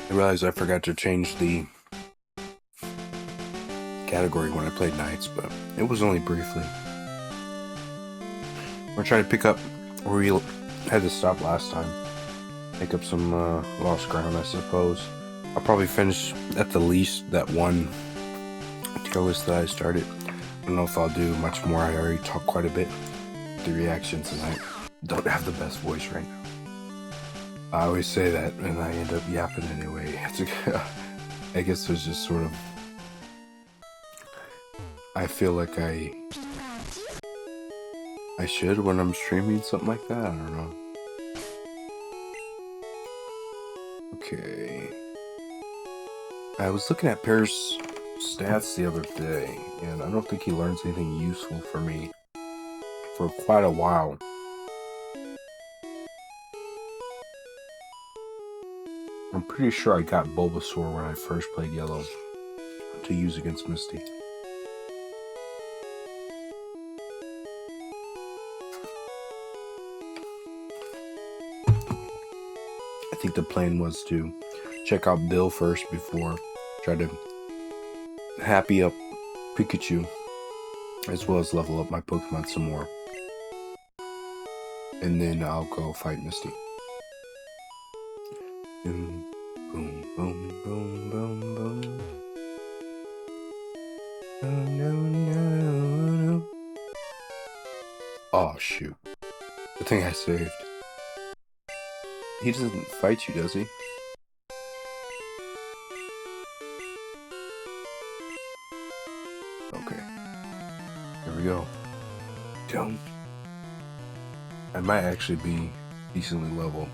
I realized I forgot to change the category when I played Knights, but it was only briefly. We're trying to pick up where we had to stop last time. Pick up some lost ground, I suppose. I'll probably finish at the least that one tier list that I started. I don't know if I'll do much more. I already talked quite a bit. The reactions, and I don't have the best voice right now. I always say that, and I end up yapping anyway. I guess there's just sort of... I feel like I should when I'm streaming something like that. I don't know. Okay. I was looking at Pear's stats the other day, and I don't think he learns anything useful for me for quite a while. I'm pretty sure I got Bulbasaur when I first played Yellow to use against Misty. I think the plan was to check out Bill first before try to happy up Pikachu, as well as level up my Pokemon some more. And then I'll go fight Misty. Boom, boom, boom, boom, boom, boom. Oh, no, no, no. Oh, shoot. Good thing I saved. He doesn't fight you, does he? Okay. Here we go. Don't. I might actually be decently level.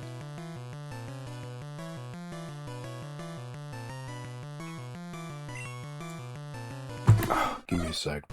Oh, give me a sec.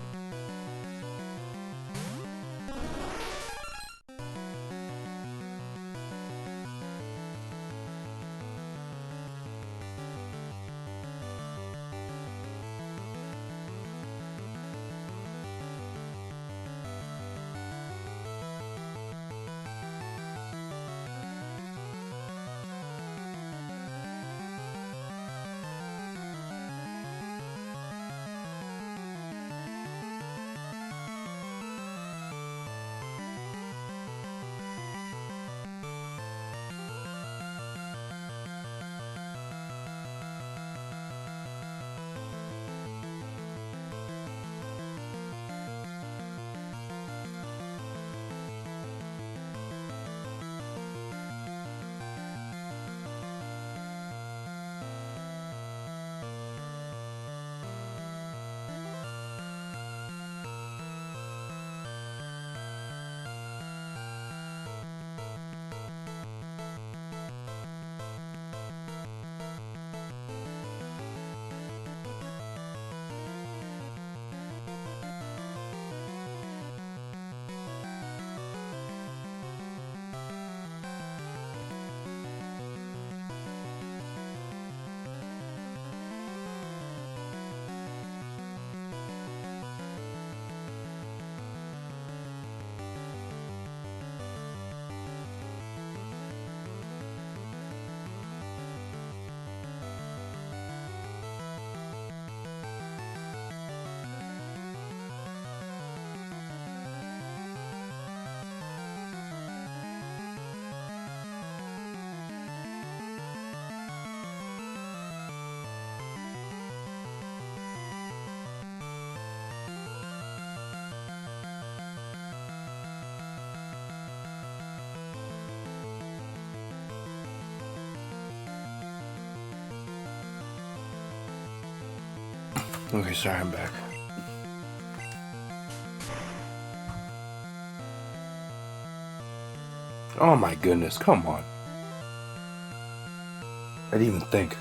Okay, sorry, I'm back. Oh my goodness, come on. I didn't even think.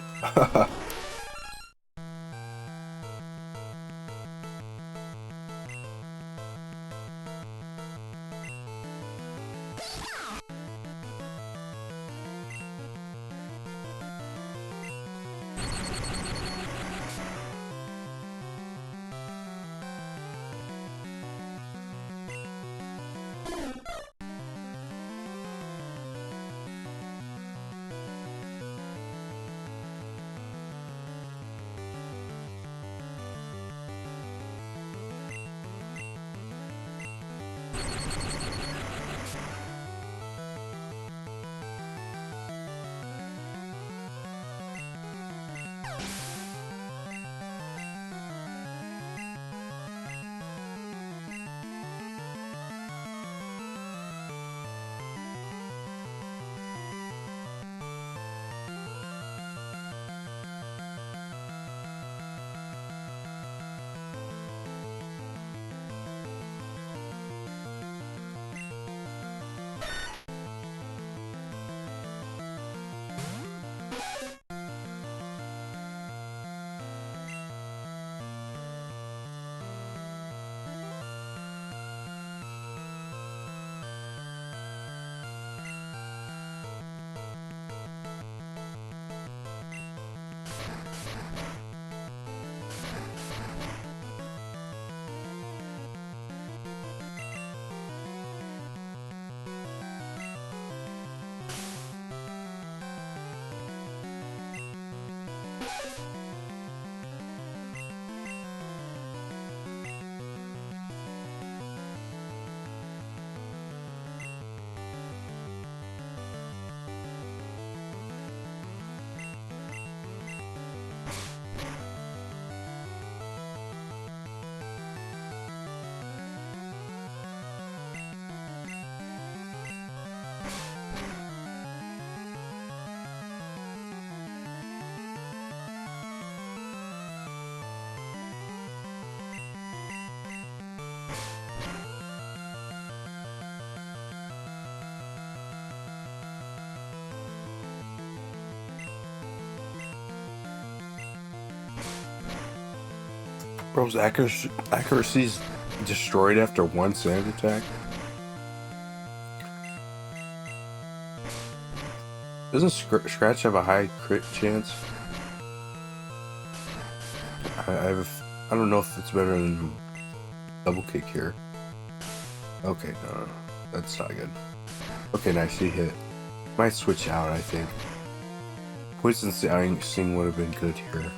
Bro's accuracy's destroyed after one sand attack. Doesn't Scratch have a high crit chance? I don't know if it's better than double kick here. Okay, no, that's not good. Okay, nice, he hit. Might switch out, I think. Poison Sting would have been good here.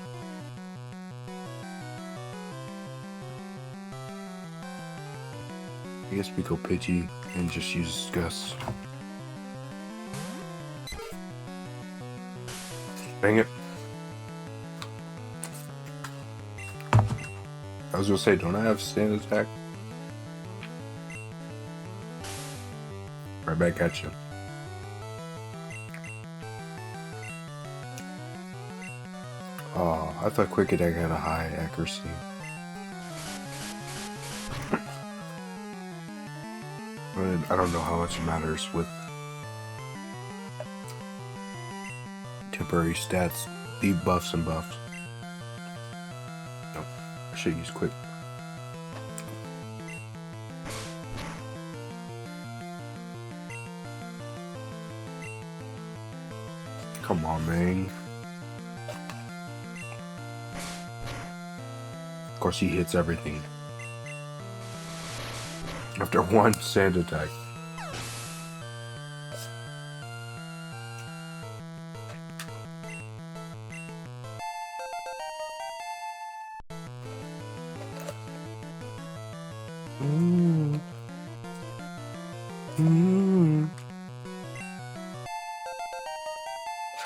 I guess we go Pidgey and just use Gust. Dang it. I was gonna say, don't I have stand attack? Right back at you. Oh, I thought Quick Attack had a high accuracy. I don't know how much it matters with temporary stats, debuffs and buffs. No, I should use Quick. Come on, man. Of course, he hits everything. After one sand attack.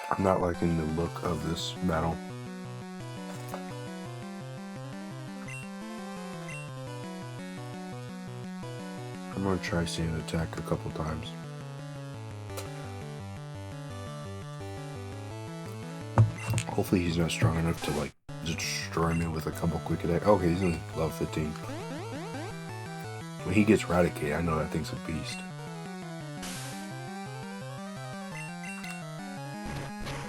I'm not liking the look of this battle. I'm gonna try sand attack a couple times. Hopefully he's not strong enough to like destroy me with a couple quick attack. Okay, he's in level 15. When he gets Raticate, I know that thing's a beast.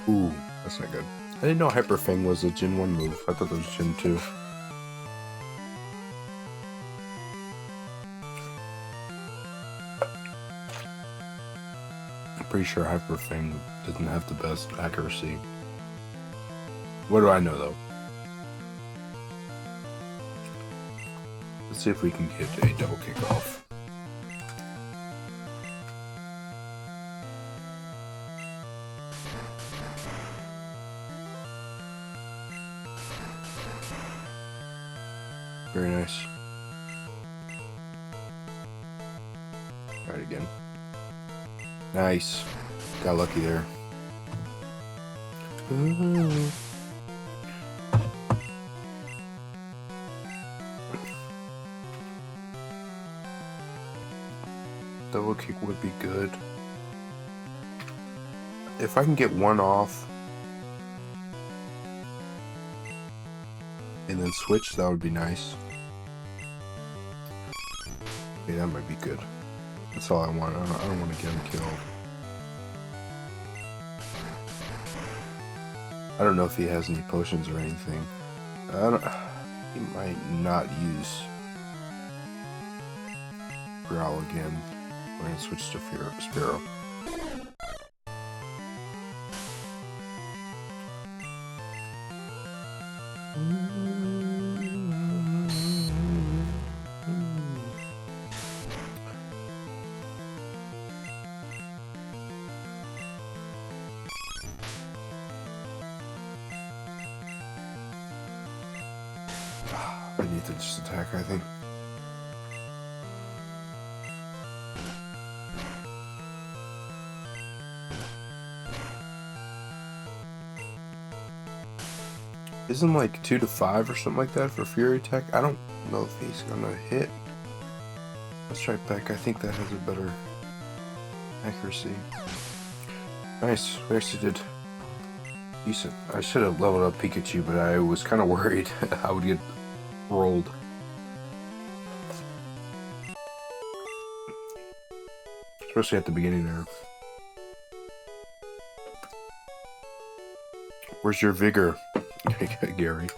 Ooh, that's not good. I didn't know Hyper Fang was a Gen 1 move. I thought it was Gen 2. I'm pretty sure Hyper Fang doesn't have the best accuracy. What do I know though? Let's see if we can get a double kick off. Very nice. Try it again. Nice. Got lucky there. Ooh. Double kick would be good. If I can get one off and then switch, that would be nice. Okay, that might be good. That's all I want. I don't want to get him killed. I don't know if he has any potions or anything. He might not use Growl again. We're gonna switch to Spearow. I need to just attack, I think. Isn't like 2 to 5 or something like that for Fury attack? I don't know if he's gonna hit. Let's try back. I think that has a better accuracy. Nice. We actually did decent. I should have leveled up Pikachu, but I was kind of worried I would get rolled. Especially at the beginning there. Where's your vigor, Gary?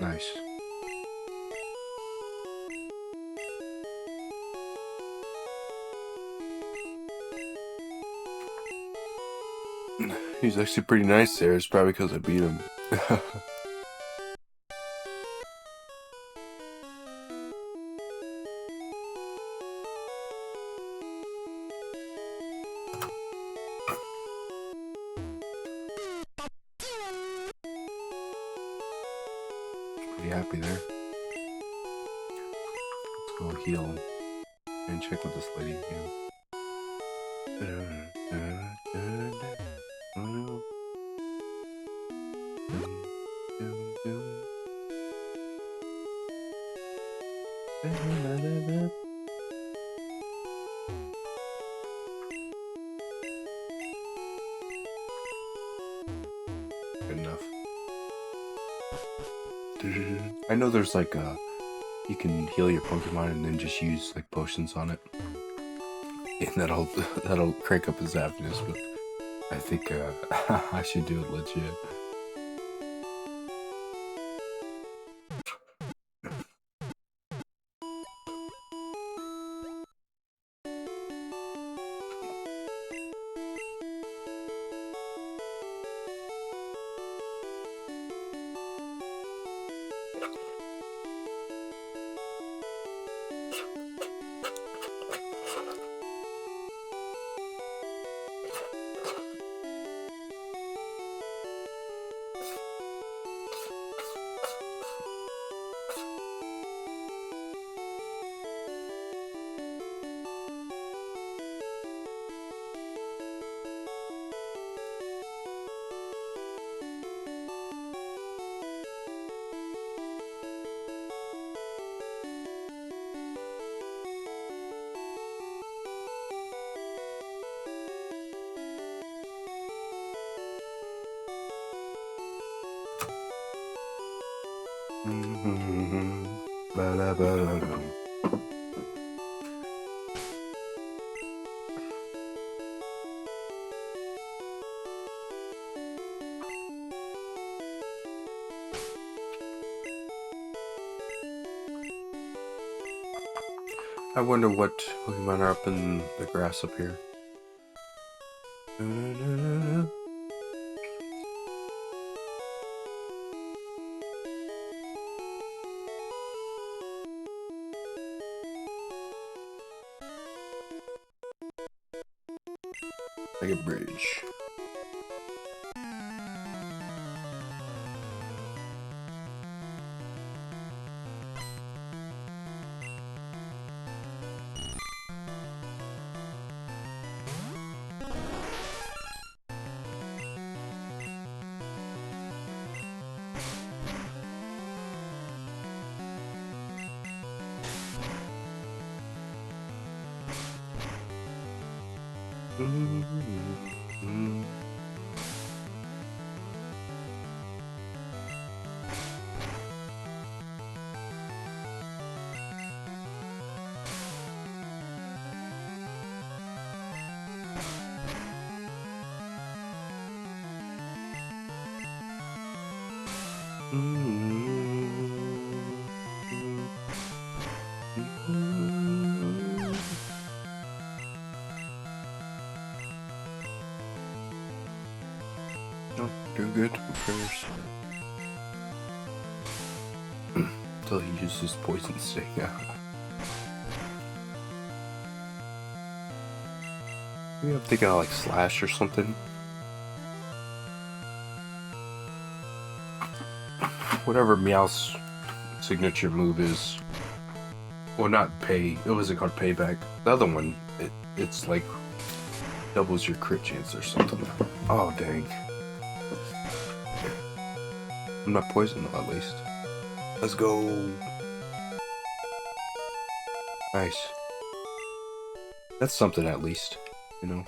Nice. He's actually pretty nice there. It's probably because I beat him. Pretty happy there. Let's go heal him and check with this lady again. Good enough. I know there's like you can heal your Pokemon and then just use like potions on it, and that'll crank up his happiness. But I think I should do it legit. I wonder what Pokemon are up in the grass up here. Like a bridge. Oh, doing good. Who cares? Until he uses poison sting. Maybe I'm thinking of like Slash or something. Whatever Meowth's signature move is. Well, not pay. It wasn't called payback. The other one, it's like doubles your crit chance or something. Oh, dang. I'm not poisoned though, at least. Let's go. Nice. That's something at least, you know.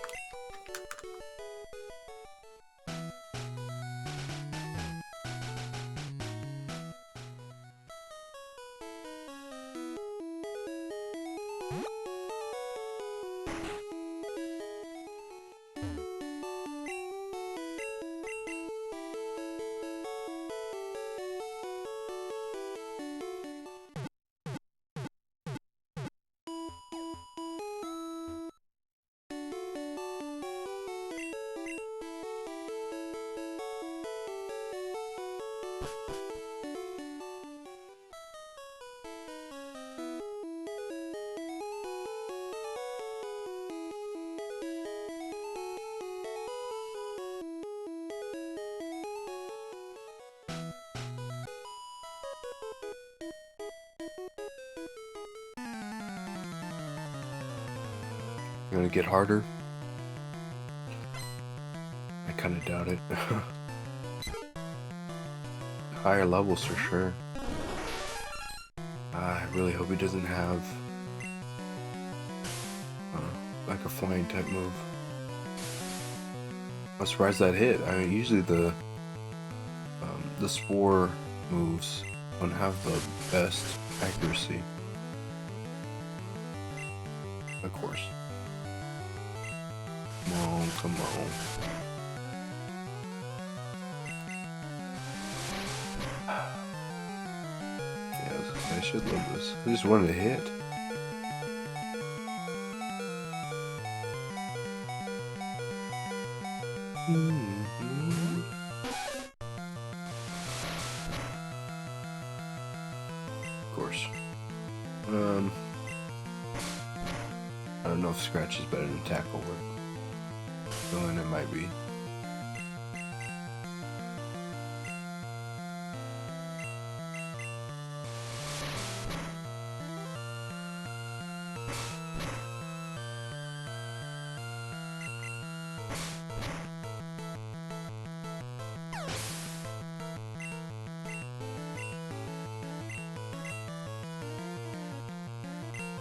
Gonna get harder? I kind of doubt it. Higher levels for sure. I really hope he doesn't have like a flying type move. I'm surprised that hit. I mean, usually the spore moves don't have the best accuracy. Of course. Come on, come on. Yeah, I should love this. I just wanted to hit. Of course. I don't know if Scratch is better than Tackle, but feeling it might be.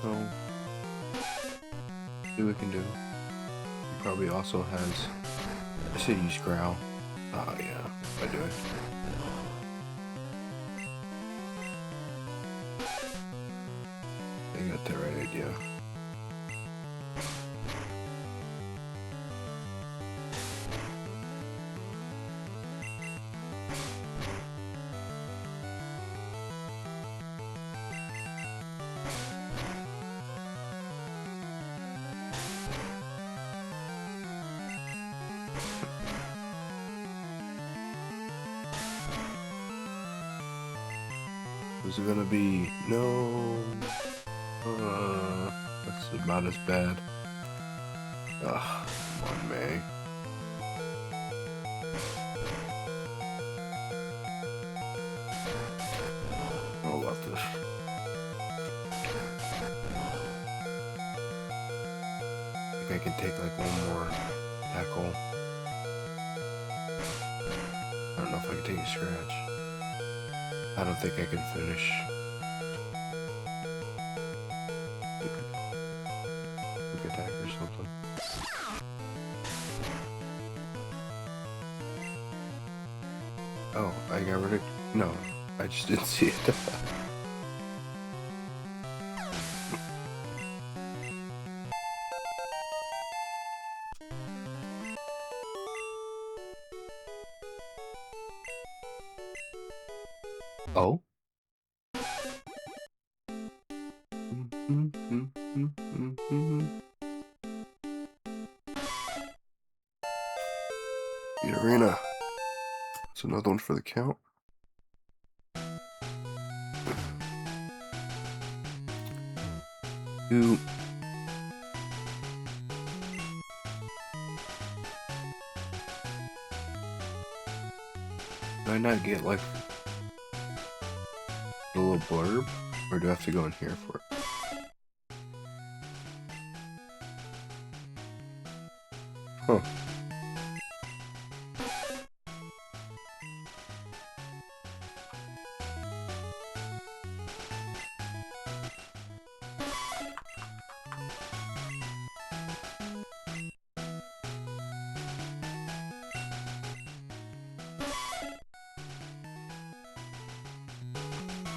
So, see what we can do. He probably also has. I should use Growl. Oh yeah, I do it. I got the right idea. Was it gonna be no? That's about as bad. Ugh, come on, May. How about this? I think I can take like one more tackle. I don't know if I can take a Scratch. I don't think I can finish. Quick attack or something. Oh, I got rid of. No, I just didn't see it. Oh? The arena. It's another one for the count. Do I not get like a little blurb, or do I have to go in here for it? Huh.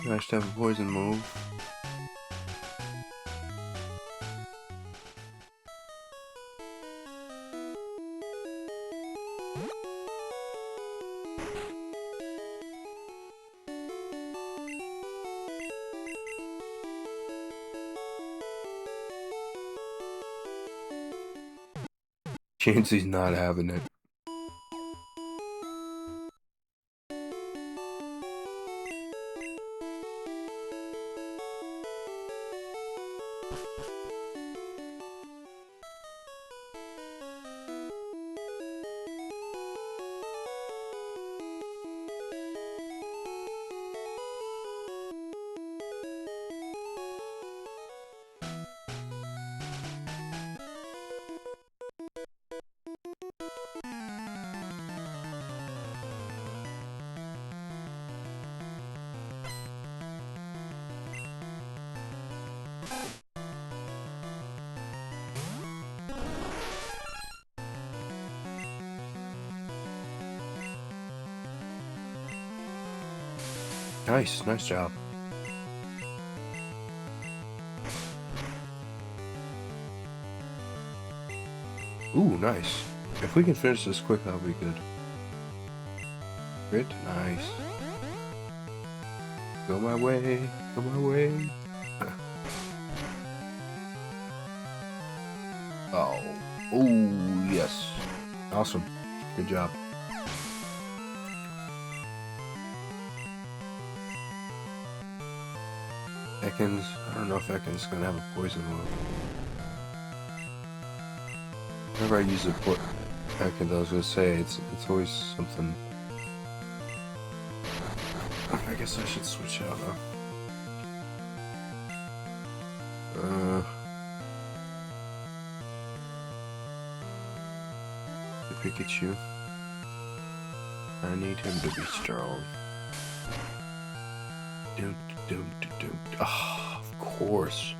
Nice to have a poison move. Chansey's not having it. Nice, nice job. Ooh, nice. If we can finish this quick, that'll be good. Crit, nice. Go my way, go my way. Oh, oh yes, awesome, good job. Ekans, I don't know if Ekans gonna have a poison move. Whenever I use a Ekans, I was gonna say it's always something. I guess I should switch out though. The Pikachu. I need him to be strong. Ah, of course.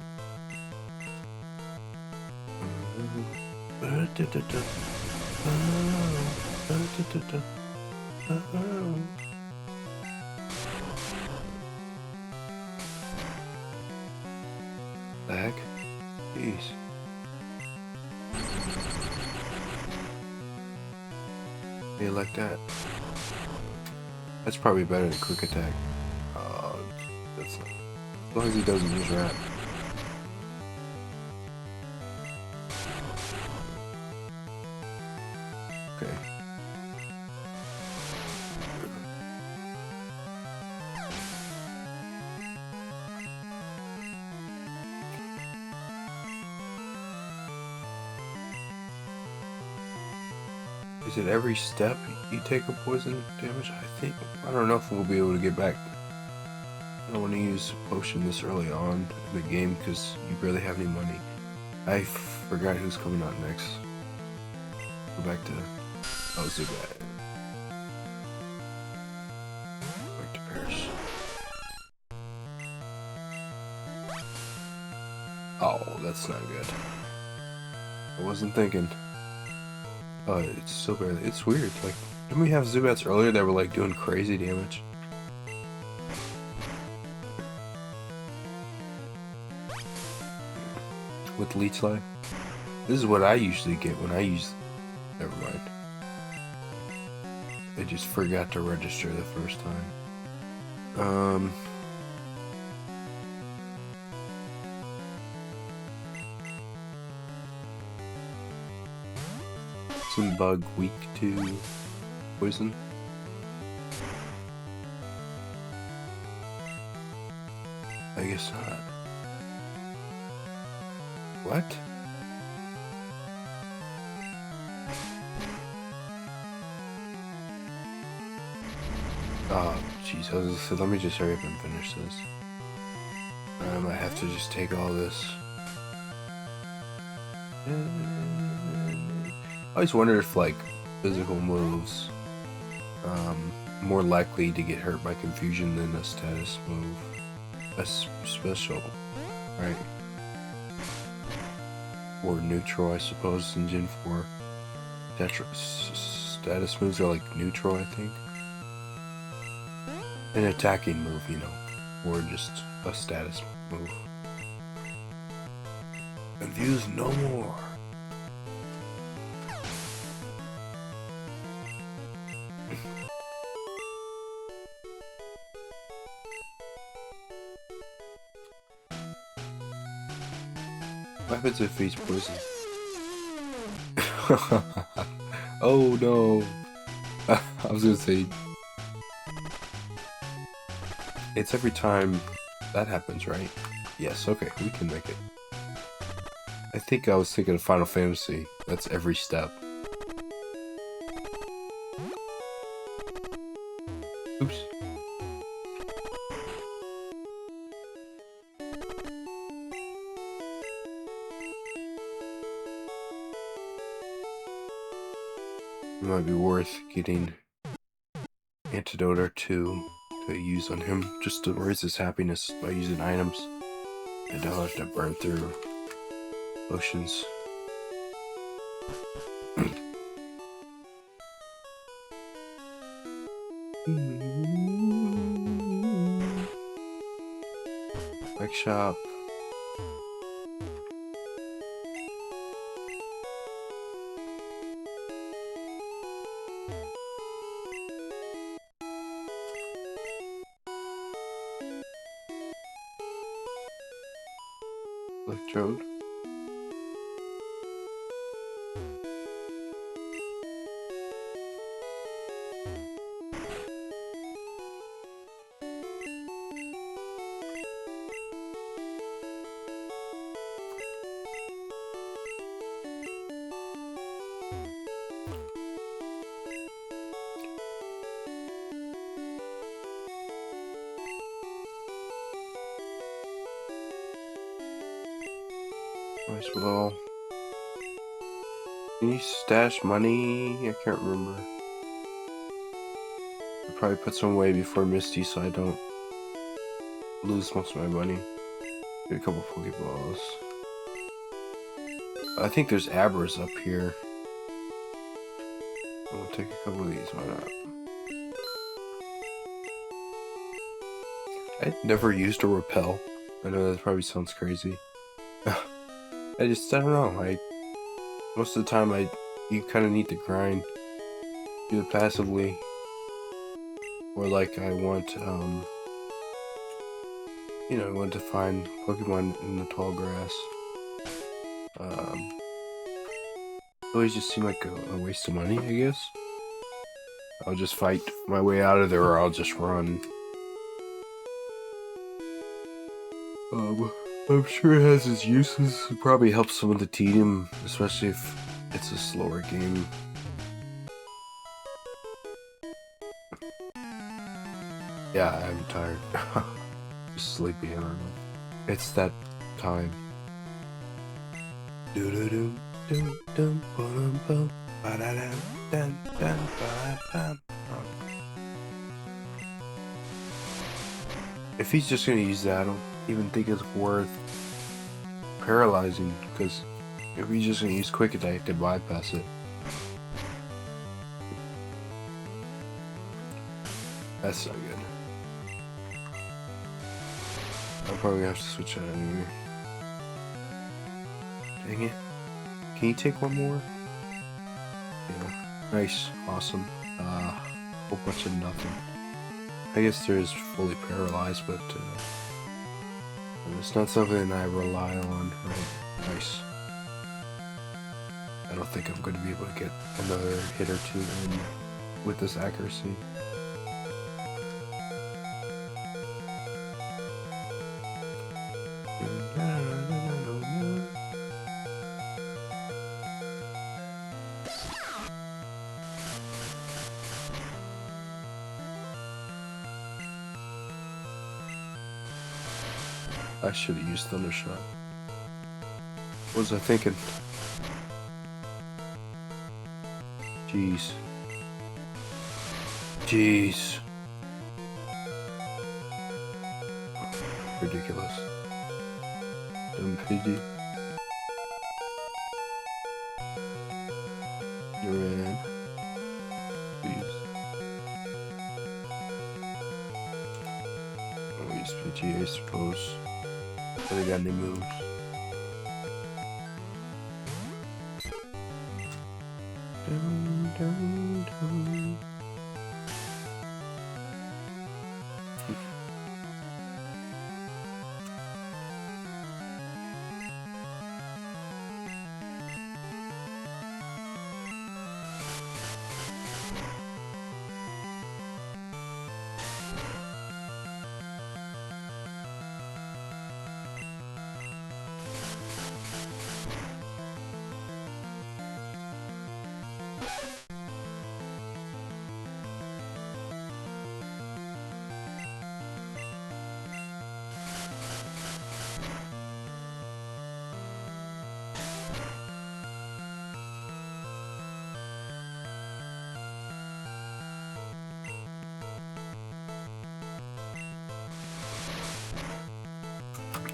Lag? Jeez. Yeah, like that. That's probably better than quick attack. That's not, as long as he doesn't use rap. Okay. Is it every step you take a poison damage? I think. I don't know if we'll be able to get back. I don't want to use a potion this early on in the game because you barely have any money. I forgot who's coming out next. Go back to Zubat. Back to Paris. Oh, that's not good. I wasn't thinking. Oh, it's still barely. It's weird. Like, didn't we have Zubats earlier that were like doing crazy damage? With Leech Life? This is what I usually get when I use. Never mind. I just forgot to register the first time. Some bug weak to poison. I guess not. What? Oh, jeez. I was gonna say, let me just hurry up and finish this. I might have to just take all this. I always wonder if, like, physical moves more likely to get hurt by confusion than a status move. That's special, right? Or neutral, I suppose, in Gen 4. Status moves are like neutral, I think. An attacking move, you know, or just a status move. Confused no more. What happens if he's poisoned? Oh no! I was gonna say it's every time that happens, right? Yes. Okay, we can make it. I think I was thinking of Final Fantasy. That's every step. Oops. It might be worth getting antidote or two to use on him just to raise his happiness by using items. I don't have to burn through potions. Bike shop. Electrode. Nice well. Can you stash money? I can't remember. I'll probably put some away before Misty so I don't lose most of my money. Get a couple Pokeballs. I think there's Abbers up here. We'll take a couple of these, why not? I never used a repel. I know that probably sounds crazy. I don't know, most of the time you kind of need to grind, do it passively, or like I want, you know, I want to find Pokemon in the tall grass. It always just seemed like a waste of money, I guess. I'll just fight my way out of there, or I'll just run. I'm sure it has its uses. It probably helps some of the tedium, especially if it's a slower game. Yeah, I'm tired. Just sleepy, I don't know. It's that time. If he's just gonna use that, I don't even think it's worth paralyzing, because if he's just gonna use quick attack to bypass it. That's not good. I'll probably have to switch out anyway. Dang it. Can you take one more? Yeah. Nice. Awesome. Whole bunch of nothing. I guess there is fully paralyzed, but it's not something I rely on. Right? Nice. I don't think I'm going to be able to get another hit or two in with this accuracy. I should have used Thunder Shot. What was I thinking? Jeez. Jeez. Ridiculous. Dumb Pidgey. You're in. Please. I'll use Pidgey, I suppose. But they got any moves. Dun, dun, dun.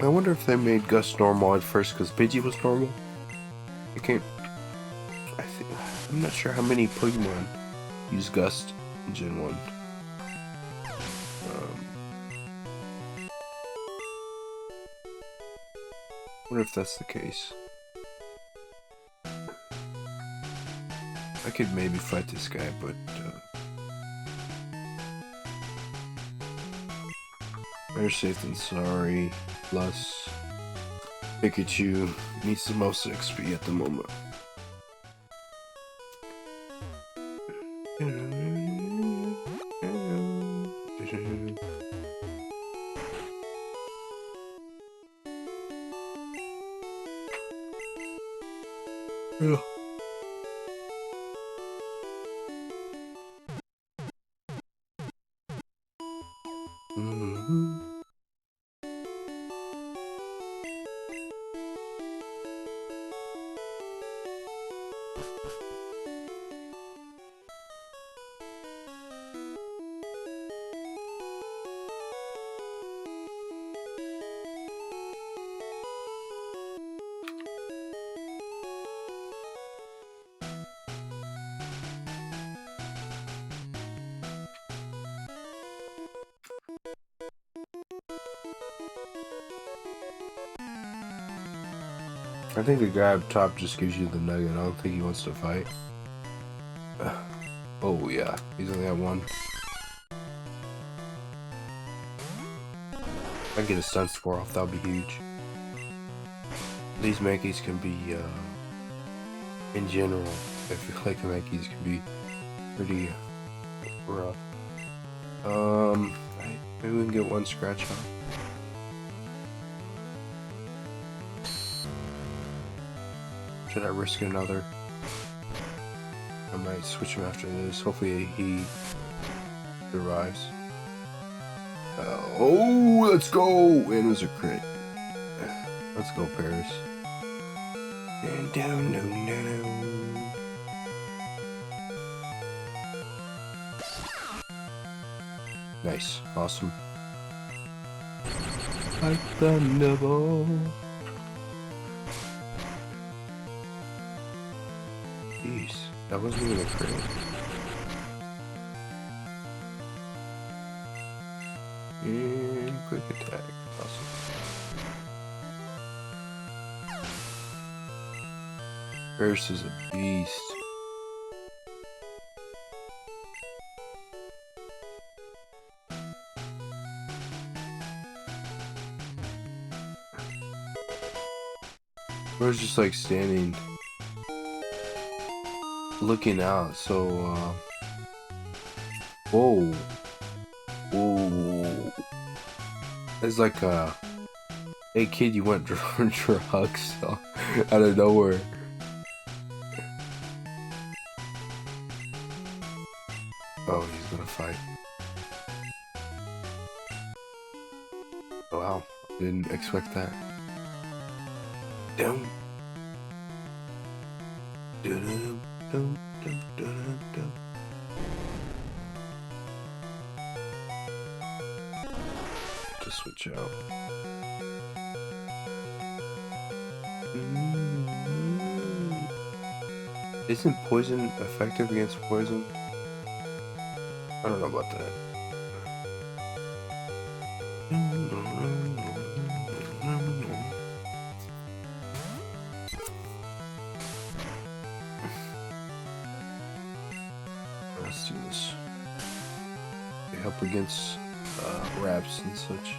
I wonder if they made Gus normal at first because Pidgey was normal. I can't. I'm not sure how many Pokemon use Gust in Gen 1. What if that's the case? I could maybe fight this guy, but better safe than sorry. Plus, Pikachu needs the most XP at the moment. Yeah. I think the guy up top just gives you the nugget. I don't think he wants to fight. Oh yeah, he's only got one. If I get a stun spore off, that'll be huge. These Mankeys can be, in general, I feel like the Mankeys can be pretty rough. Maybe we can get one scratch off. Should I risk another? I might switch him after this. Hopefully he survives. Oh, let's go! And it was a crit. Let's go, Paris. Down, down, down. Nice. Awesome. Like thunderbolt. Jeez, that wasn't even a crit. And quick attack. Awesome. Paris is a beast. I was just like standing, looking out. So, whoa, whoa! It's like a, hey kid, you went drugs out of nowhere. Oh, he's gonna fight. Wow, didn't expect that. Dum. Dum, dum, dum, dum, dum. To switch out. Isn't poison effective against poison? I don't know about that. Let's do this. They help against wraps and such.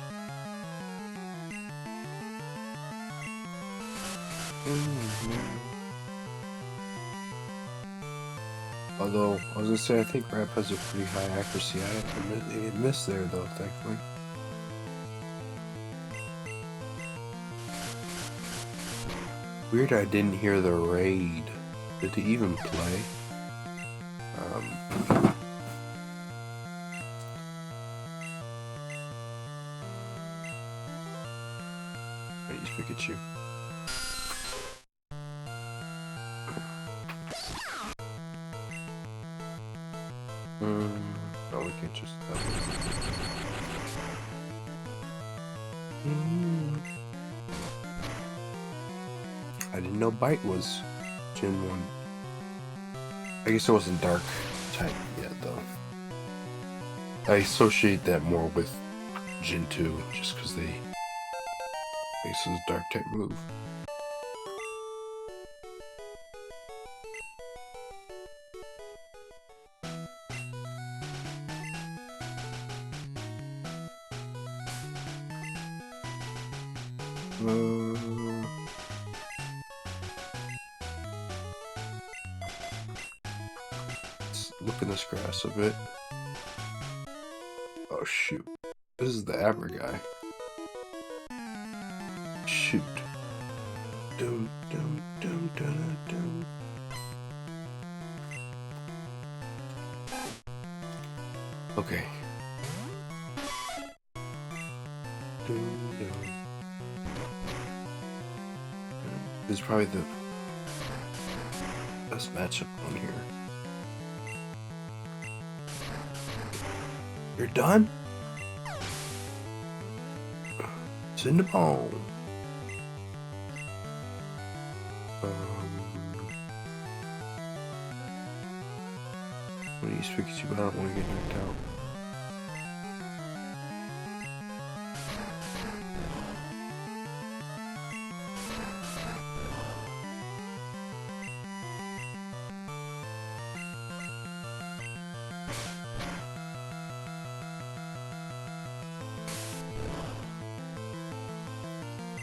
Although, I was gonna say, I think Rap has a pretty high accuracy. I missed there, though, thankfully. Weird I didn't hear the raid. Did they even play? I use Pikachu. No, we can't just... I didn't know Bite was Gen 1. I guess it wasn't Dark type yet, though. I associate that more with Gen 2, just because they Faces dark type move. Let's look in this grass a bit. Oh shoot. This is the Abra guy. Shoot. Dum dum dum dum dum. Okay. Dum dum. This is probably the best matchup on here. You're done? Cinnabon. I'm gonna use Pikachu, but I don't want to get knocked out.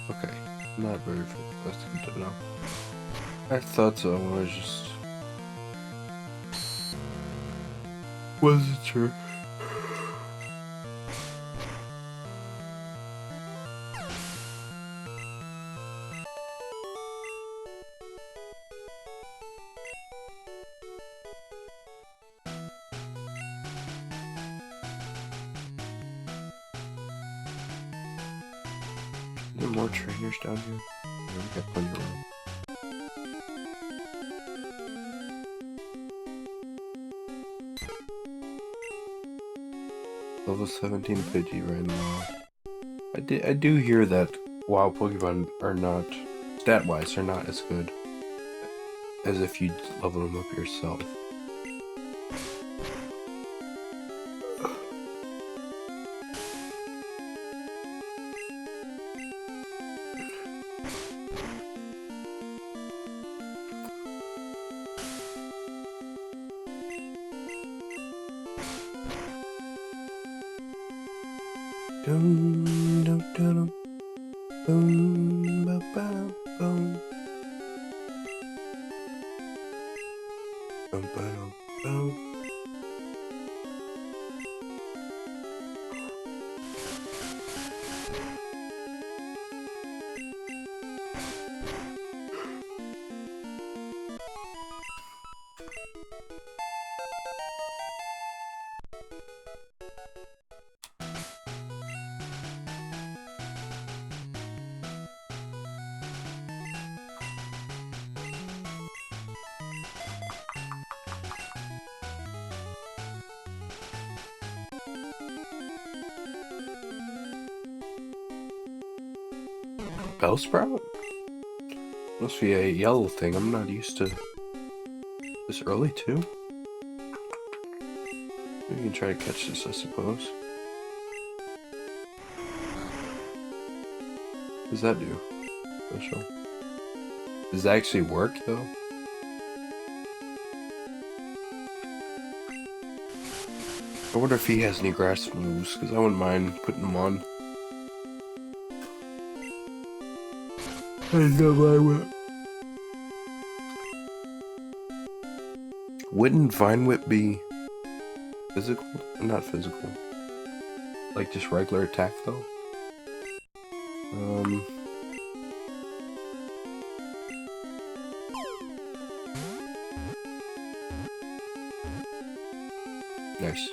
Okay, not very good. That's good to know. I thought so. I was just wasn't sure. Are there more trainers down here? Yeah, we got plenty of room. Level 17 Pidgey right now. I do hear that WoW Pokemon are not, stat-wise, are not as good as if you level them up yourself. Dum dum dum boom ba ba boom bum ba dum boom. Bellsprout? Must be a yellow thing. I'm not used to this early too. We can try to catch this, I suppose. What does that do? Special. Does that actually work though? I wonder if he has any grass moves, because I wouldn't mind putting them on. I know I will. Wouldn't Vine Whip be physical? Not physical. Like just regular attack though? Nice.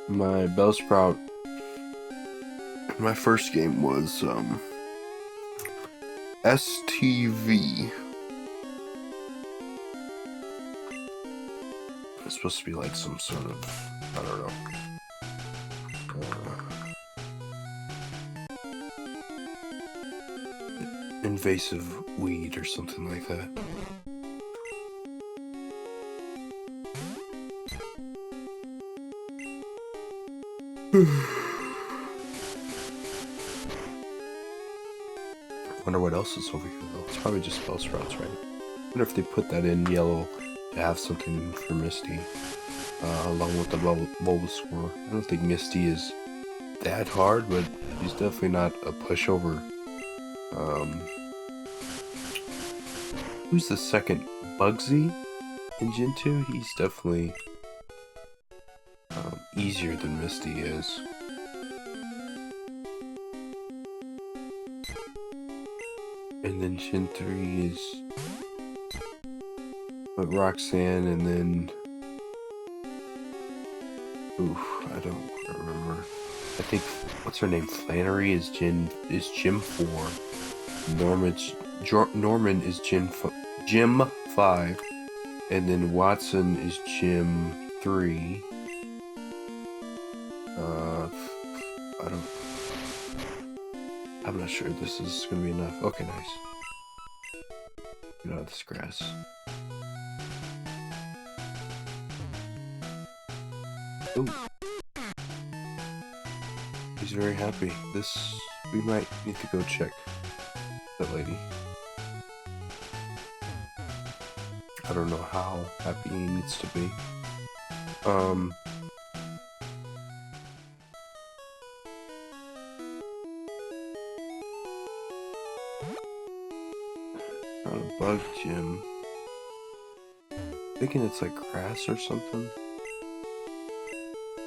My Bellsprout in my first game was STV. It's supposed to be like some sort of, I don't know. invasive weed or something like that. Wonder what else is over here though. It's probably just spell sprouts, right? Wonder if they put that in yellow to have something for Misty, along with the Bulbasaur. I don't think Misty is that hard, but he's definitely not a pushover. Who's the second? Bugsy in Gen 2? He's definitely easier than Misty is. And then Gen 3 is Roxanne, and then I don't remember. I think what's her name? Flannery is Gym 4. Norman is Gym 5, and then Watson is Gym 3. I'm not sure this is gonna be enough. Okay, nice. Get out of this grass. Ooh. He's very happy. We might need to go check that lady. I don't know how happy he needs to be. Not a bug gym. Thinking it's like grass or something.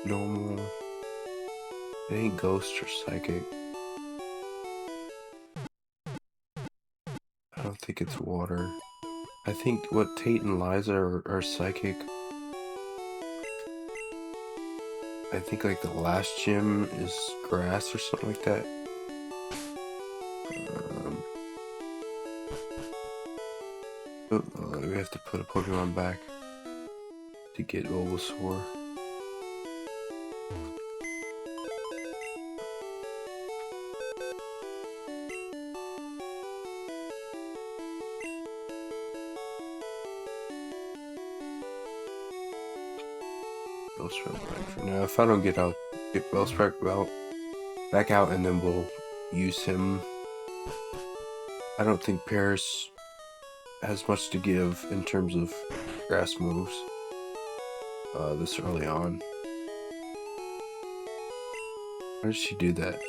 Normal. It ain't ghost or psychic. I don't think it's water. I think what Tate and Liza are psychic. I think like the last gym is grass or something like that. We have to put a Pokemon back to get Bulbasaur. Bellsprout back for now. If I don't get Bellsprout back out, and then we'll use him. I don't think Paris has much to give in terms of grass moves this early on. Why did she do that?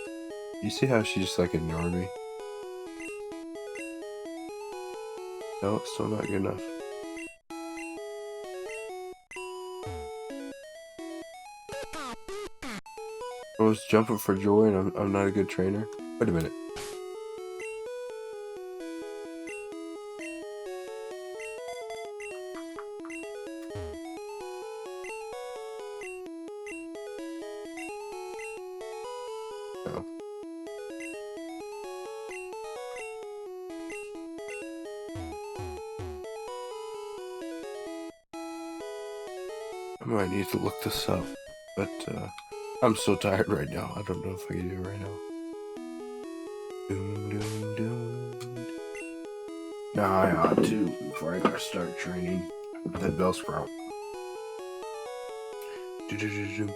You see how she just like ignored me? No, it's still not good enough. I was jumping for joy and I'm not a good trainer. Wait a minute. No. I might need to look this up, but I'm so tired right now. I don't know if I can do it right now. Doom, doom, doom. Nah, I ought to before I gotta start training that Bellsprout. Do do do do.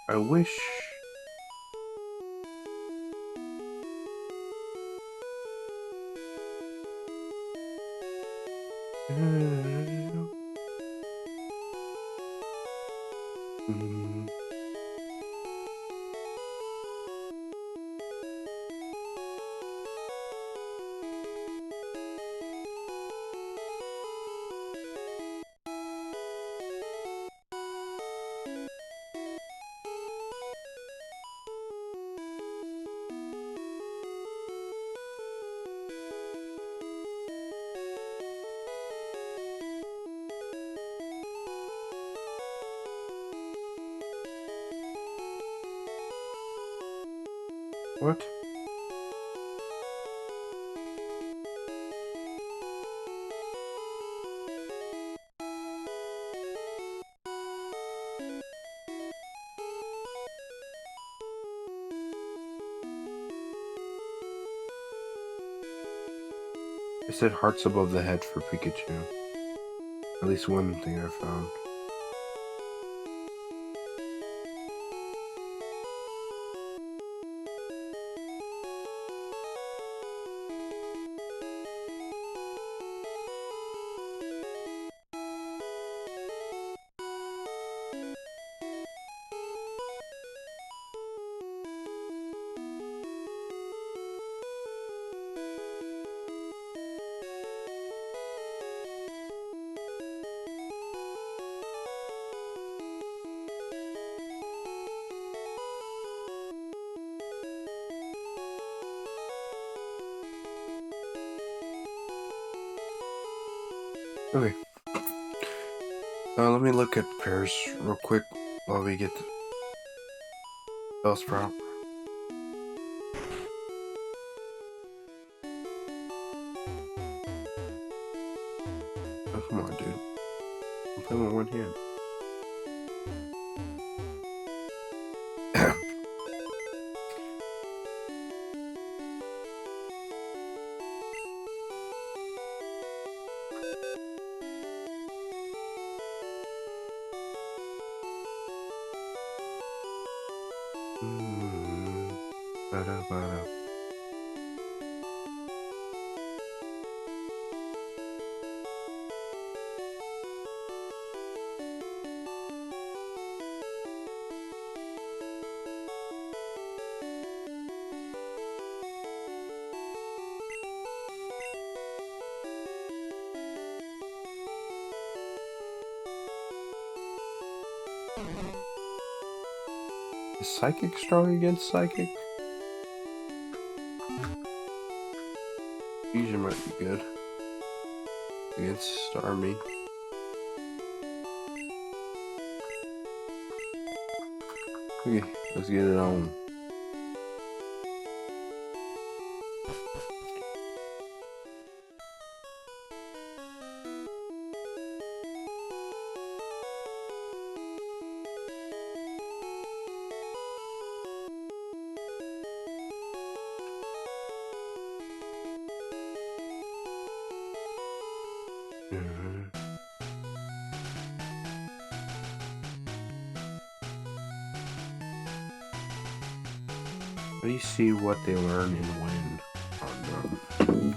I wish. What? It said hearts above the head for Pikachu. At least one thing I found. Okay. Let me look at pairs real quick while we get the Bellsprout. Oh, come on, dude. I'm playing with one hand. Ba-da-ba-da. Is Psychic strong against Psychic? Fusion might be good against Starmie. Okay, let's get it on. How do you see what they learn and when on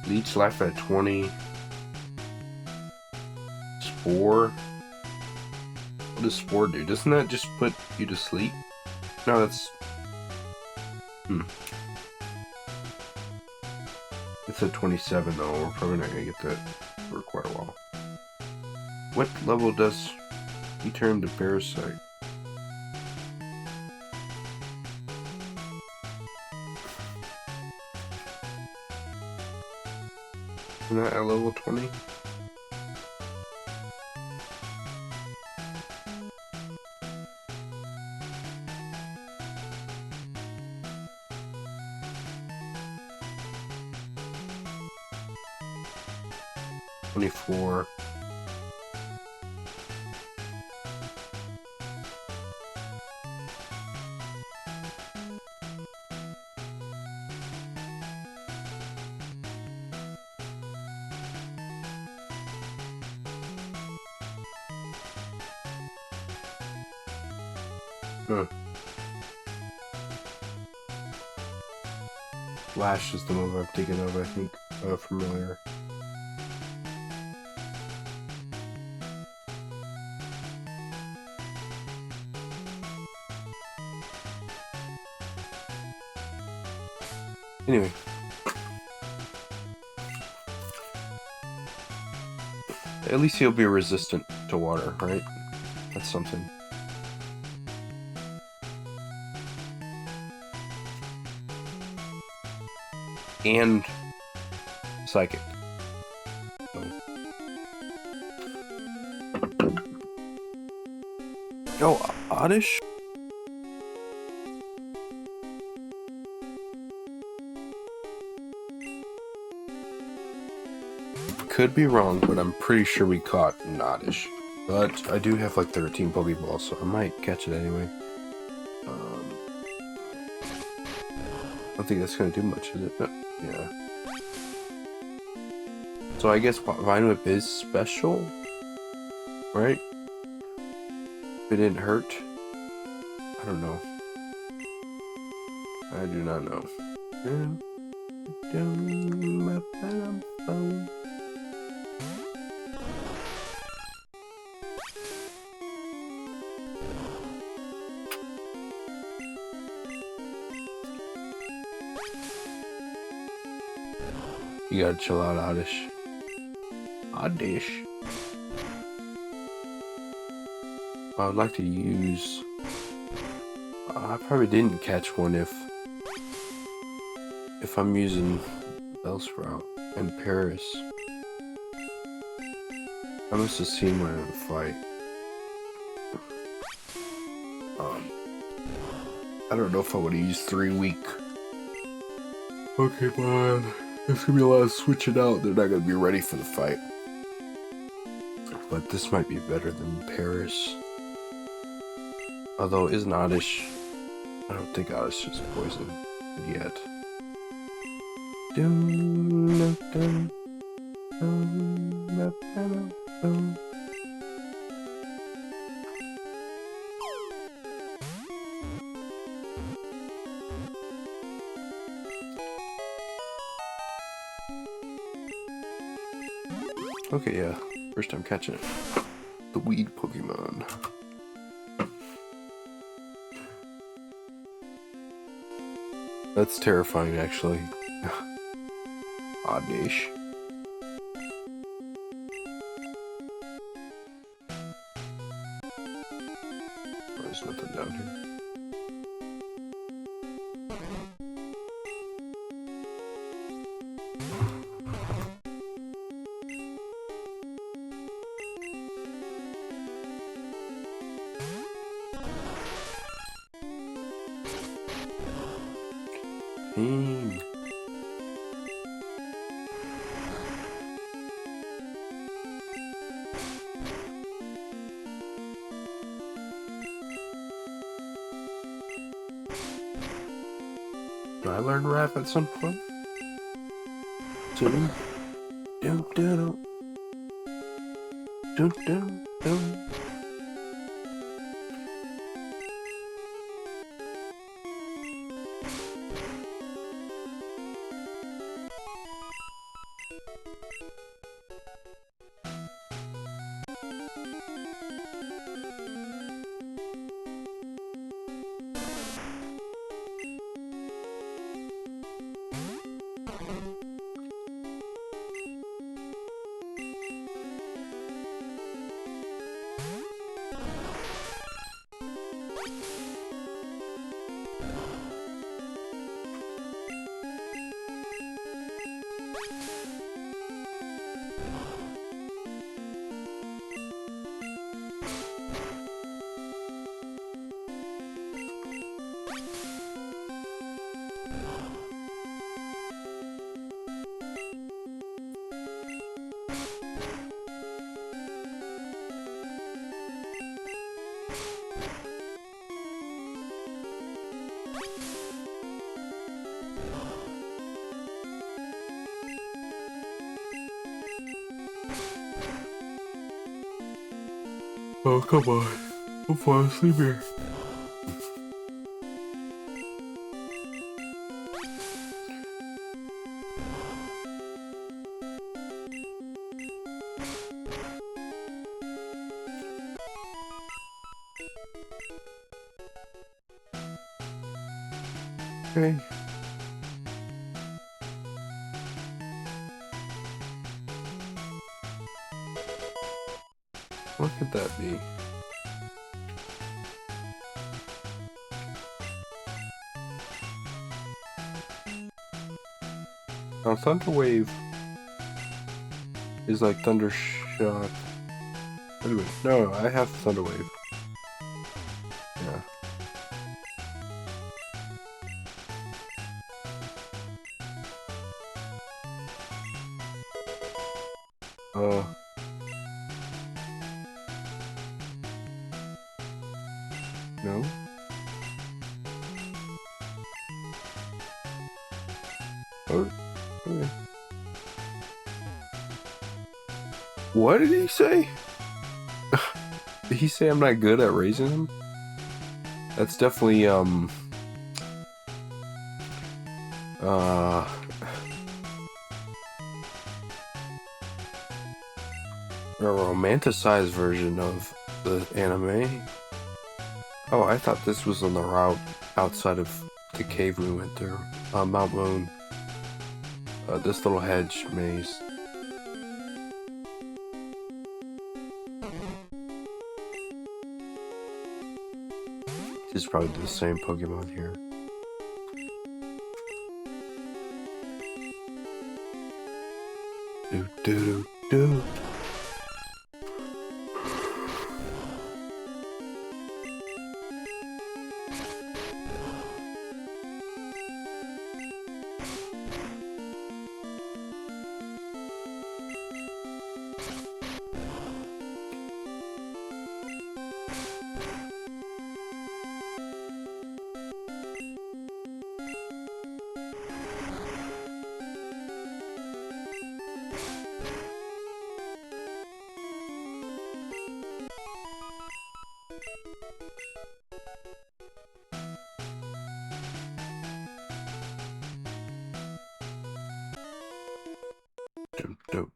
Leech life at 20. Spore. What does Spore do? Doesn't that just put you to sleep? No, that's... It's at 27 though. We're probably not gonna get that for quite a while. What level does he turn to Parasite? Isn't that at level 20? $24. Huh. Flash is the move I'm thinking of, I think, from earlier. Anyway. At least he'll be resistant to water, right? That's something. And psychic. Oh, Oddish? Could be wrong, but I'm pretty sure we caught an Oddish. But I do have like 13 Pokeballs, so I might catch it anyway. I don't think that's gonna do much, is it? No. Yeah. So I guess Vine Whip is special, right? If it didn't hurt. I don't know. I do not know. You gotta chill out, Oddish. Oddish. I would like to use... I probably didn't catch one if I'm using Bellsprout and Paris. I must have seen one in a fight. I don't know if I would have used 3-week. Okay, man. There's gonna be a lot of switching out. They're not gonna be ready for the fight. But this might be better than Paris. Although, isn't Oddish... I don't think Oddish is poison yet. Okay, yeah. First time catching it. The weed Pokemon. That's terrifying, actually. Oddish. There's nothing down here. Did I learn rap at some point? Dun dun dun dun dun dun. Oh, come on. I'm falling asleep here. Okay. What could that be? Now, Thunder Wave is like Thunder Shock. Wait a minute. No, I have Thunder Wave. Yeah. No? Oh, okay. What did he say? Did he say I'm not good at raising him? That's definitely, a romanticized version of the anime. Oh, I thought this was on the route outside of the cave we went through. Mount Moon. This little hedge maze. This is probably the same Pokemon here. Do do do. Dope.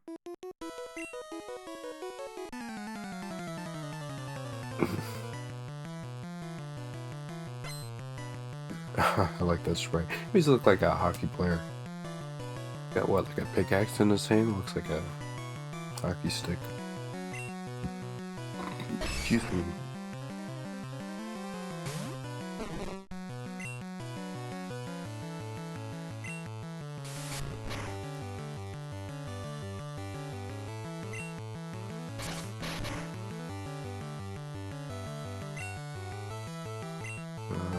I like that spray. He look like a hockey player. Got what, like a pickaxe in his hand? Looks like a hockey stick. Excuse me.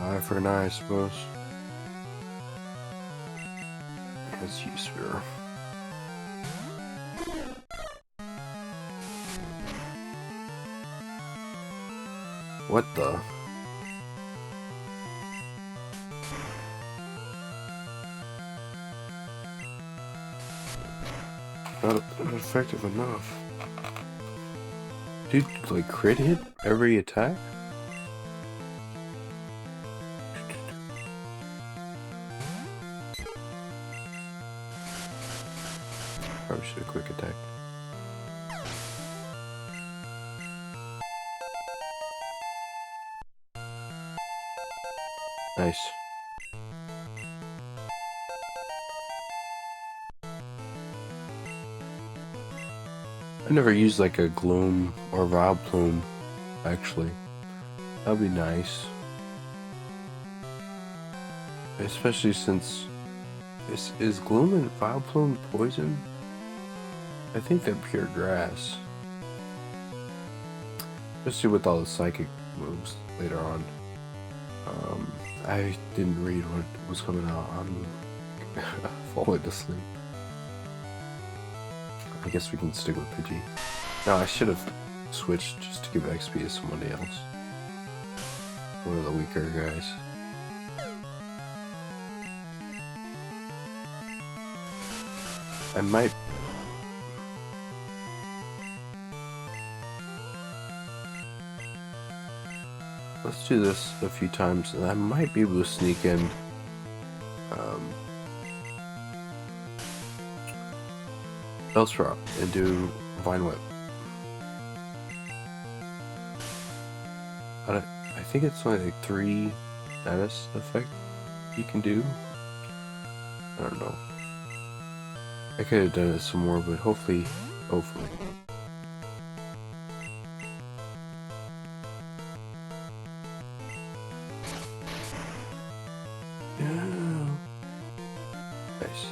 Eye for an eye, I suppose. That's useful. What the? Not effective enough. Dude, like crit hit every attack? Probably should have quick attack. Nice. I never used like a Gloom or Vileplume, actually. That'd be nice. Especially since Is Gloom and Vileplume poison? I think they're pure grass. Especially with all the psychic moves later on. I didn't read what was coming out. I'm falling asleep. I guess we can stick with Pidgey. No, I should have switched just to give XP to somebody else. One of the weaker guys. I might... Let's do this a few times, and I might be able to sneak in Bellsprout and do Vine Whip. I think it's only like 3 status effect you can do. I don't know. I could have done it some more, but hopefully. Nice.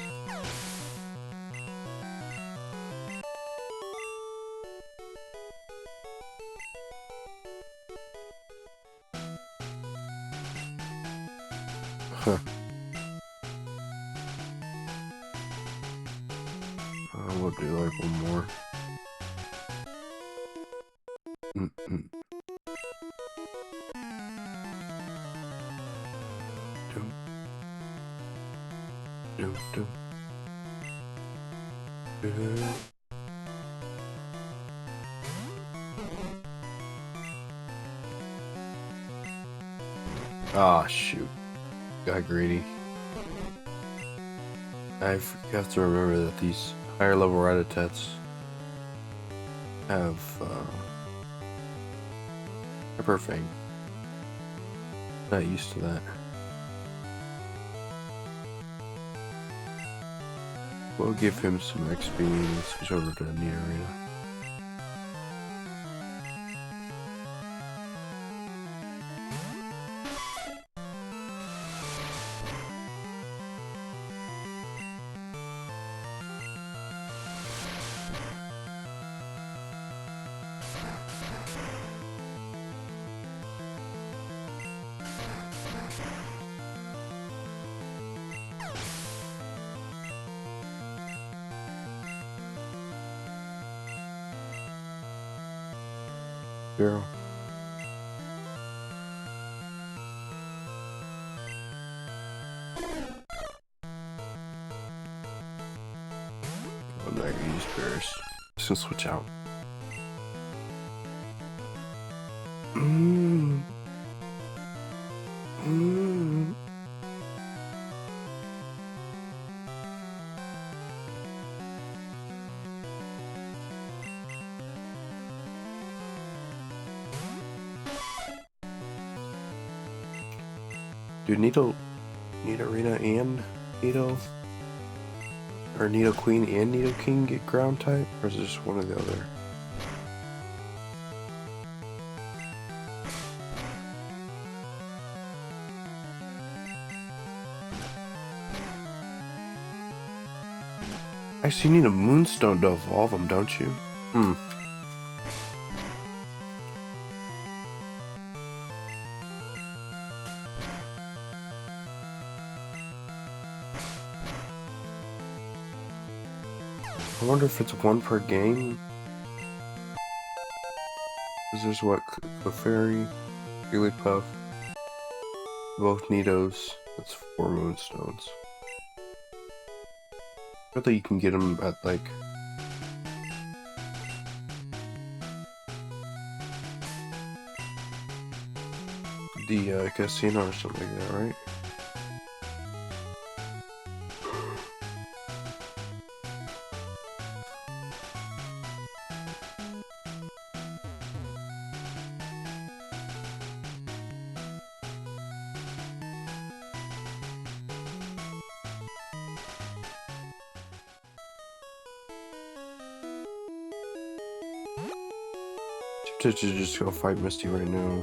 Huh. We'll do like one more. Ah, shoot. Got greedy. I have to remember that these higher level Rattatas have Pepper Fang. Not used to that. We'll give him some XP and switch over to Nidorina. Girl. I'm not gonna use Bears. Just gonna switch out. Do Nidorina and Nido, or Nidoqueen and Nidoking get ground type, or is it just one or the other? Actually, you need a Moonstone to evolve them, don't you? I wonder if it's one per game. Because there's what? Clefairy, Jigglypuff, both Nidos. That's 4 Moonstones. I thought you can get them at like the casino or something like that, right? To just go fight Misty right now.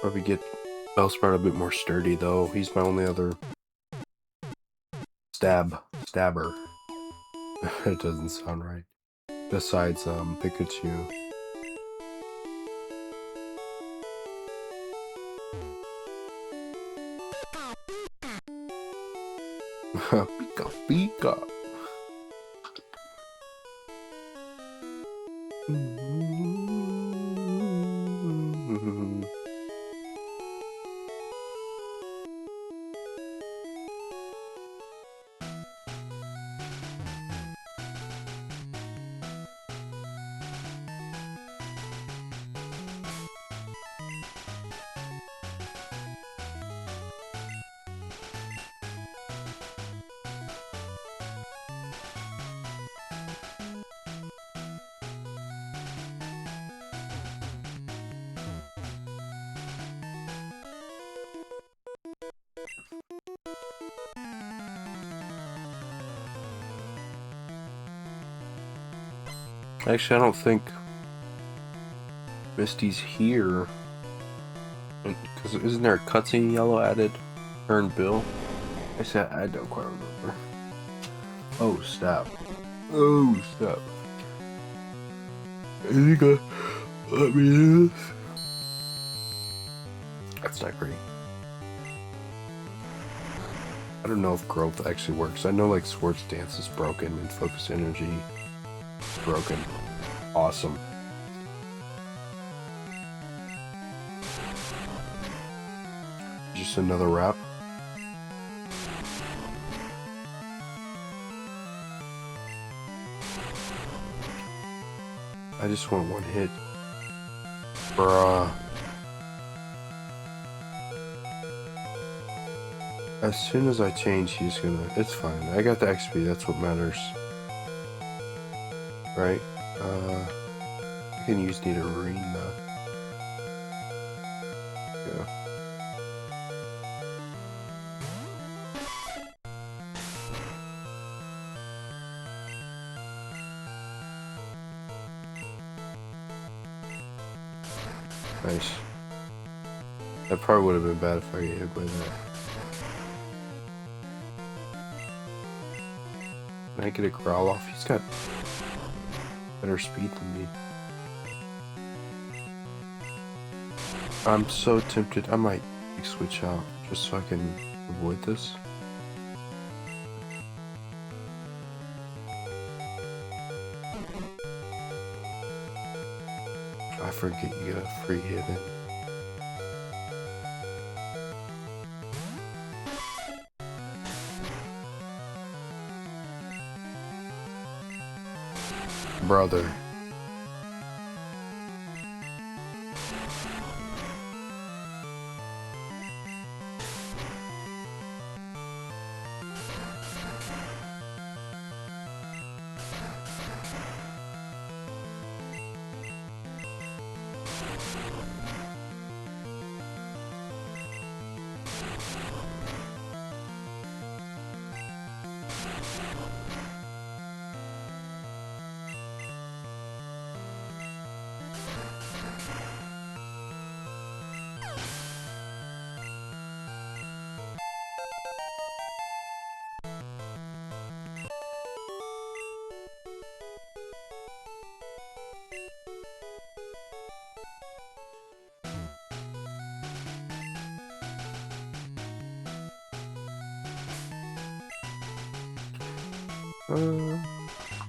Probably get Bellsprout a bit more sturdy though. He's my only other stabber. It doesn't sound right. Besides Pikachu. Pika Pika. Actually, I don't think Misty's here. Because isn't there a cutscene yellow added? Turn Bill? I don't quite remember. Oh, stop. Oh, stop. I think let me do this. That's not great. I don't know if growth actually works. I know like Swords Dance is broken and Focus Energy is broken. Awesome. Just another wrap. I just want one hit. Bruh. As soon as I change, he's gonna... It's fine. I got the XP, that's what matters. Right? I can use Nidorina. Yeah. Nice. That probably would have been bad if I get hit by that. Can I get a growl off? He's got better speed than me. I'm so tempted. I might switch out just so I can avoid this. I forget you get a free hit in. Brother.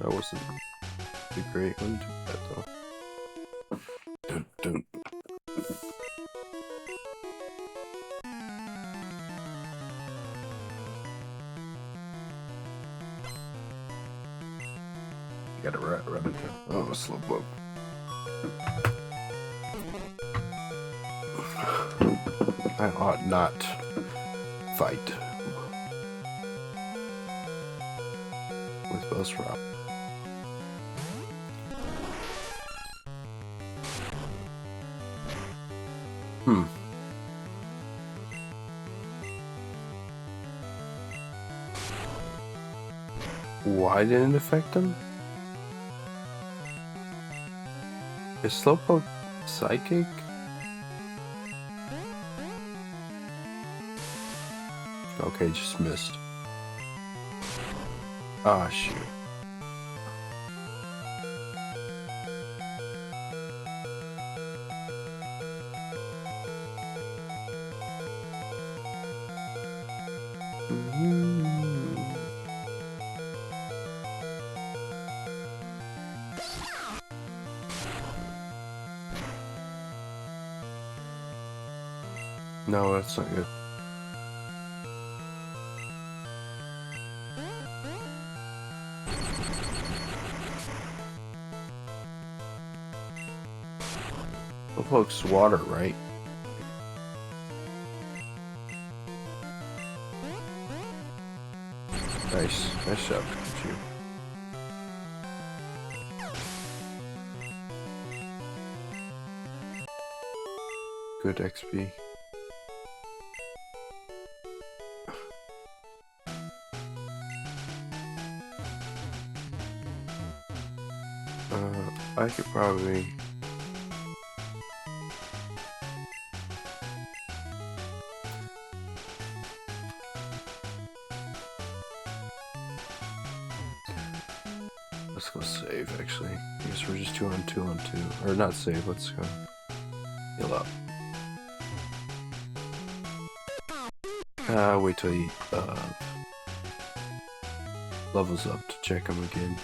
That wasn't too great. Wasn't too bad though. Dun, dun. You got it right into. Oh, slow blow. I ought not fight with Bellsprout. Why didn't it affect him? Is Slowpoke psychic? Okay, just missed. Ah, shoot. No, that's not good. Well, folks, water, right? Nice. Nice job, Pikachu. Good XP. I could probably... Let's go save, actually. I guess we're just 2 on 2 on 2. Or not save, let's go heal up. Wait till he levels up to check him again.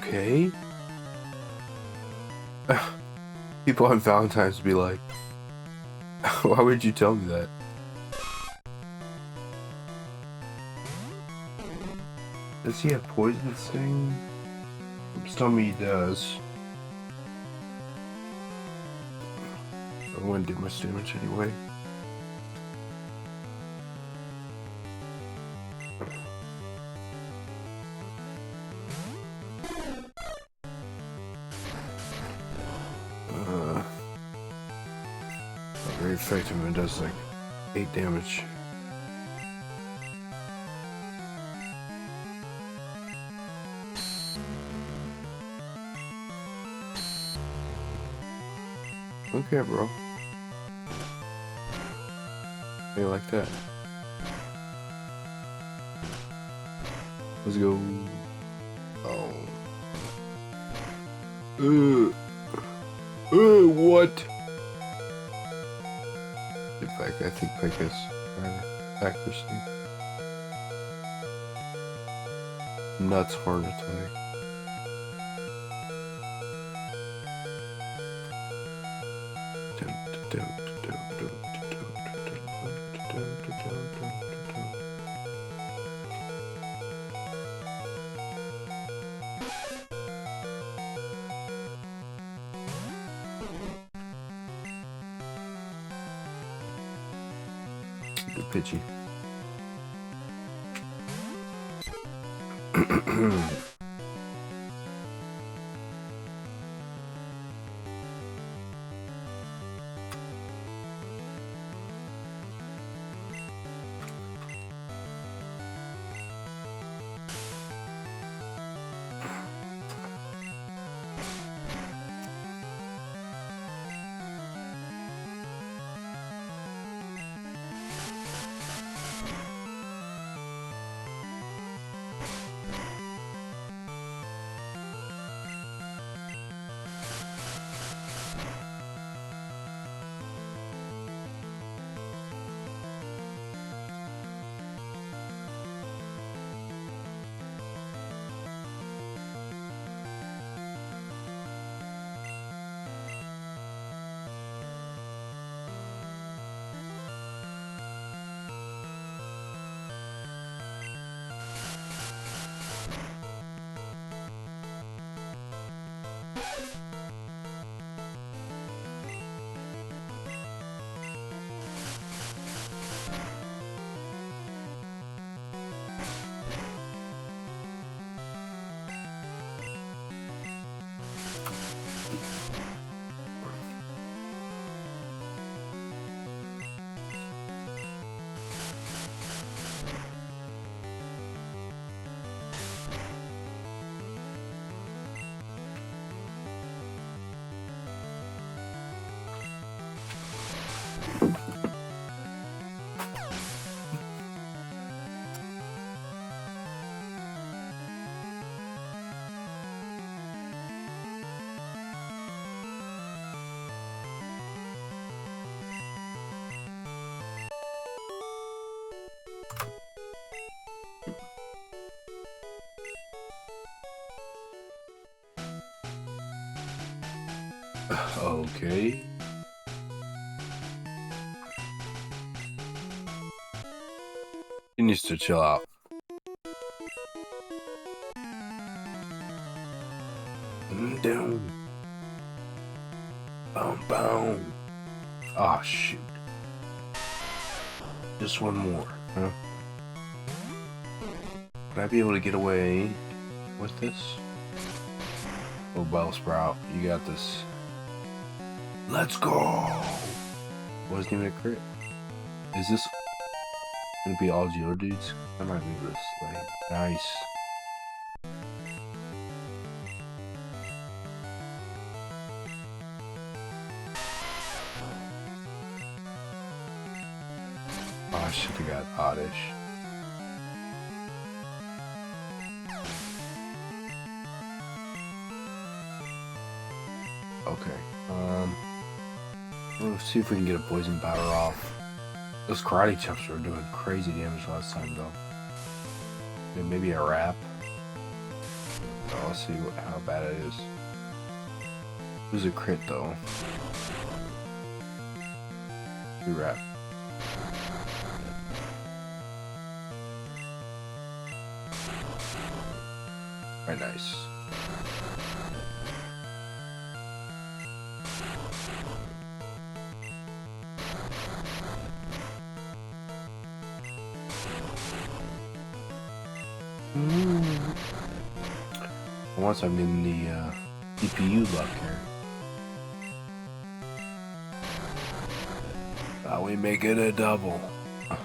Okay. People on Valentine's be like, why would you tell me that? Does he have poison sting? Just tell me he does. I wouldn't do much damage anyway. Very effective and it does like 8 damage. Okay, bro. How you like that? Let's go. Oh. What? I think Pike has accuracy. Nuts horn attack. Good pitchy. Okay. He needs to chill out. Down. Boom, boom. Ah, oh, shoot. Just one more, huh? Would I be able to get away with this? Oh, Bellsprout, you got this. Let's go! Wasn't even a crit. Is this gonna be all Geodudes? I might be able to slay. Nice. Oh, I should have got Oddish. Okay. Let's see if we can get a poison powder off. Those karate chops were doing crazy damage last time, though. Yeah, maybe a wrap. Oh, let's see how bad it is. It was a crit, though. Wrap. Very nice. Once I'm in the CPU luck here. We make it a double. I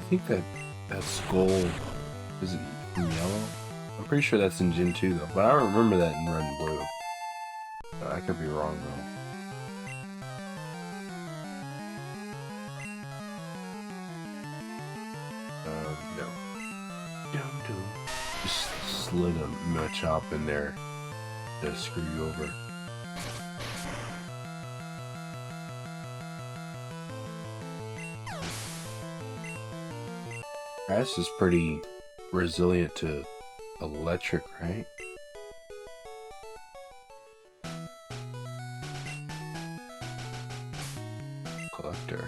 think that skull is it in yellow? I'm pretty sure that's in Gen 2 though, but I don't remember that in red and blue. I could be wrong though. No. Just slid a Machop in there to screw you over. Grass is pretty resilient to electric, right? Collector.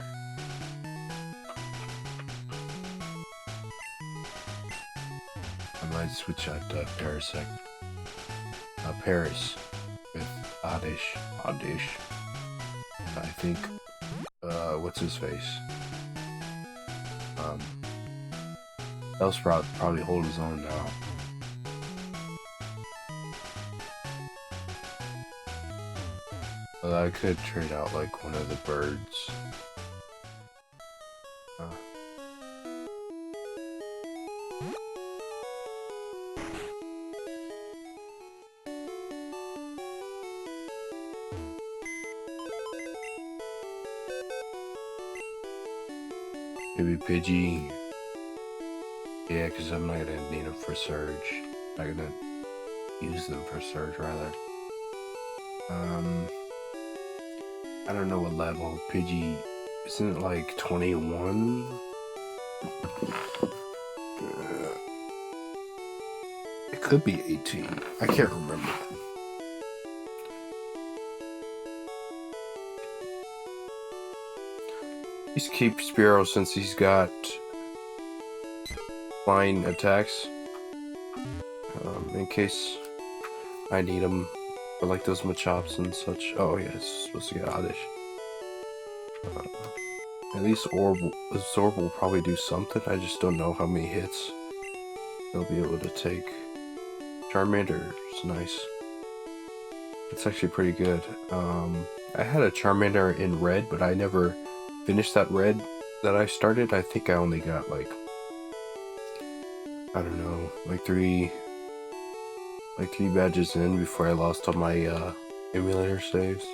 I might switch out to Parasect. Paris with Oddish. I think, what's his face? Bellsprout probably hold his own now. But I could trade out like one of the birds. Maybe Pidgey. Yeah, because I'm not gonna need them for Surge. I'm gonna use them for Surge rather. I don't know what level Pidgey. Isn't it like 21? It could be 18. I can't remember. Let's keep Spearow since he's got flying attacks. In case I need him for like those Machops and such. Oh yeah, it's supposed to get Oddish. At least Absorb will probably do something. I just don't know how many hits they'll be able to take. Charmander is nice. It's actually pretty good. I had a Charmander in red, but I never finished that red that I started. I think I only got like, I don't know, like three badges in before I lost all my emulator saves.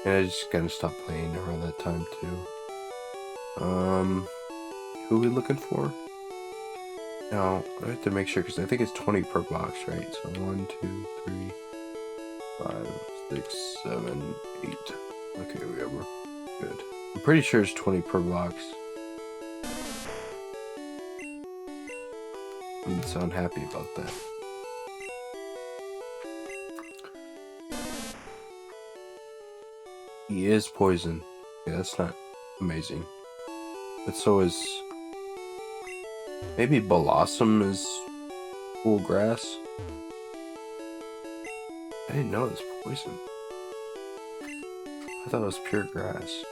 And I just kind of stopped playing around that time too. Who are we looking for? No, I have to make sure because I think it's 20 per box, right? So 1, 2, 3, 5, 6, 7, 8. Okay, we're good. I'm pretty sure it's 20 per box. I didn't sound happy about that. He is poison. Yeah, that's not amazing. But so is... Maybe Blossom is cool grass? I didn't know it was poison. I thought it was pure grass.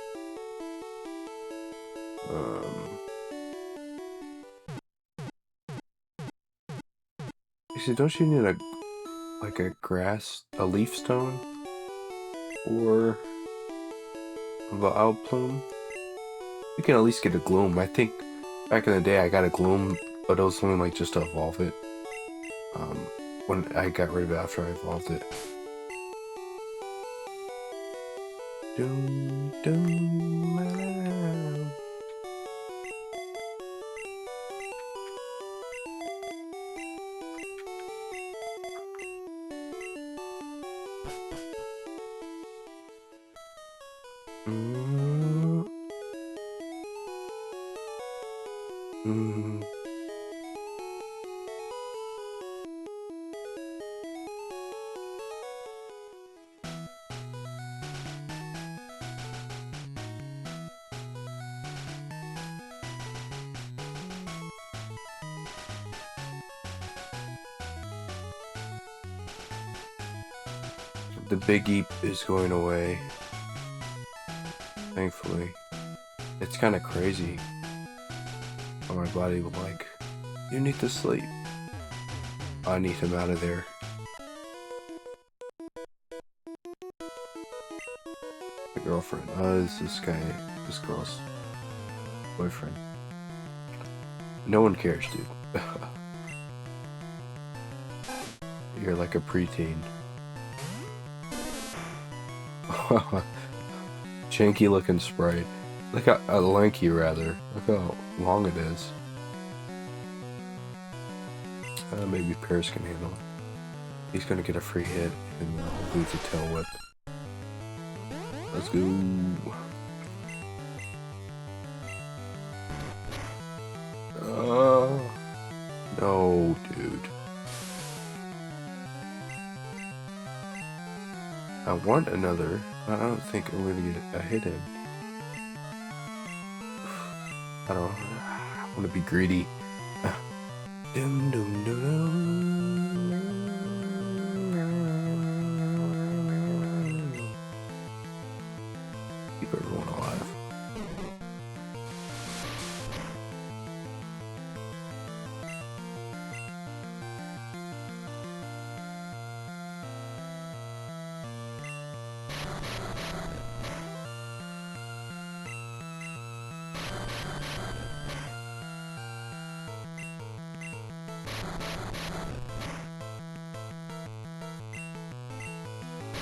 Actually, don't you need a leaf stone? Or a Vial Plume? You can at least get a Gloom. I think back in the day I got a Gloom, but it was only like just to evolve it. When I got rid of it after I evolved it. Doom, doom, la, la, la. The Big Eep is going away. Thankfully. It's kind of crazy. How my body will like, you need to sleep. I need him out of there. My girlfriend. This girl's boyfriend. No one cares, dude. You're like a preteen. Janky looking sprite. Look how lanky rather. Look how long it is. Maybe Paris can handle it. He's gonna get a free hit and hopefully it's a tail whip. Let's go. No, dude. I want another. I don't think I'm gonna get a hit in. I don't know. I want to be greedy. Dum, dum, dum, dum. Keep everyone alive.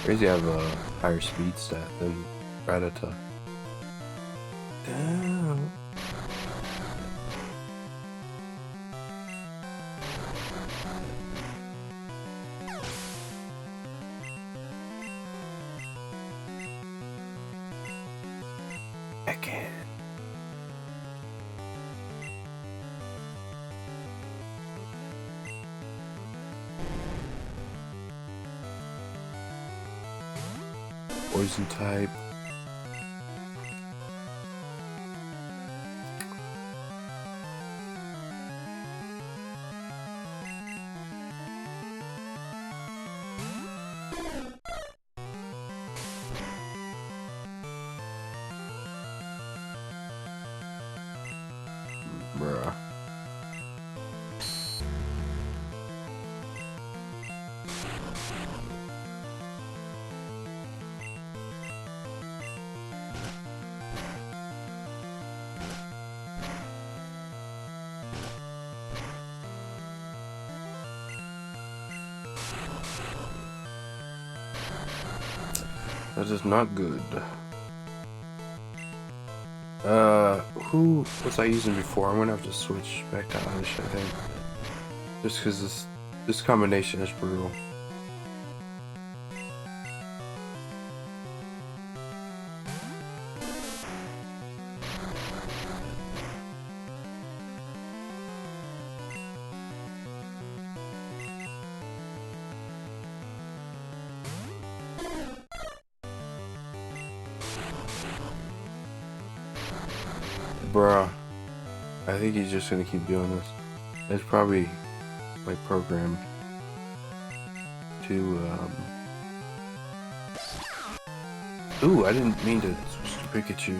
Crazy I have a higher speed stat than Rattata. Damn. Again. Poison type. Bruh. That is not good. Who was I using before? I'm gonna have to switch back to Irish, I think. Just because this combination is brutal. Bruh, I think he's just gonna keep doing this. It's probably like programmed to Ooh, I didn't mean to switch to Pikachu.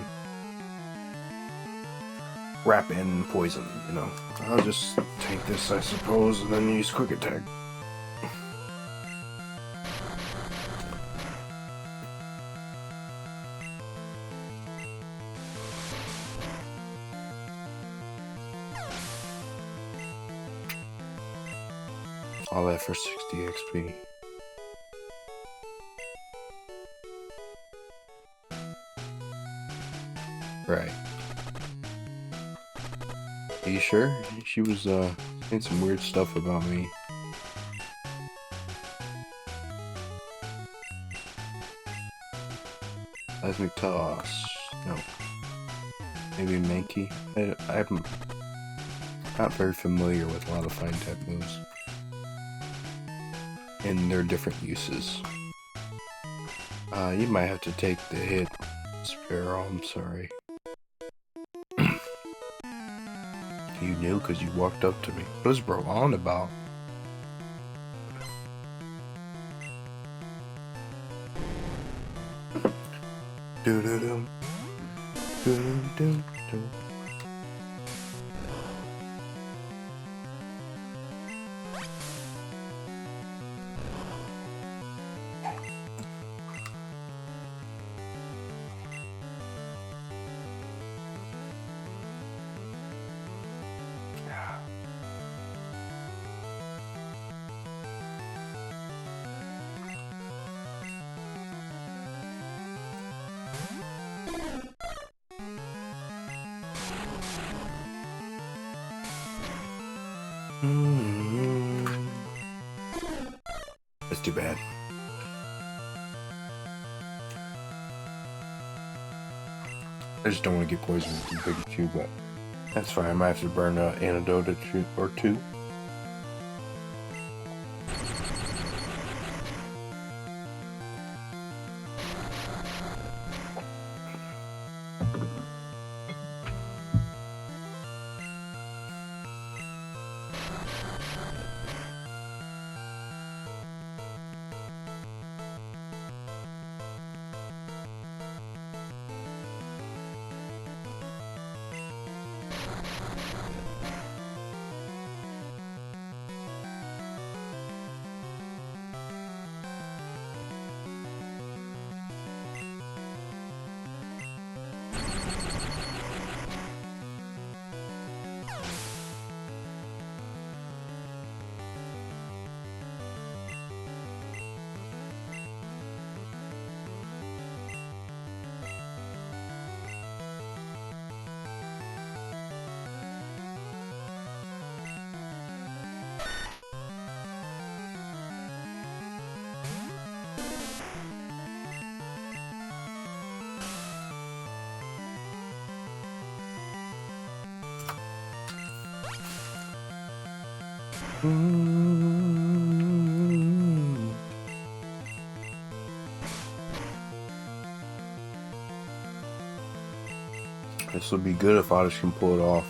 Wrap in poison, you know. I'll just take this, I suppose, and then use quick attack. All that for 60 XP. Right. Are you sure? She was saying some weird stuff about me. Seismic Toss. No. Maybe Mankey. I'm not very familiar with a lot of fine type moves. And their different uses. You might have to take the hit, Sparrow. I'm sorry. You knew because you walked up to me. What is bro on about? Do do do do do do. That's too bad. I just don't want to get poisoned with Pikachu, but that's fine. I might have to burn an antidote or two. This would be good if Oddish can pull it off.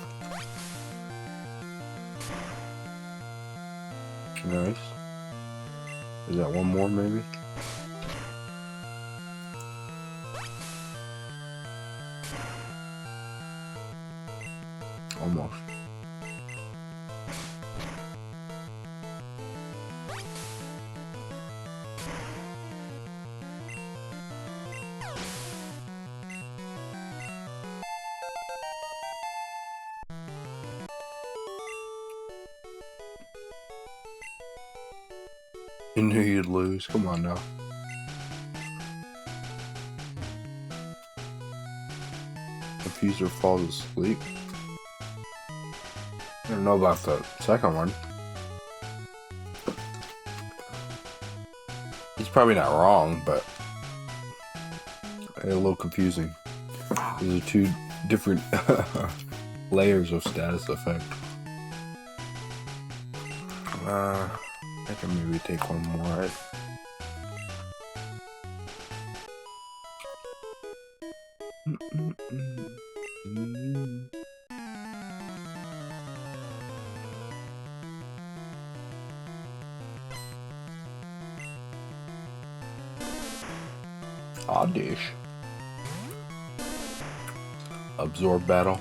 Nice. Is that one more, maybe? Almost. You knew you'd lose. Come on now. Confuser falls asleep. I don't know about the second one. probably not wrong, but a little confusing. Those are two different layers of status effect. I can maybe take one more. Oddish. Absorb battle.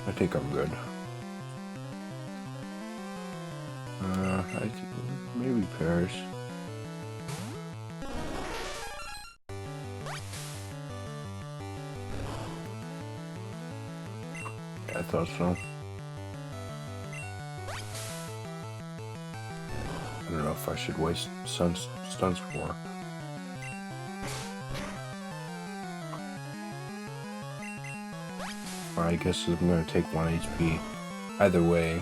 I think I'm good. Maybe Paris. I thought so. I don't know if I should waste stuns for. I guess I'm gonna take 1 HP. Either way.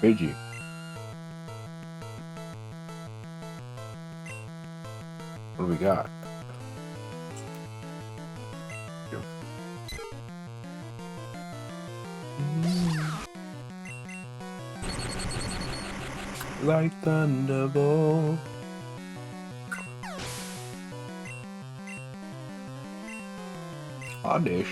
Reggie. What do we got? Like thunderbolt. Oddish.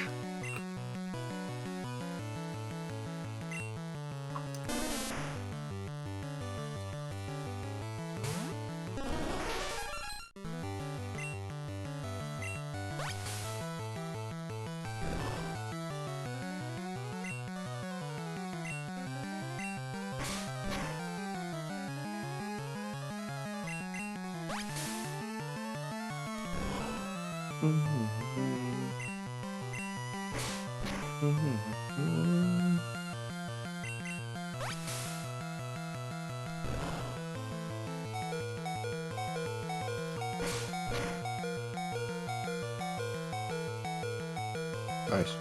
Nice.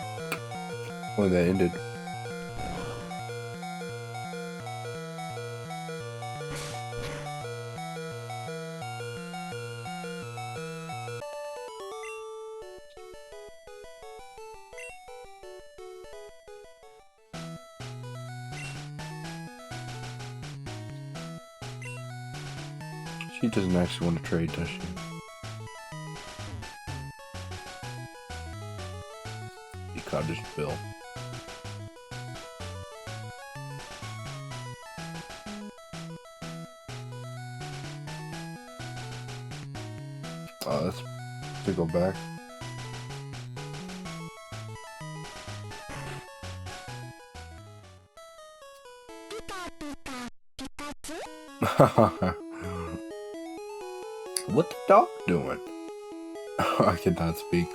When that ended. She doesn't actually want to trade, does she? He caught his bill. Oh, let's go back. What the dog doing? I cannot speak.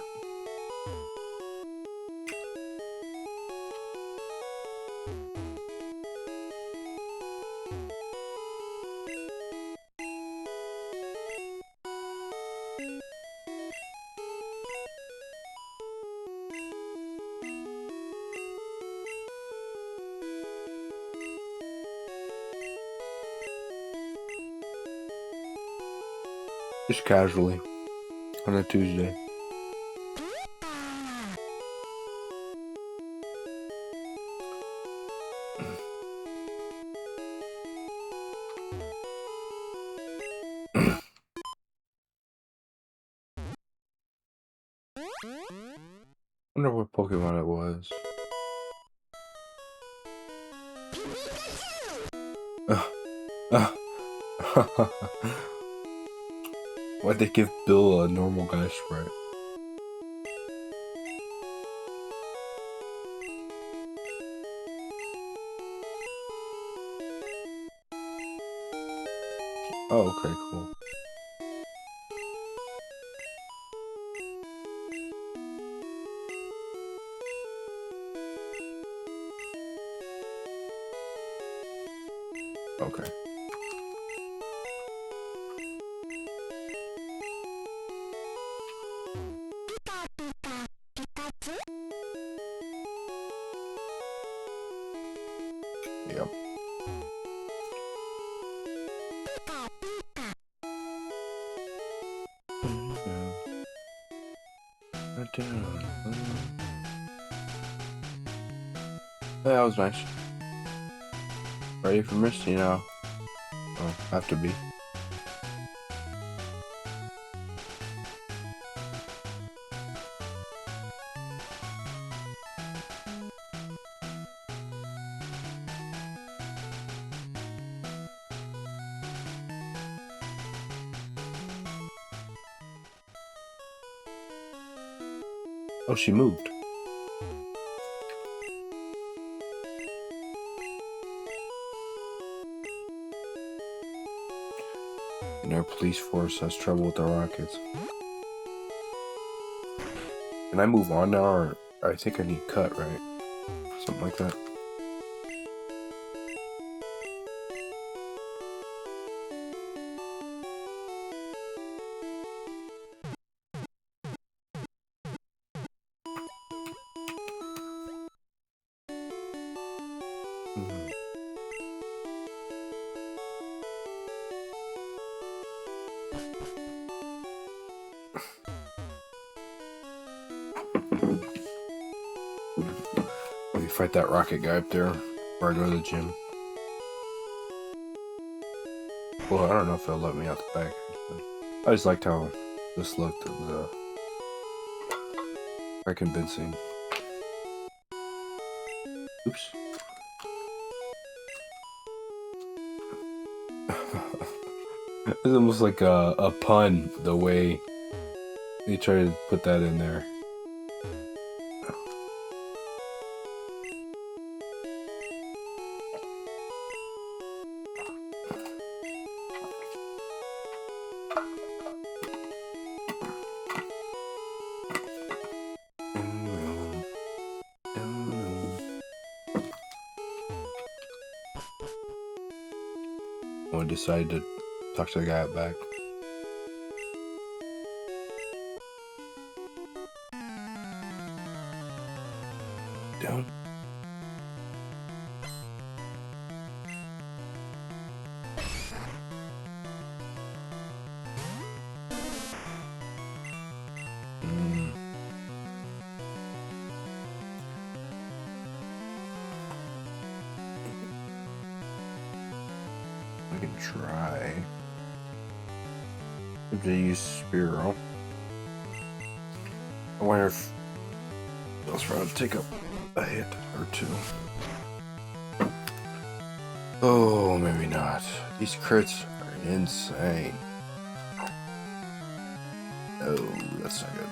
Just casually on a Tuesday. Wonder what Pokemon it was. Why'd they give Bill a normal guy sprite? Oh, okay, cool. Okay. Yep. That was nice. Ready for Misty now? Oh, have to be. Oh, she moved. And our police force has trouble with the rockets. Can I move on now, or I think I need cut, right? Something like that. Mhm. Let me fight that rocket guy up there before I go to the gym. Well, I don't know if they'll let me out the back. I just liked how this looked. It was quite convincing. Oops. It's almost like a pun, the way they try to put that in there. I decided to talk to the guy out back. Down. I can try. If they use Spearow. I wonder if those rounds take up a hit or two. Oh, maybe not. These crits are insane. Oh, that's not good.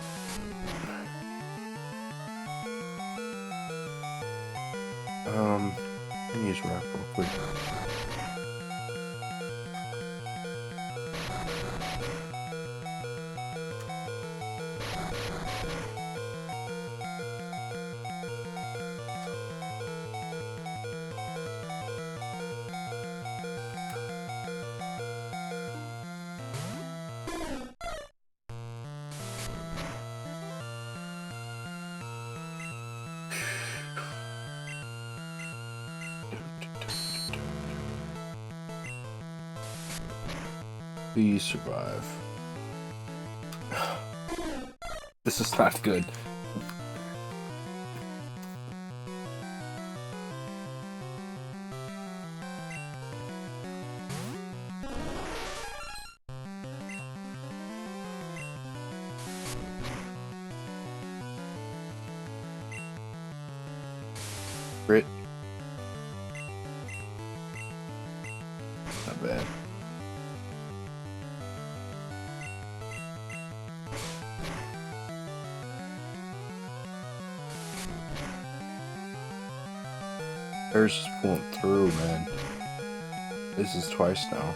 Let me use rock real quick. Please survive. This is not good. Crit. Not bad. There's just pulling through, man. This is twice now.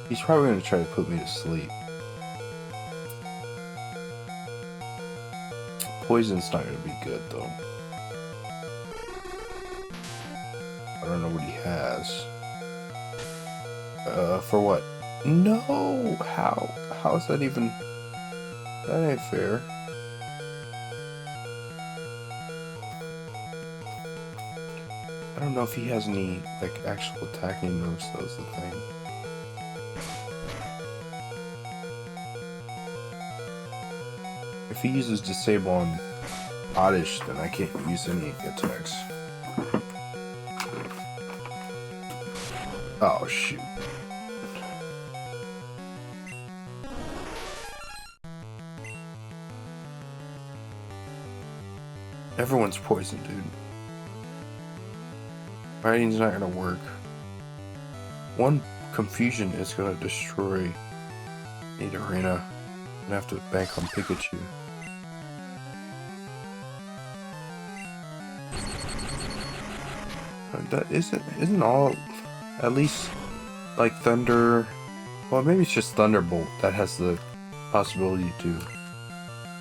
He's probably gonna try to put me to sleep. Poison's not gonna be good though. I don't know what he has. For what? No! How is that even... That ain't fair. I don't know if he has any, like, actual attacking moves, though, is the thing. If he uses Disable on Oddish, then I can't use any attacks. Oh, shoot. Everyone's poisoned, dude. Fighting's not gonna work. One confusion is gonna destroy Nidorina. I'm gonna have to bank on Pikachu. That isn't all, at least like Thunder. Well, maybe it's just Thunderbolt that has the possibility to.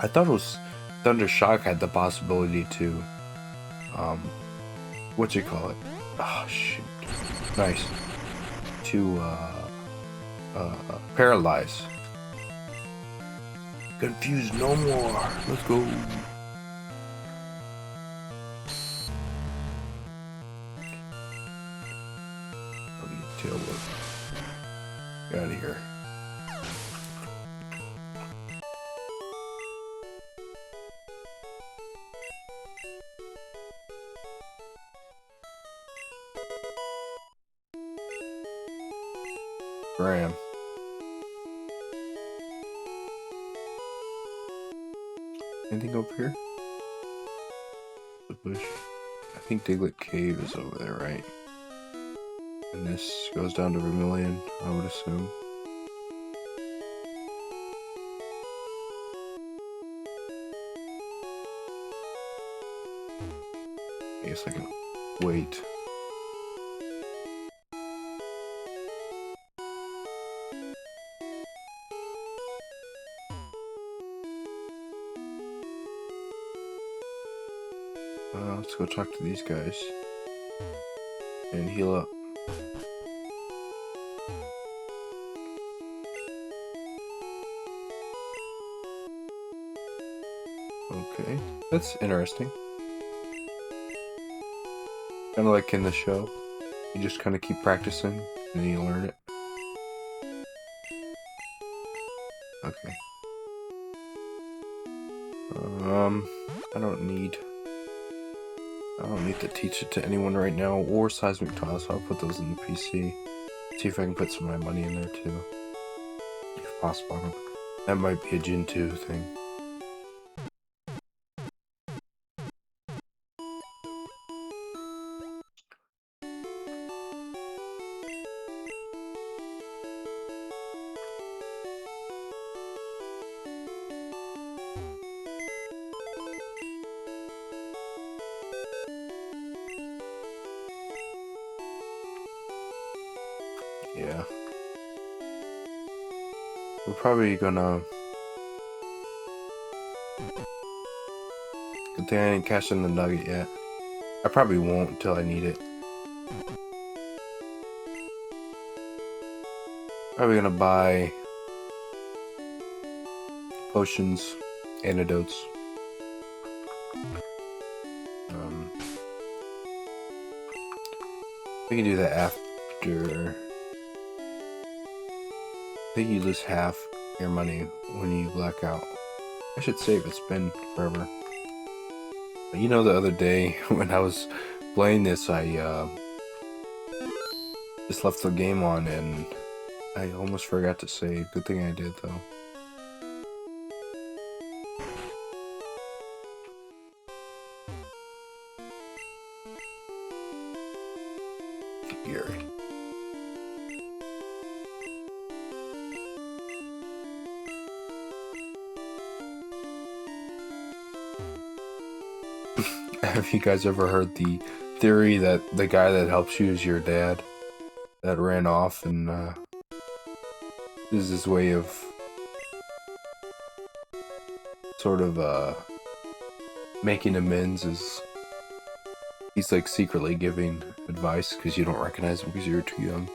I thought it was Thunder Shock had the possibility to. What you call it? Oh shoot! Nice. To paralyze. Confused no more. Let's go. Tail whip. Get out of here. Graham. Anything over here? The bush. I think Diglett Cave is over there, right? And this goes down to Vermilion, I would assume. I guess I can wait. Let's go talk to these guys and heal up. Okay, that's interesting. Kind of like in the show, you just kind of keep practicing and then you learn it. Okay. I don't need to teach it to anyone right now, or Seismic Tiles, so I'll put those in the PC. See if I can put some of my money in there too. If possible. That might be a Gen 2 thing. Yeah. We're probably gonna... Good thing I didn't cash in the nugget yet. I probably won't until I need it. Probably gonna buy potions, antidotes. We can do that after. I think you lose half your money when you black out. I should save, it's been forever. But you know, the other day when I was playing this, I just left the game on and I almost forgot to save. Good thing I did though. Gary. Have you guys ever heard the theory that the guy that helps you is your dad? That ran off and This is his way of sort of making amends. Is he's like secretly giving advice because you don't recognize him because you're too young.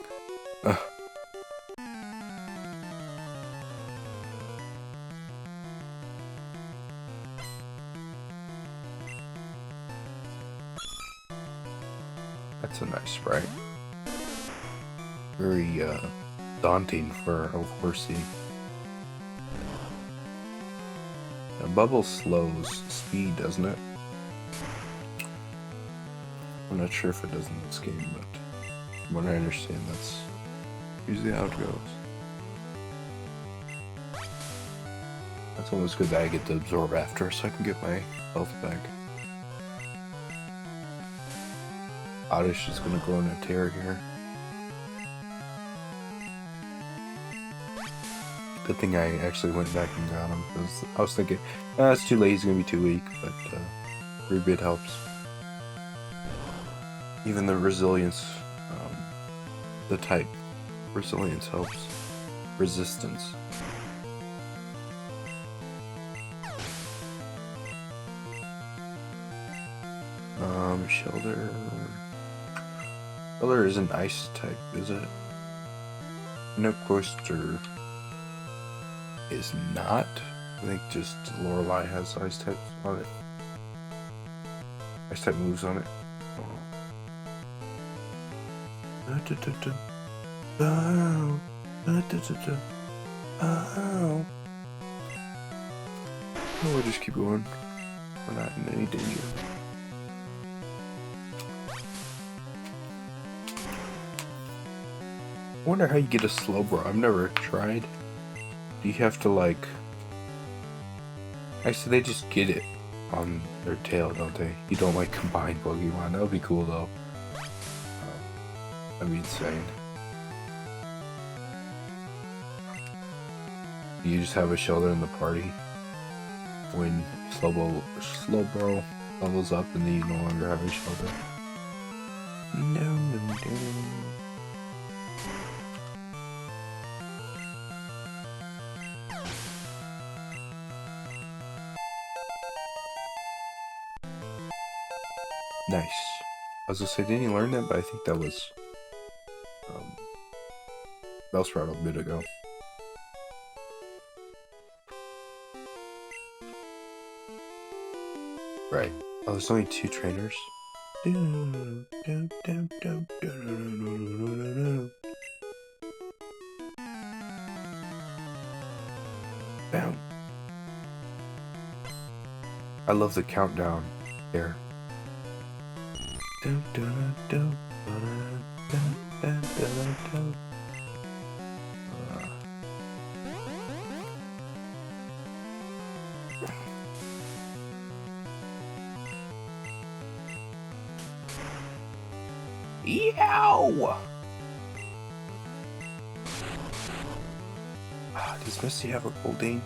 That's a nice sprite. Very daunting for a horsey. A bubble slows speed, doesn't it? I'm not sure if it does in this game, but from what I understand, that's usually how it goes. That's almost good that I get to absorb after, so I can get my health back. Oddish is gonna go on a tear here. Good thing I actually went back and got him, because I was thinking, it's too late, he's gonna be too weak, but rebid helps. Even the resilience, the type resilience helps. Resistance. Shelter. Shelter isn't ice type, is it? No, Cloister is not. I think just Lorelei has ice types on it. Ice type moves on it. Oh, we'll just keep going. We're not in any danger. I wonder how you get a Slowbro. I've never tried. Do you have to like... Actually, they just get it on their tail, don't they? You don't like combine Pokemon. That would be cool though. That'd be insane. You just have a Shelter in the party when Slowbro levels up and then you no longer have a Shelter. No. Nice. I was gonna say, didn't you learn that? But I think that was Bellsprout a bit ago. Right. Oh, there's only 2 trainers. Down. I love the countdown there. Yow! Does Misty have a Goldeen?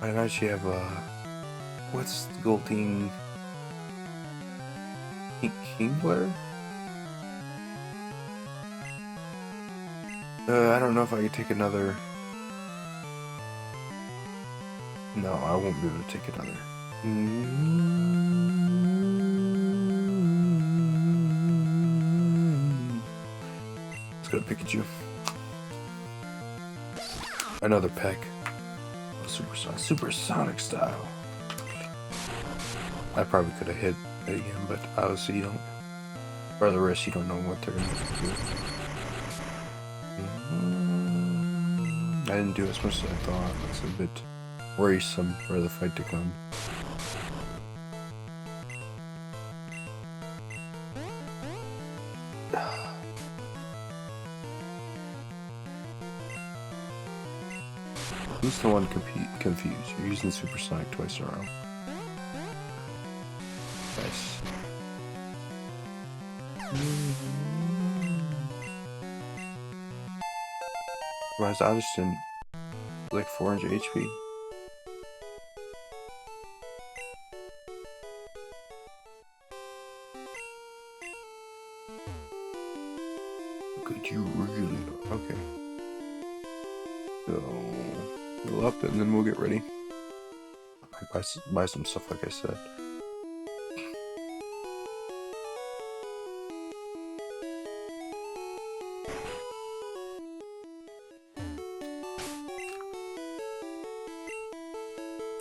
I know she have a... What's the Goldeen? Kingler? I don't know if I could take another... No, I won't be able to take another. Let's go to Pikachu. Another peck. Supersonic style. I probably could have hit it again, but obviously you don't. For the rest, you don't know what they're going to do. I didn't do as much as I thought. It's a bit worrisome for the fight to come. Who's the one confused? You're using Supersonic twice in a row. Nice. Why is Addiston like 400 HP? Could you really? Okay. So we'll up and then we'll get ready. Buy some stuff like I said.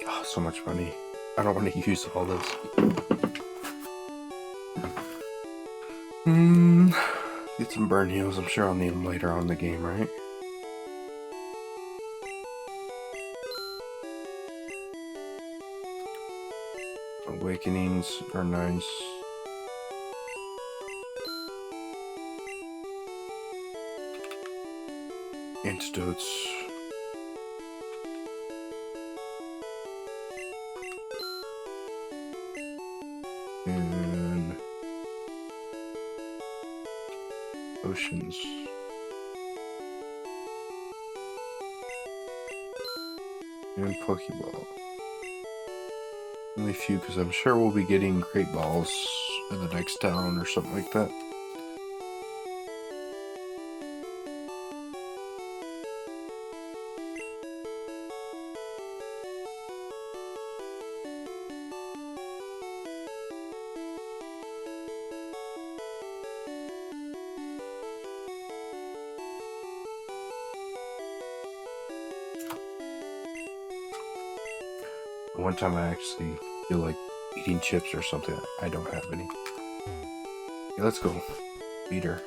Oh, so much money. I don't want to use all this. Get some burn heals. I'm sure I'll need them later on in the game, right? Awakenings are nice. Antidotes. And potions. And Pokeball. Only a few, because I'm sure we'll be getting Great Balls in the next town or something like that. One time I actually feel like eating chips or something. I don't have any. Yeah, let's go. Beat her.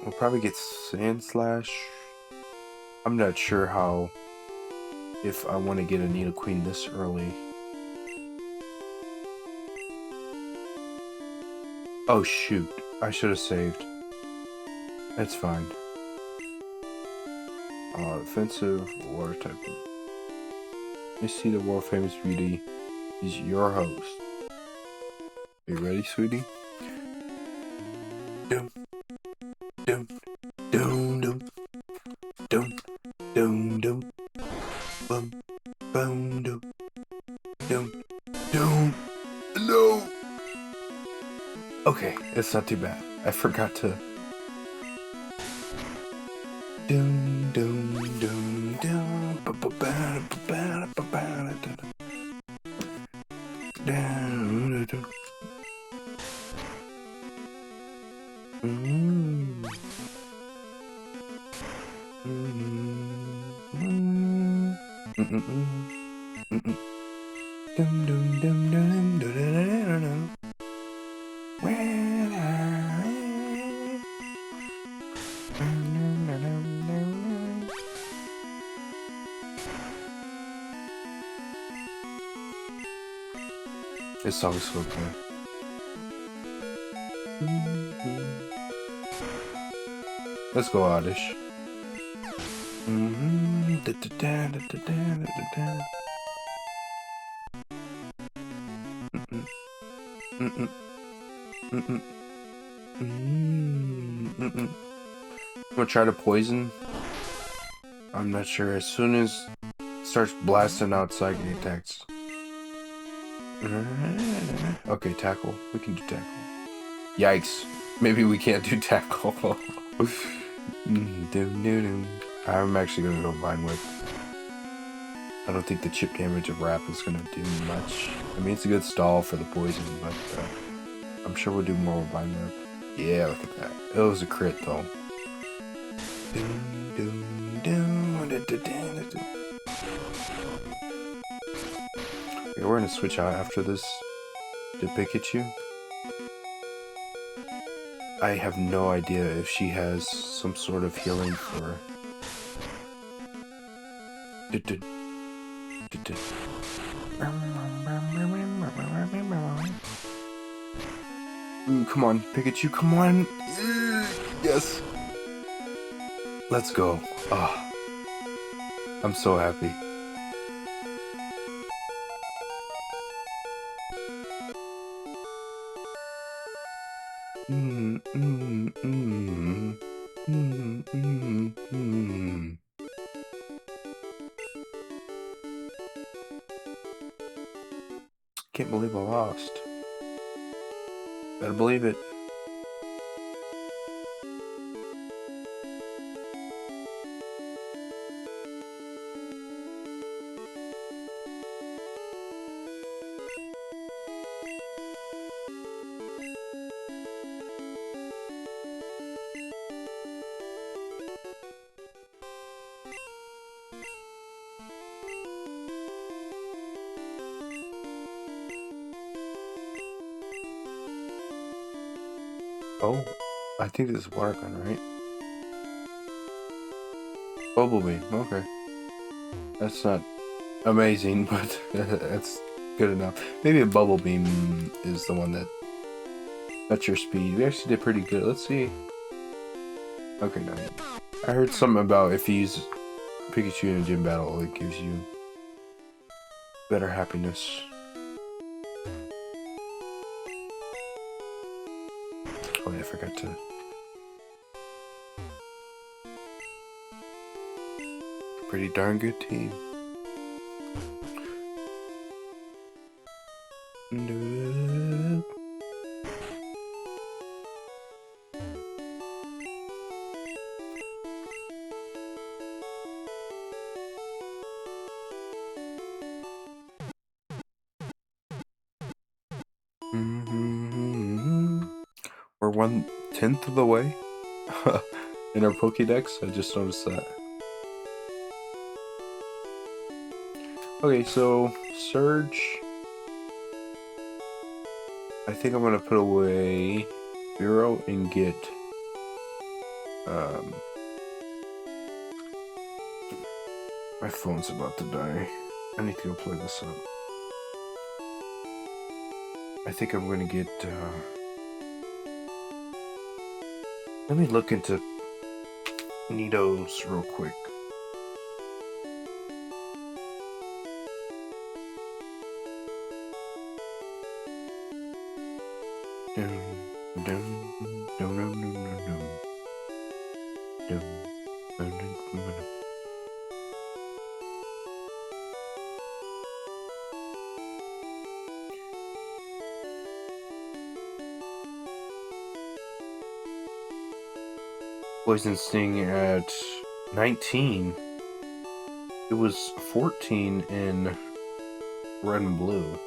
We'll probably get Sand Slash. I'm not sure how, if I want to get a Nidoqueen this early. Oh shoot, I should have saved. That's fine. Offensive, water type. I see the world famous beauty is your host. You ready, sweetie? Dum, dum, dum, dum, dum, dum, dum, bum, bum, dum, dum, dum. No. Okay, it's not too bad. I forgot to. Dum dum dum dum. This song's so good. Let's go, Oddish. I'm gonna try to poison. I'm not sure. As soon as it starts blasting out psychic attacks. Okay, tackle. We can do tackle. Yikes. Maybe we can't do tackle. I'm actually gonna go Vine Whip. I don't think the chip damage of Wrap is gonna do much. I mean, it's a good stall for the poison, but I'm sure we'll do more with Vine Whip. Yeah, look at that. It was a crit, though. Okay, we're gonna switch out after this to Pikachu. I have no idea if she has some sort of healing for... Ooh, come on, Pikachu, come on! Yes! Let's go. Oh, I'm so happy. Can't believe I lost. Better believe it. Oh, I think this is water gun, right? Bumblebee, okay. That's not amazing, but that's good enough. Maybe a bubble beam is the one that that's your speed. We actually did pretty good. Let's see. Okay, no. I heard something about if you use Pikachu in a gym battle, it gives you better happiness. Oh yeah, I forgot to. Pretty darn good team. We're 1/10 of the way in our Pokédex. I just noticed that. Okay, so Surge. I think I'm gonna put away Bureau and get my phone's about to die. I need to go plug this up. I think I'm gonna get let me look into Nido's real quick. Poison Sting at 19. It was 14 in red and blue.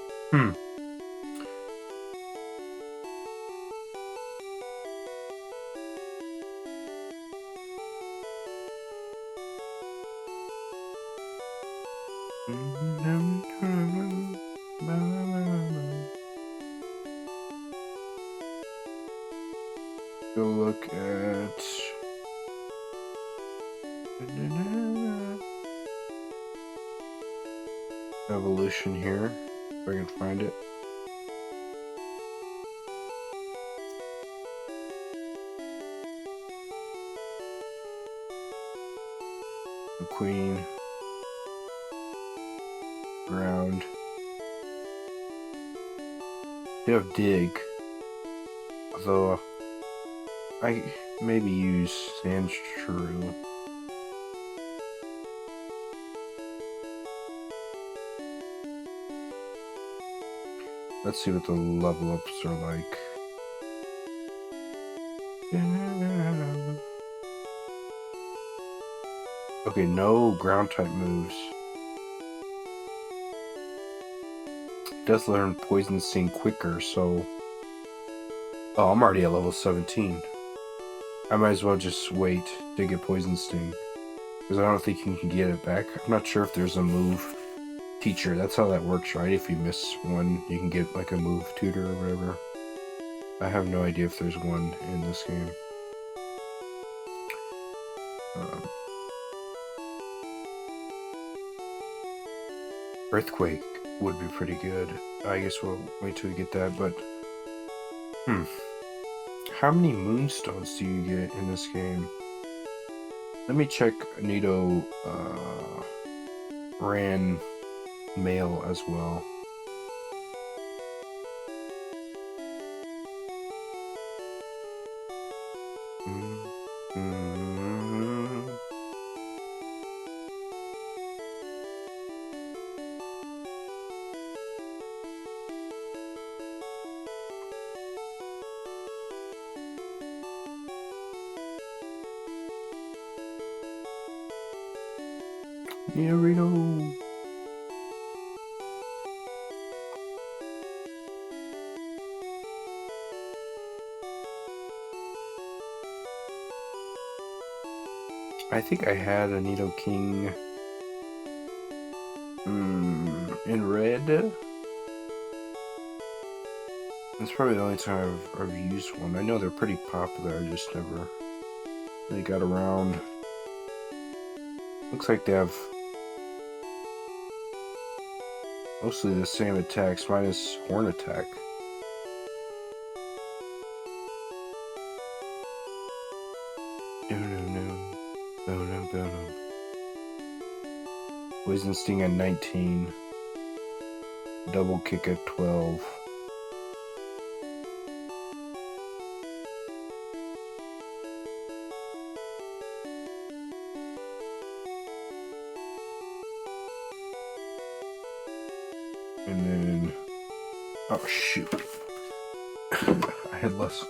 Go look at evolution here, if I can find it. The Queen, Ground. They have Dig, although I maybe use Sandshrew. Let's see what the level ups are like. Okay, no ground type moves. It does learn Poison Sting quicker, so. Oh, I'm already at level 17. I might as well just wait to get Poison Sting, because I don't think you can get it back. I'm not sure if there's a move teacher. That's how that works, right? If you miss one, you can get like a move tutor or whatever. I have no idea if there's one in this game. Earthquake would be pretty good. I guess we'll wait till we get that, but how many moonstones do you get in this game? Let me check Nido ran mail as well. Nidorino. I think I had a Nidoking in red. That's probably the only time I've used one. I know they're pretty popular, I just never really got around. Looks like they have mostly the same attacks, minus horn attack. Poison Sting at 19. Double Kick at 12. And then, oh shoot, I had less.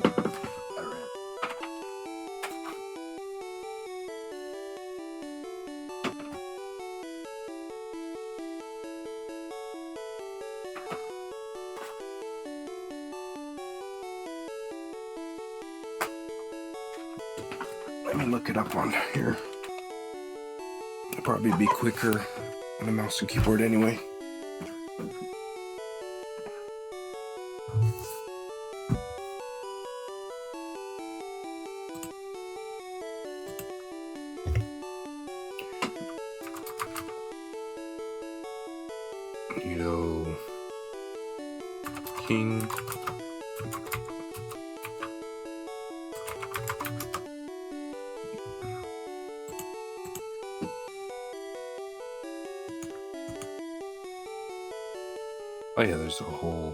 Let me look it up on here. It'll probably be quicker on the mouse and keyboard anyway. King. Oh yeah, there's a whole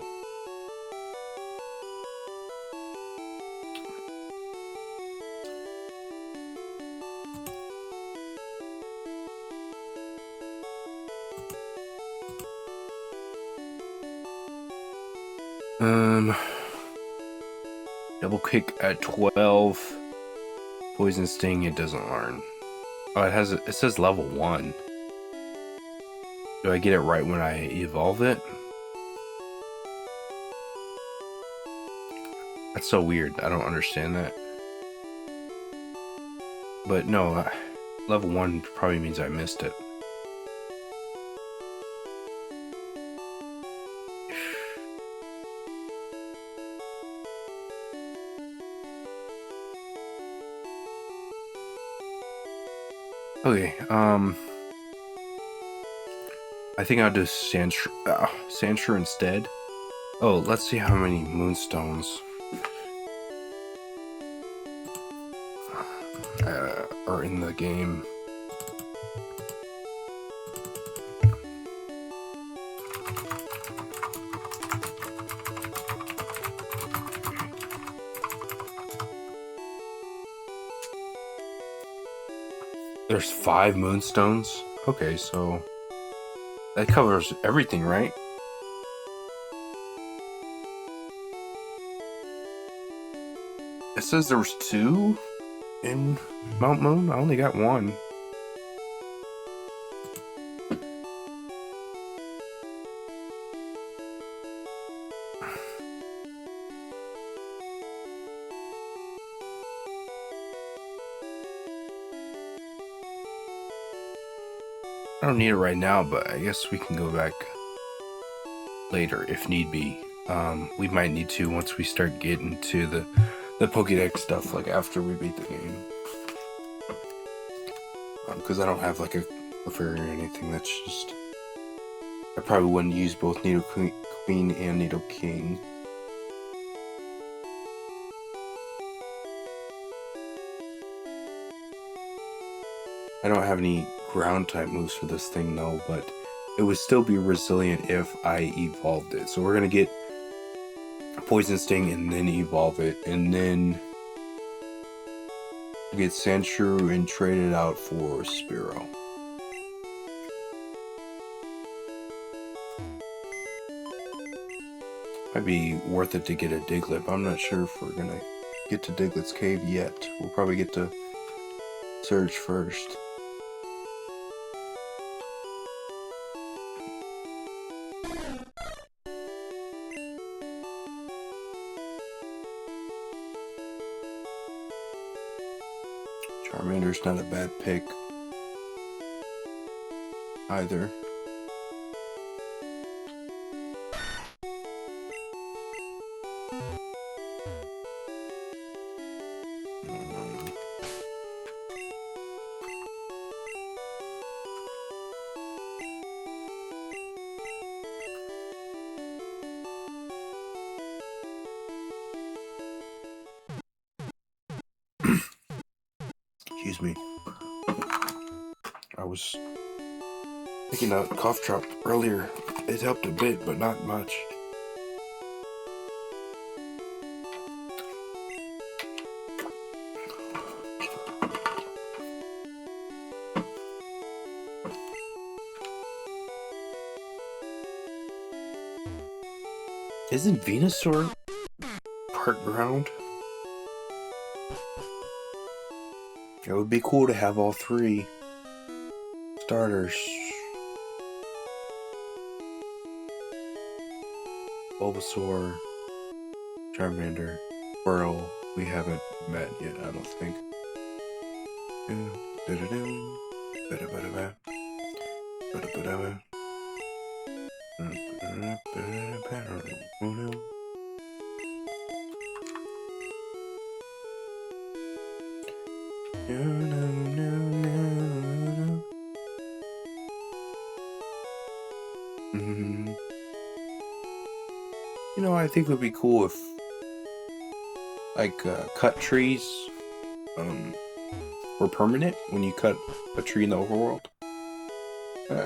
double kick at 12. Poison Sting, it doesn't learn. Oh, it says level 1. Do I get it right when I evolve it? That's so weird. I don't understand that. But no, level 1 probably means I missed it. Okay, I think I'll do Sandshrew instead. Oh, let's see how many Moonstones are in the game. There's 5 Moonstones? Okay, so that covers everything, right? It says there was 2 in Mount Moon. I only got 1. I don't need it right now, but I guess we can go back later if need be. We might need to once we start getting to the Pokédex stuff, like after we beat the game. Because I don't have like a fairy or anything. That's just, I probably wouldn't use both Nidoqueen and Nidoking. I don't have any ground type moves for this thing though, but it would still be resilient if I evolved it. So we're gonna get a Poison Sting and then evolve it, and then get Sandshrew and trade it out for Spearow. Might be worth it to get a Diglett. I'm not sure if we're gonna get to Diglett's cave yet. We'll probably get to Surge first. Charmander's not a bad pick either. Excuse me. I was taking a cough drop earlier. It helped a bit, but not much. Isn't Venusaur part ground? It would be cool to have all three starters. Bulbasaur, Charmander, Squirtle. We haven't met yet, I don't think. You know, I think it would be cool if, like, cut trees were permanent when you cut a tree in the overworld.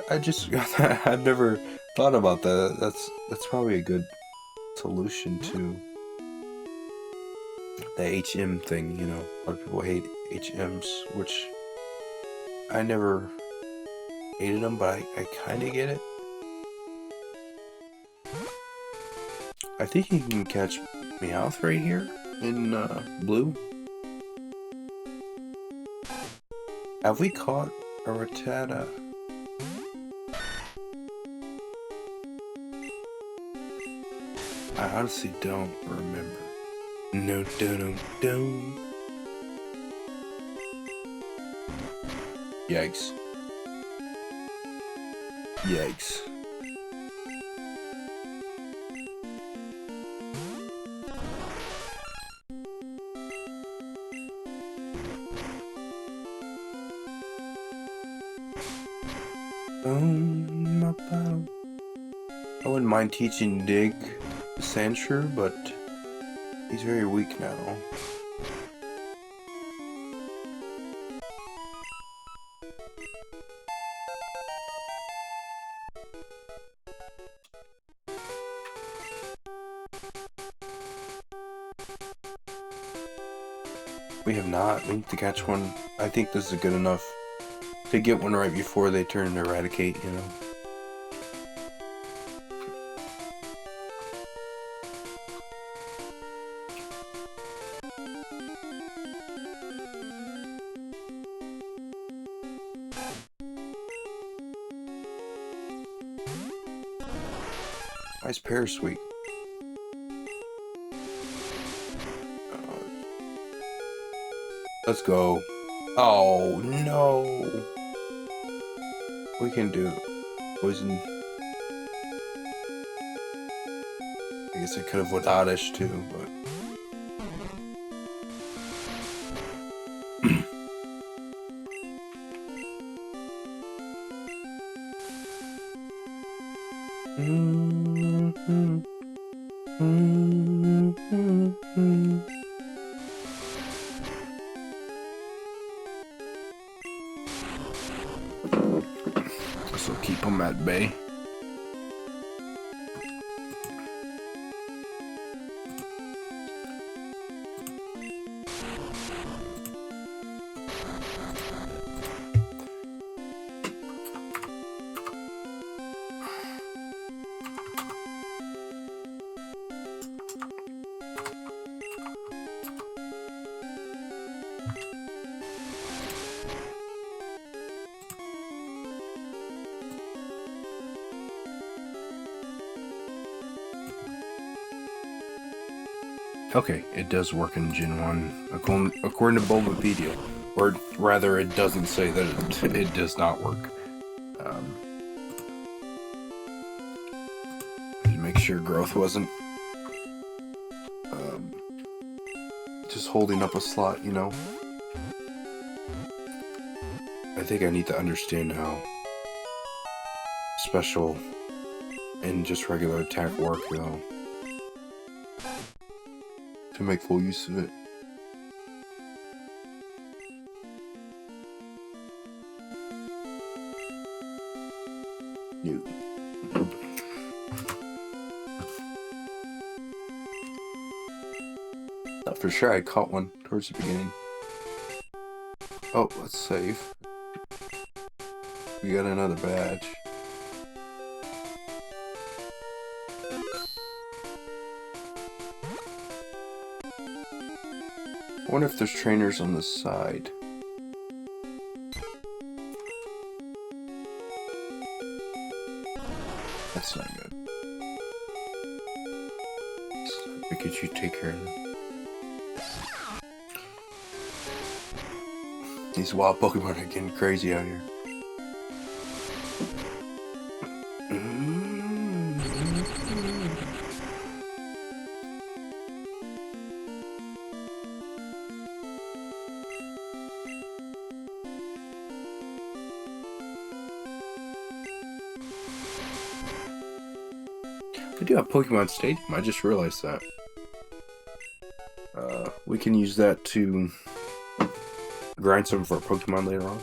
I just I've never thought about that. That's probably a good solution to the HM thing. You know, a lot of people hate HMs, which I never hated them, but I kind of get it. I think you can catch Meowth right here in blue. Have we caught a Rattata? I honestly don't remember. No, don't. Yikes. Yikes. I wouldn't mind teaching Dig the Sandshrew, but he's very weak now. We have not. We need to catch one. I think this is good enough to get one right before they turn to Eradicate, you know. Nice Parasweet. Let's go. Oh no. We can do poison. I guess I could have went Oddish too, but this will keep them at bay. Okay, it does work in Gen 1, according to Bulbapedia. Or rather, it doesn't say that it does not work. To make sure growth wasn't just holding up a slot, you know. I think I need to understand how special and just regular attack work, though, to make full use of it. New. Thought for sure I caught one towards the beginning. Oh, let's save. We got another badge. I wonder if there's trainers on the side. That's not good. Pikachu, take care of them. These wild Pokemon are getting crazy out here. We do have Pokemon Stadium, I just realized that. We can use that to grind some of our Pokemon later on.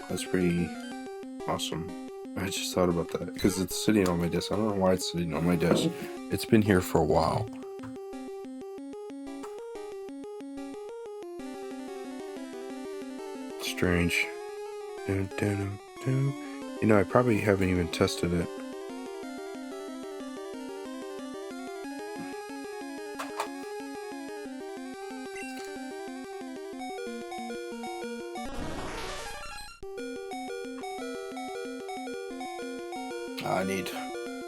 That's pretty awesome. I just thought about that because it's sitting on my desk. I don't know why it's sitting on my desk. It's been here for a while. Strange. Dun, dun, dun, dun. You know, I probably haven't even tested it. I need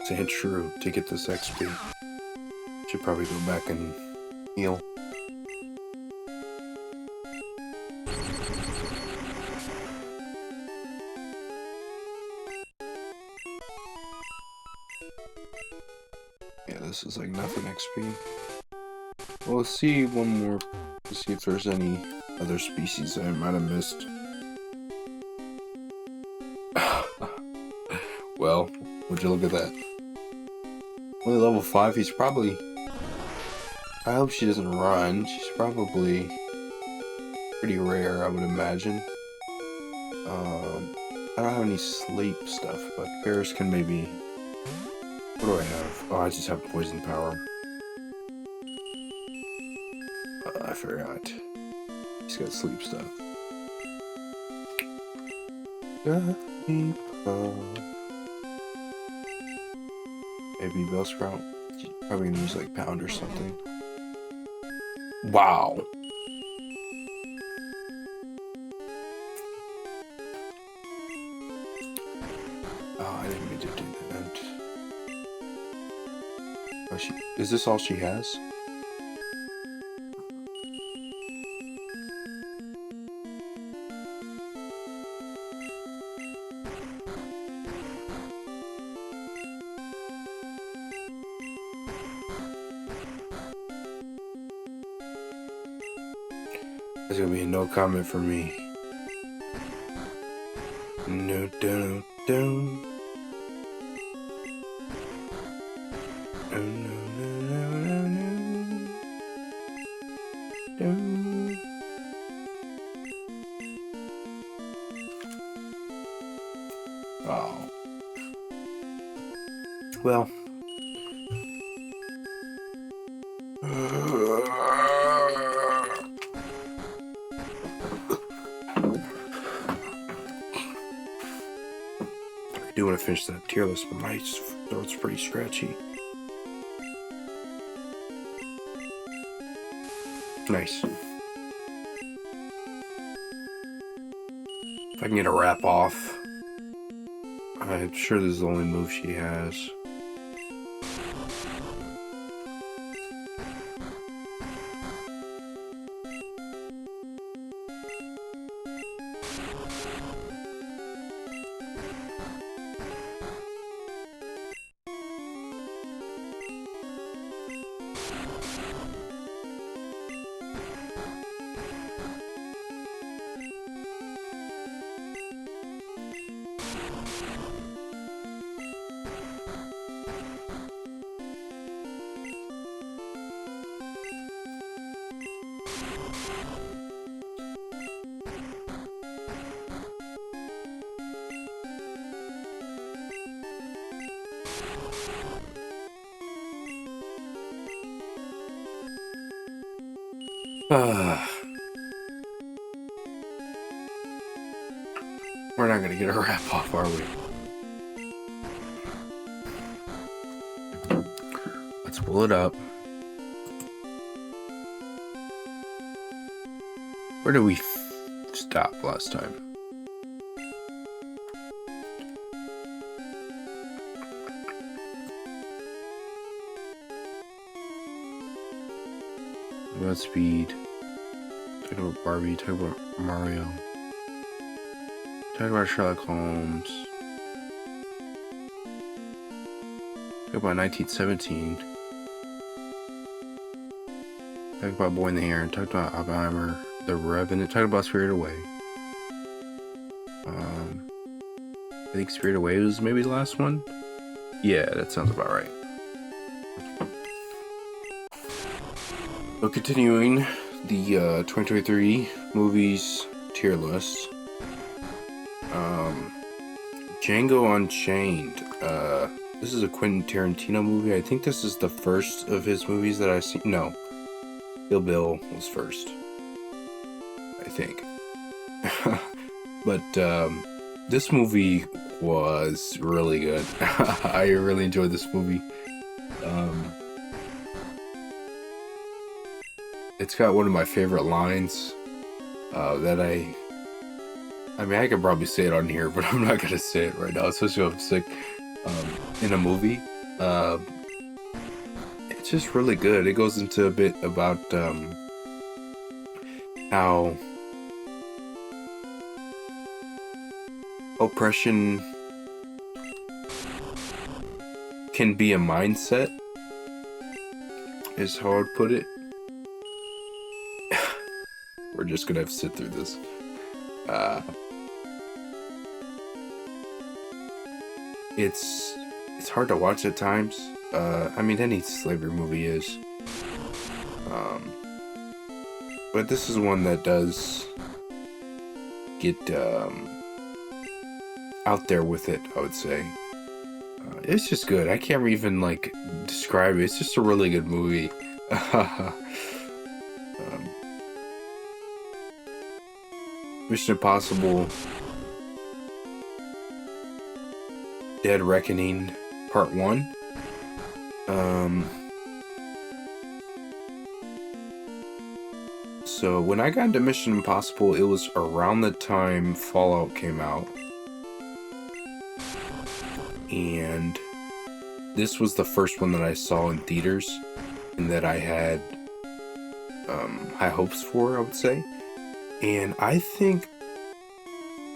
Sandshrew to get this XP. Should probably go back and heal. Yeah, this is like nothing XP. Well, let's see one more to see if there's any other species I might have missed. Well, would you look at that? Only level 5, he's probably... I hope she doesn't run. She's probably pretty rare, I would imagine. I don't have any sleep stuff, but bears can maybe... What do I have? Oh, I just have poison power. I forgot. He's got sleep stuff. Maybe Bellsprout. She's probably gonna use like Pound or something. Wow. Oh, I didn't mean to do that. Oh, is this all she has? There's gonna be a no comment for me. No, don't, don't. Oh, no, no, no, no, no. Oh. Well. I do want to finish that tier list, but my throat's pretty scratchy. Nice. If I can get a wrap off, I'm sure this is the only move she has. We're not gonna get a wrap off, are we? Let's pull it up. Where did we stop last time? About speed. Talk about Barbie. Talk about Mario. Talk about Sherlock Holmes. Talk about 1917. Talk about Boy in the Heron. Talk about Oppenheimer. The Revenant. Talk about Spirited Away. I think Spirited Away was maybe the last one. Yeah, that sounds about right. So continuing the 2023 movies tier list. Django Unchained. This is a Quentin Tarantino movie. I think this is the first of his movies that I've seen. No, Kill Bill was first, I think. But this movie was really good. I really enjoyed this movie. It's got one of my favorite lines that I mean, I could probably say it on here, but I'm not gonna say it right now, especially if I'm sick. In a movie, it's just really good. It goes into a bit about how oppression can be a mindset, is how I'd put it. We're just gonna have to sit through this. It's hard to watch at times. I mean, any slavery movie is. But this is one that does get out there with it, I would say. It's just good. I can't even like describe it. It's just a really good movie. Mission Impossible Dead Reckoning Part 1. So when I got into Mission Impossible, it was around the time Fallout came out. And this was the first one that I saw in theaters and that I had high hopes for, I would say. And I think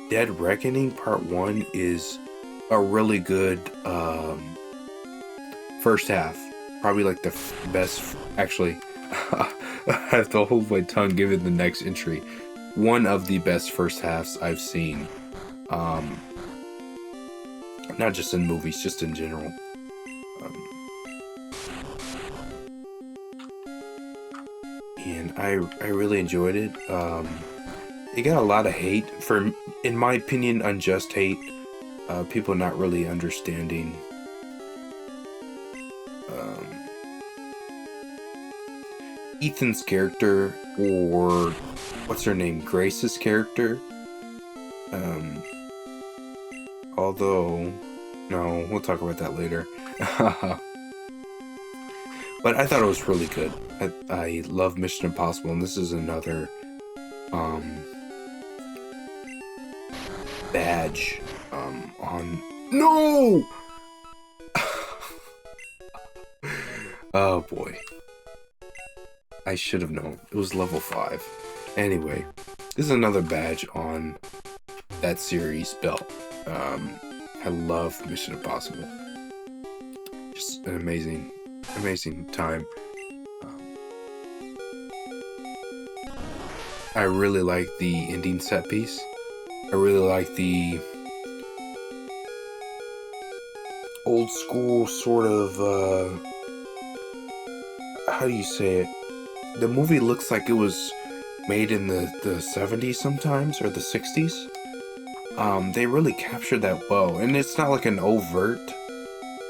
Dead Reckoning Part 1 is a really good first half. Probably like the best, actually, I have to hold my tongue given the next entry. One of the best first halves I've seen. Not just in movies, just in general. And I really enjoyed it. It got a lot of hate for, in my opinion, unjust hate. People not really understanding Ethan's character, or what's her name, Grace's character. Although, no, we'll talk about that later. But I thought it was really good. I love Mission Impossible, and this is another badge on. No! Oh boy. I should have known. It was level 5. Anyway, this is another badge on that series belt. I love Mission Impossible. Just an amazing time. I really like the ending set piece. I really like the old school sort of, how do you say it? The movie looks like it was made in the 70s sometimes, or the 60s. They really captured that well, and it's not like an overt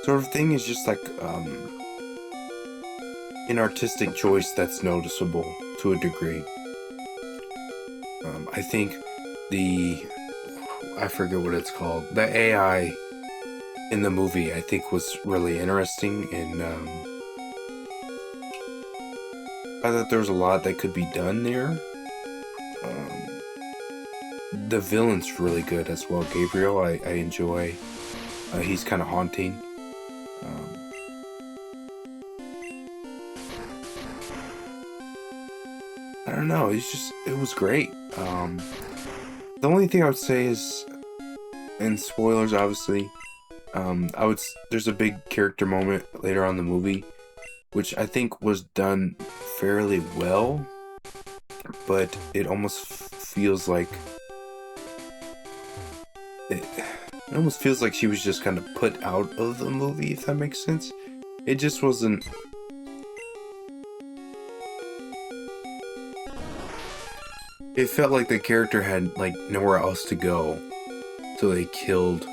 sort of thing is just like an artistic choice that's noticeable to a degree. I think I forget what it's called. The AI in the movie, I think, was really interesting, and I thought there was a lot that could be done there. The villain's really good as well. Gabriel, I enjoy. He's kind of haunting. I don't know. It was great. The only thing I would say is, and spoilers, obviously, there's a big character moment later on in the movie, which I think was done fairly well, but it almost feels like it almost feels like she was just kind of put out of the movie, if that makes sense. It just wasn't. It felt like the character had like nowhere else to go, so they killed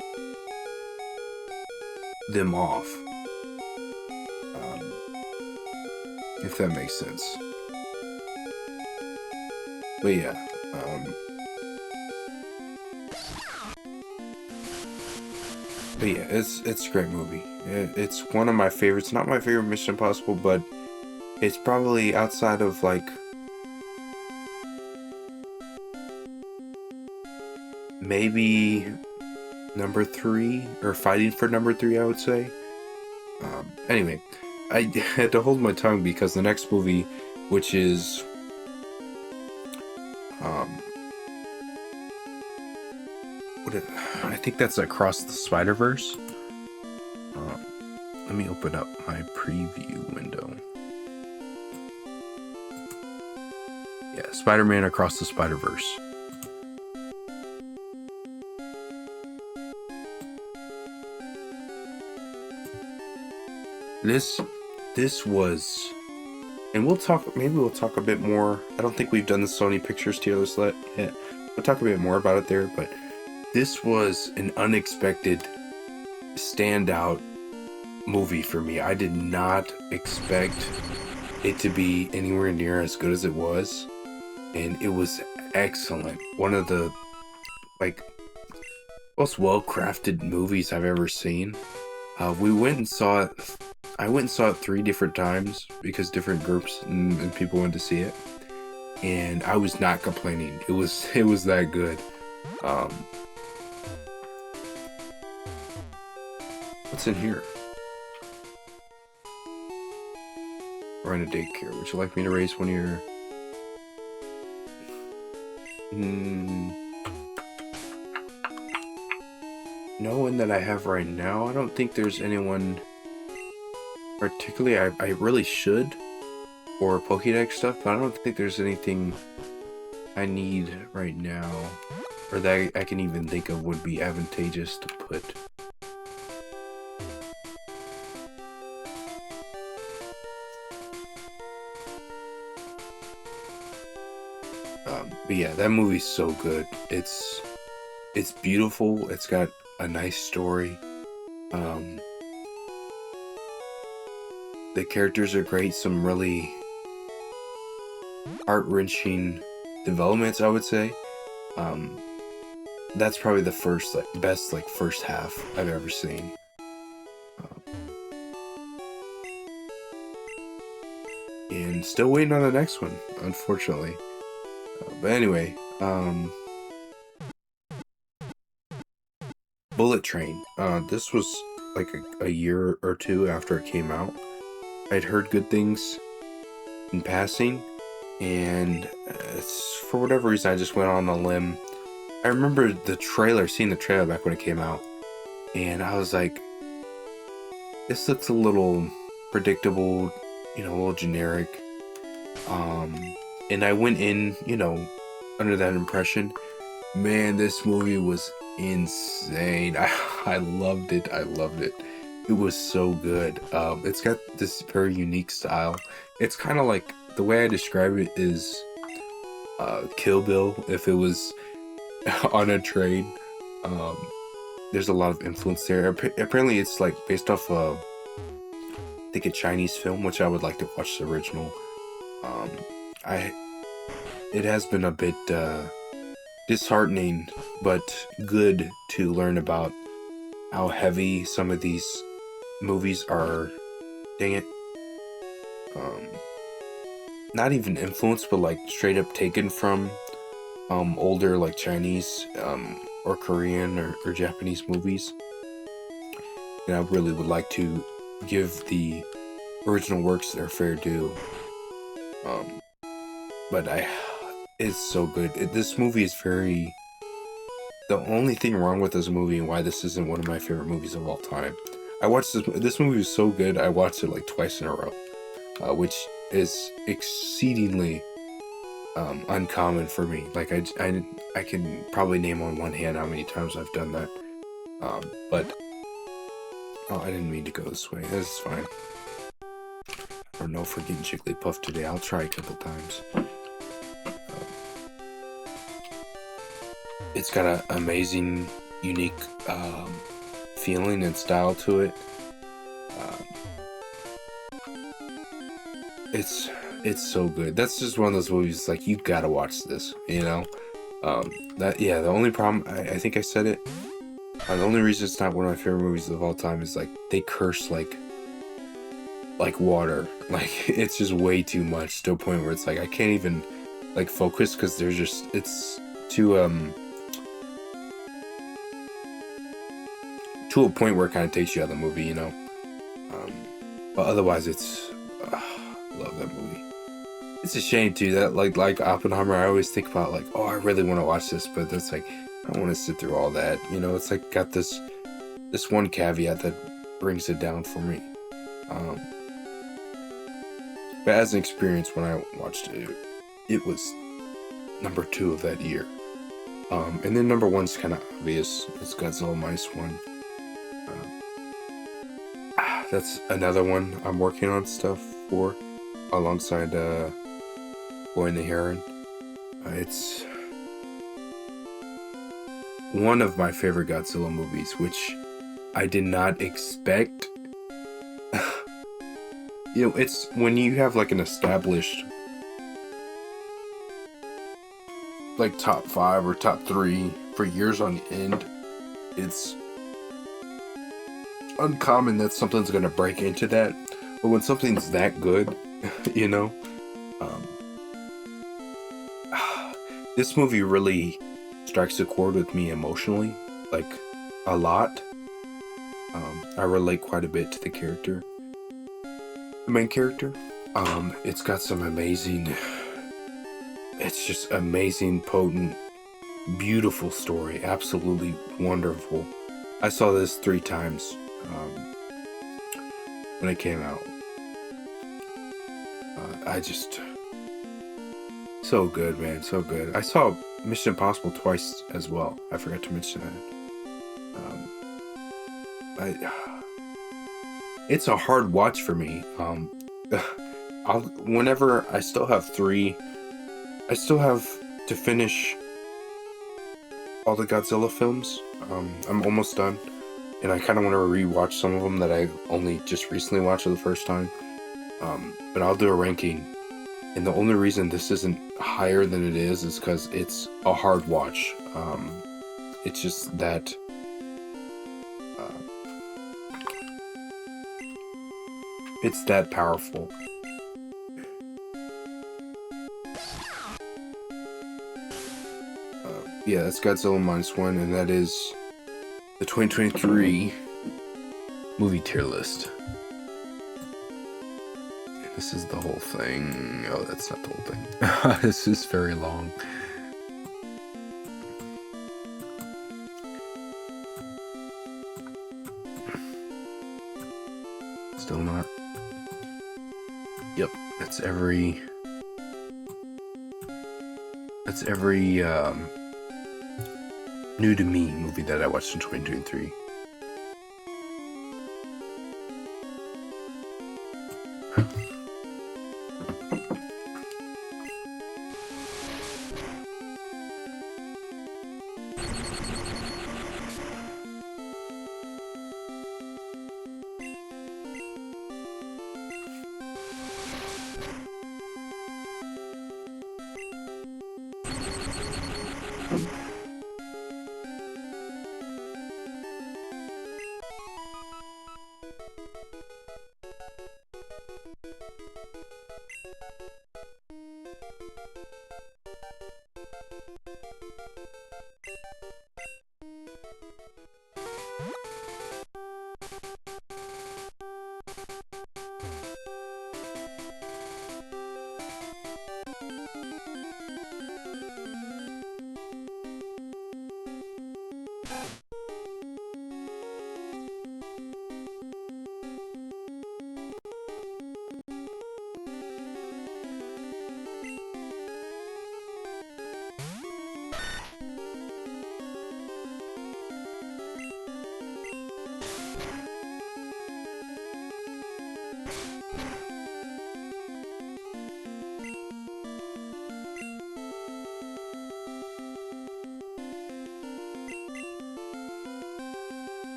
them off. If that makes sense. But yeah, it's a great movie. It's one of my favorites. Not my favorite Mission Impossible, but it's probably outside of like maybe number 3 or fighting for number 3, I would say. Anyway, I had to hold my tongue because the next movie, which is I think that's Across the Spider-Verse. Let me open up my preview window. Yeah, Spider-Man Across the Spider-Verse. This was, and maybe we'll talk a bit more. I don't think we've done the Sony Pictures tier list yet. We'll talk a bit more about it there, but this was an unexpected standout movie for me. I did not expect it to be anywhere near as good as it was, and it was excellent. One of the like most well-crafted movies I've ever seen. We went and saw it. I went and saw it 3 different times because different groups and people went to see it, and I was not complaining. It was that good. What's in here? We're in a daycare. Would you like me to raise one of your? No one that I have right now. I don't think there's anyone particularly. I really should for Pokédex stuff, but I don't think there's anything I need right now, or that I can even think of would be advantageous to put. But yeah, that movie's so good. It's beautiful. It's got a nice story. The characters are great. Some really heart-wrenching developments, I would say. That's probably the best first half I've ever seen. And still waiting on the next one, unfortunately. But anyway, Bullet Train. This was like a year or 2 after it came out. I'd heard good things in passing, and for whatever reason, I just went on a limb. I remember seeing the trailer back when it came out, and I was like, this looks a little predictable, a little generic. And I went in, under that impression. Man, this movie was insane. I loved it. It was so good. It's got this very unique style. It's kind of like, the way I describe it is Kill Bill if it was on a train. there's a lot of influence there. Apparently, it's like based off I think a Chinese film, which I would like to watch the original. Um, I it has been a bit disheartening, but good to learn about how heavy some of these movies are. Dang it. Not even influenced, but like straight up taken from older like Chinese or Korean or Japanese movies. And I really would like to give the original works their fair due. But it's so good. This movie is very. The only thing wrong with this movie and why this isn't one of my favorite movies of all time. I watched this movie was so good. I watched it like twice in a row, which is exceedingly uncommon for me. Like I can probably name on one hand how many times I've done that. But oh, I didn't mean to go this way. This is fine. Or no for getting Jigglypuff today. I'll try a couple times. It's got an amazing, unique feeling and style to it. It's so good. That's just one of those movies like you gotta watch this. You know, the only problem I think I said it. The only reason it's not one of my favorite movies of all time is like they curse like water. Like it's just way too much to a point where it's like I can't even like focus because there's just it's too to a point where it kind of takes you out of the movie, you know. But otherwise, it's love that movie. It's a shame too that like Oppenheimer, I always think about like, oh, I really want to watch this, but it's like I don't want to sit through all that, you know. It's like got this one caveat that brings it down for me. But as an experience, when I watched it, it was number 2 of that year. And then number 1's kind of obvious. It's Godzilla -1. That's another one I'm working on stuff for, alongside Boy and the Heron. It's one of my favorite Godzilla movies, which I did not expect. You know, it's when you have like an established like top 5 or top 3 for years on end, it's uncommon that something's gonna break into that. But when something's that good, you know, this movie really strikes a chord with me emotionally, like a lot. I relate quite a bit to the character, the main character. It's got some amazing, it's just amazing, potent, beautiful story. Absolutely wonderful. I saw this 3 times when it came out. I just so good, man, so good. I saw Mission Impossible twice as well. I forgot to mention that. It's a hard watch for me. Whenever I still have to finish all the Godzilla films. I'm almost done, and I kind of want to rewatch some of them that I only just recently watched for the first time. But I'll do a ranking, and the only reason this isn't higher than it is because it's a hard watch. It's just that it's that powerful. Yeah, that's Godzilla -1, and that is the 2023 movie tier list. This is the whole thing. Oh, that's not the whole thing. This is very long. Still not. Yep, that's every new to me movie that I watched in 2023.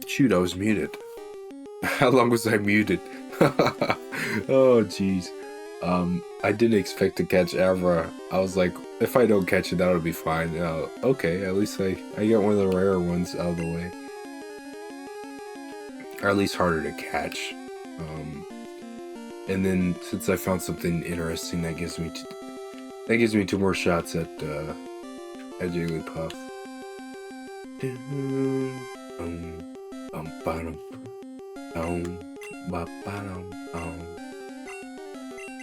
Shoot, I was muted. How long was I muted? Oh, jeez. I didn't expect to catch Avra. I was like, if I don't catch it, that'll be fine. Okay, at least I get one of the rare ones out of the way. Or at least harder to catch. And then, since I found something interesting, that gives me 2 more shots at Jigglypuff.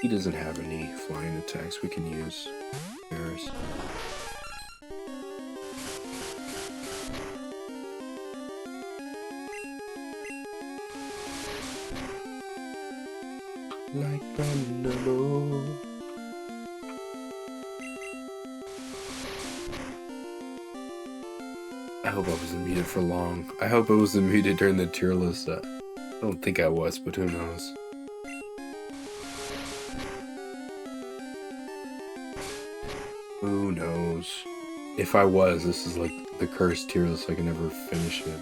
He doesn't have any flying attacks we can use. Bears. Like Thunderbolt. I hope I wasn't muted for long. I hope I wasn't muted during the tier list. I don't think I was, but who knows. Who knows? If I was, this is like the cursed tier list. I can never finish it.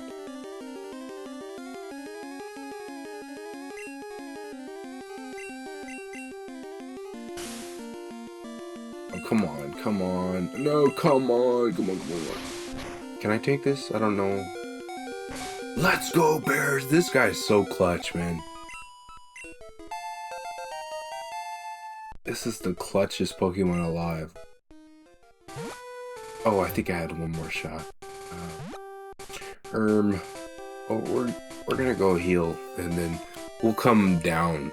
Oh, come on, come on. No, come on, come on, come on. Can I take this? I don't know. Let's go, Bears! This guy's so clutch, man. This is the clutchest Pokemon alive. Oh, I think I had one more shot. Oh, we're gonna go heal, and then we'll come down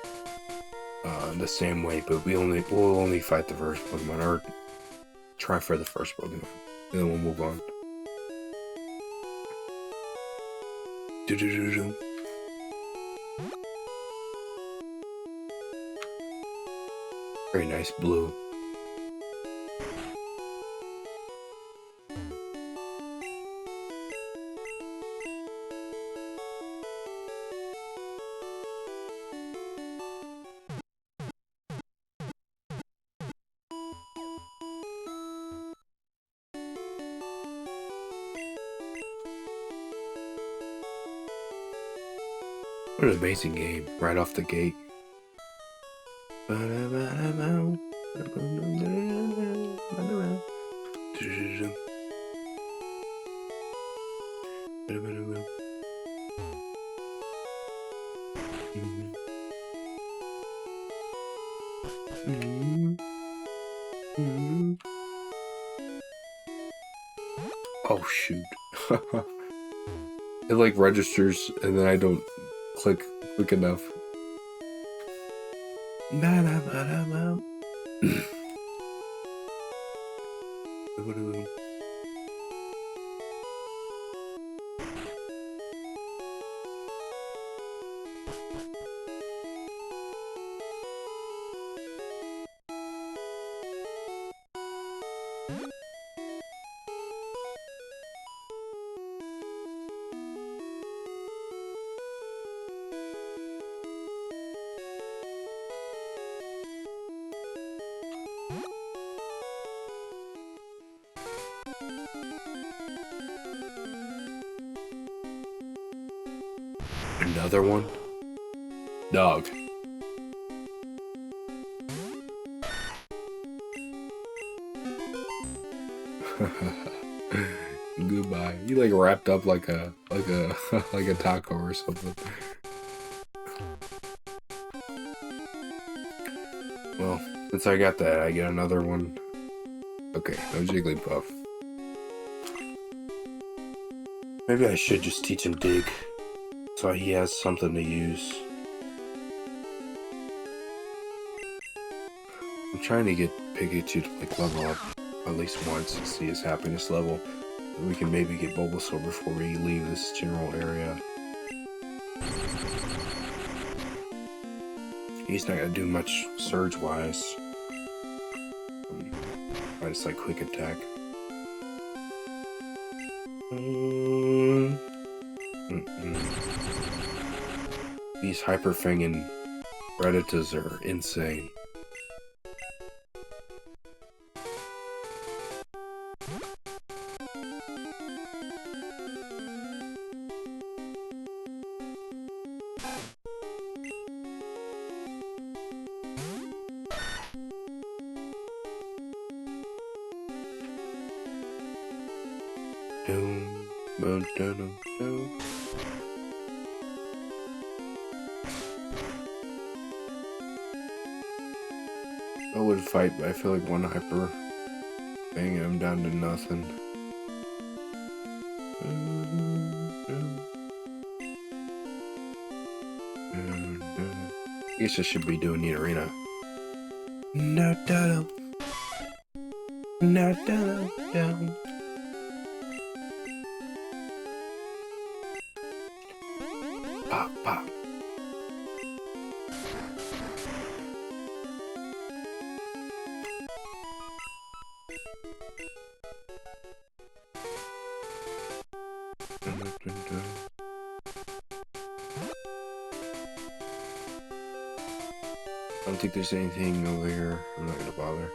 the same way, but we'll only fight the first Pokemon, or try for the first Pokemon, and then we'll move on. Do-do-do-do. Very nice blue. What an amazing game, right off the gate. Oh shoot. It like registers and then I don't click quick enough. Another one? Dog. Goodbye. You like wrapped up like a like a taco or something. Well, since I got that, I get another one. Okay, no Jigglypuff. Maybe I should just teach him Dig, so he has something to use. I'm trying to get Pikachu to like level up at least once and see his happiness level. And we can maybe get Bulbasaur before we leave this general area. He's not gonna do much surge-wise. I just like quick attack. These Hyperfang and Predators are insane. I would fight, but I feel like one hyper thing and I'm down to nothing. I guess I should be doing the arena. No, no, no, no, no. Pop, pop. I don't think there's anything over here. I'm not gonna bother.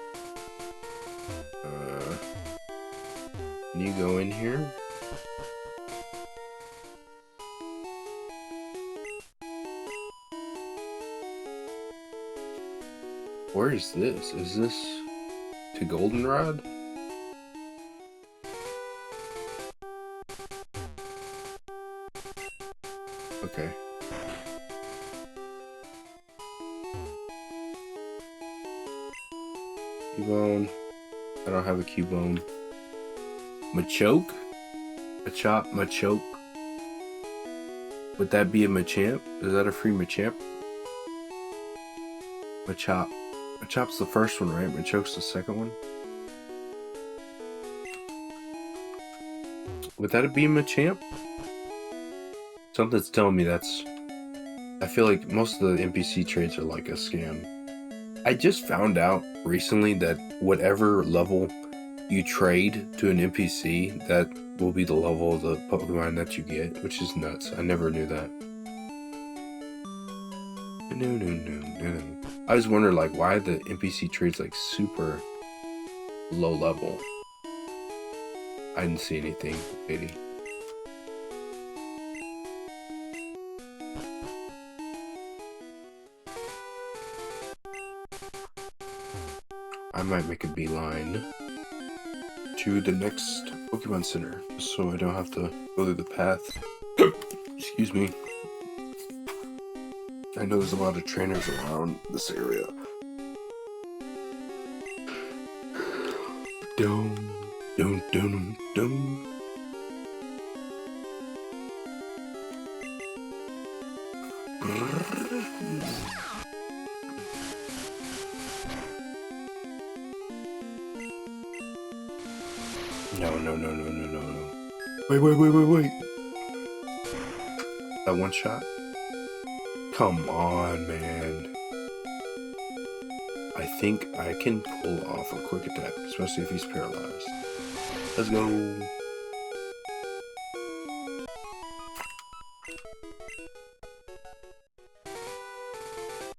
Can you go in here? Where is this? Is this to Goldenrod? Okay. Cubone. I don't have a Cubone. Machoke? Machop, Machoke. Would that be a Machamp? Is that a free Machamp? Machop. Machop's the first one, right? Machoke's the second one? Would that be a Machamp? Something's telling me that's... I feel like most of the NPC trades are like a scam. I just found out recently that whatever level you trade to an NPC, that will be the level of the Pokemon that you get, which is nuts. I never knew that. No. I was wondering, like, why the NPC trades like super low level. I didn't see anything, lady. I might make a beeline to the next Pokemon Center, so I don't have to go through the path. Excuse me. I know there's a lot of trainers around this area. Dum. No. Wait. That one shot? Come on, man. I think I can pull off a quick attack, especially if he's paralyzed. Let's go.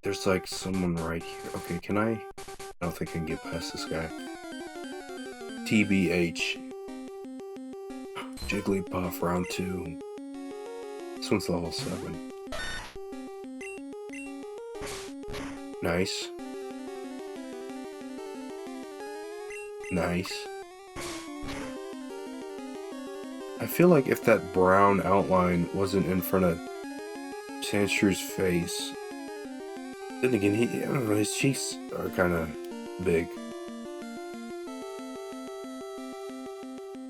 There's like someone right here. Okay, can I don't think I can get past this guy. TBH. Jigglypuff round 2. This one's level 7. Nice. I feel like if that brown outline wasn't in front of Sandshrews' face, then again, I don't know, his cheeks are kind of big.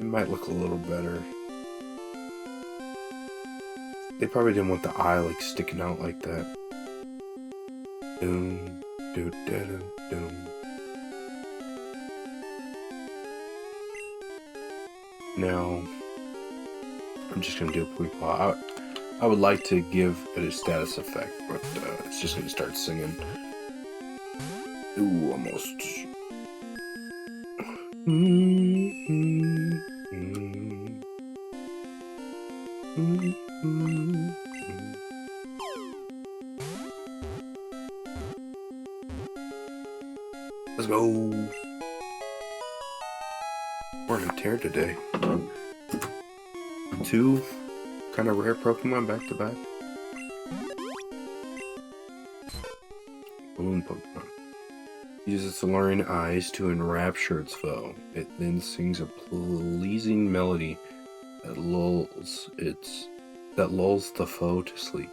It might look a little better. They probably didn't want the eye like sticking out like that. Doom. Now, I'm just gonna do a quick pause. I would like to give it a status effect, but it's just gonna start singing. Ooh, almost. Let's go. We're gonna tear today. 2 kind of rare Pokemon back to back. Balloon Pokemon. Uses its alluring eyes to enrapture its foe. It then sings a pleasing melody that lulls the foe to sleep.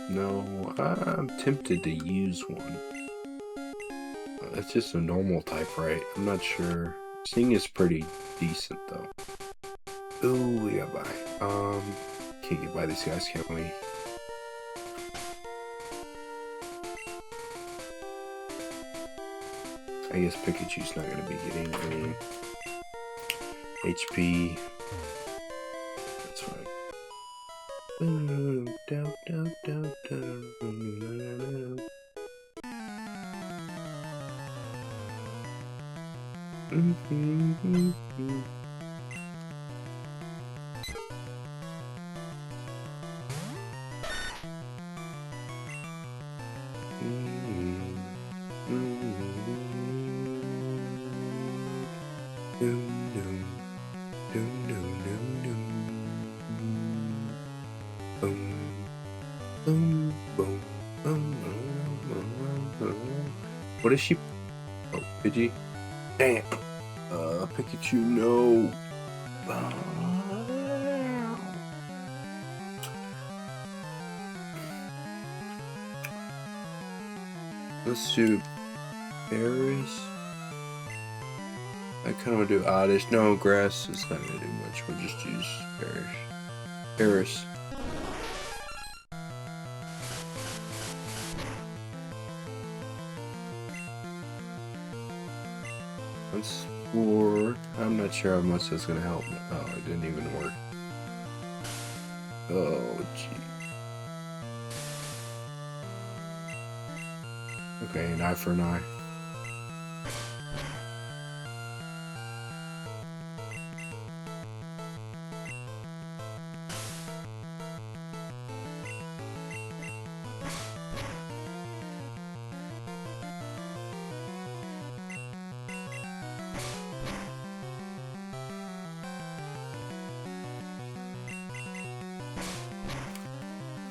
No, I'm tempted to use one. It's just a normal type, right? I'm not sure. Sing is pretty decent though. Ooh, we got by. Can't get by these guys, can we? I guess Pikachu's not gonna be getting any HP. That's fine. What is she? Oh, Pidgey. Damn. Pikachu, no. Let's do berries. I kind of want to do oddish. No, grass is not going to do much. We'll just use berries. Berries. That's 4. I'm not sure how much that's going to help. Oh, it didn't even work. Oh, gee. Okay, an eye for an eye.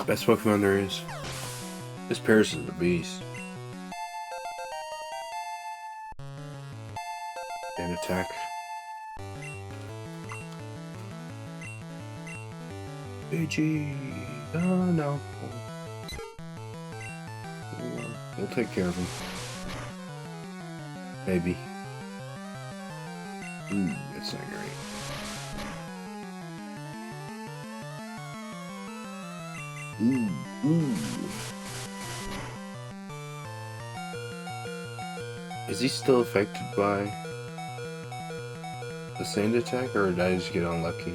Best Pokemon there is. This Paris is the beast. And attack. Pidgey! Oh no. We'll take care of him. Maybe. Ooh, that's not great. Ooh. Is he still affected by the sand attack, or did I just get unlucky?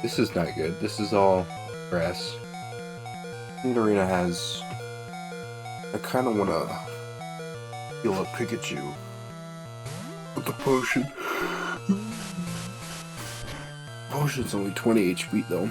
This is not good. This is all grass. Arena has... I kind of want to heal up Pikachu with the potion. Potion's only 20 HP though.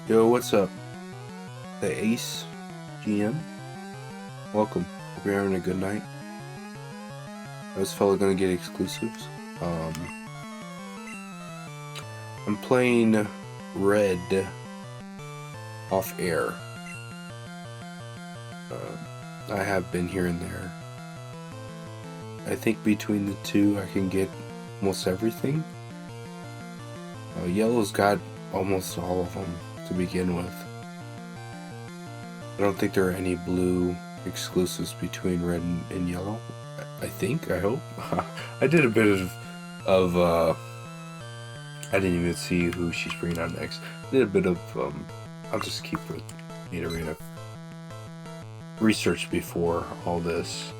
Yo, what's up? The Ace GM? Welcome. Hope you're having a good night. This fella gonna get exclusives. I'm playing Red off air. I have been here and there. I think between the two I can get almost everything. Yellow's got almost all of them to begin with. I don't think there are any blue exclusives between red and yellow. I think, I hope. I did a bit of I didn't even see who she's bringing out next. I did a bit of, I'll just keep with Main Arena research before all this.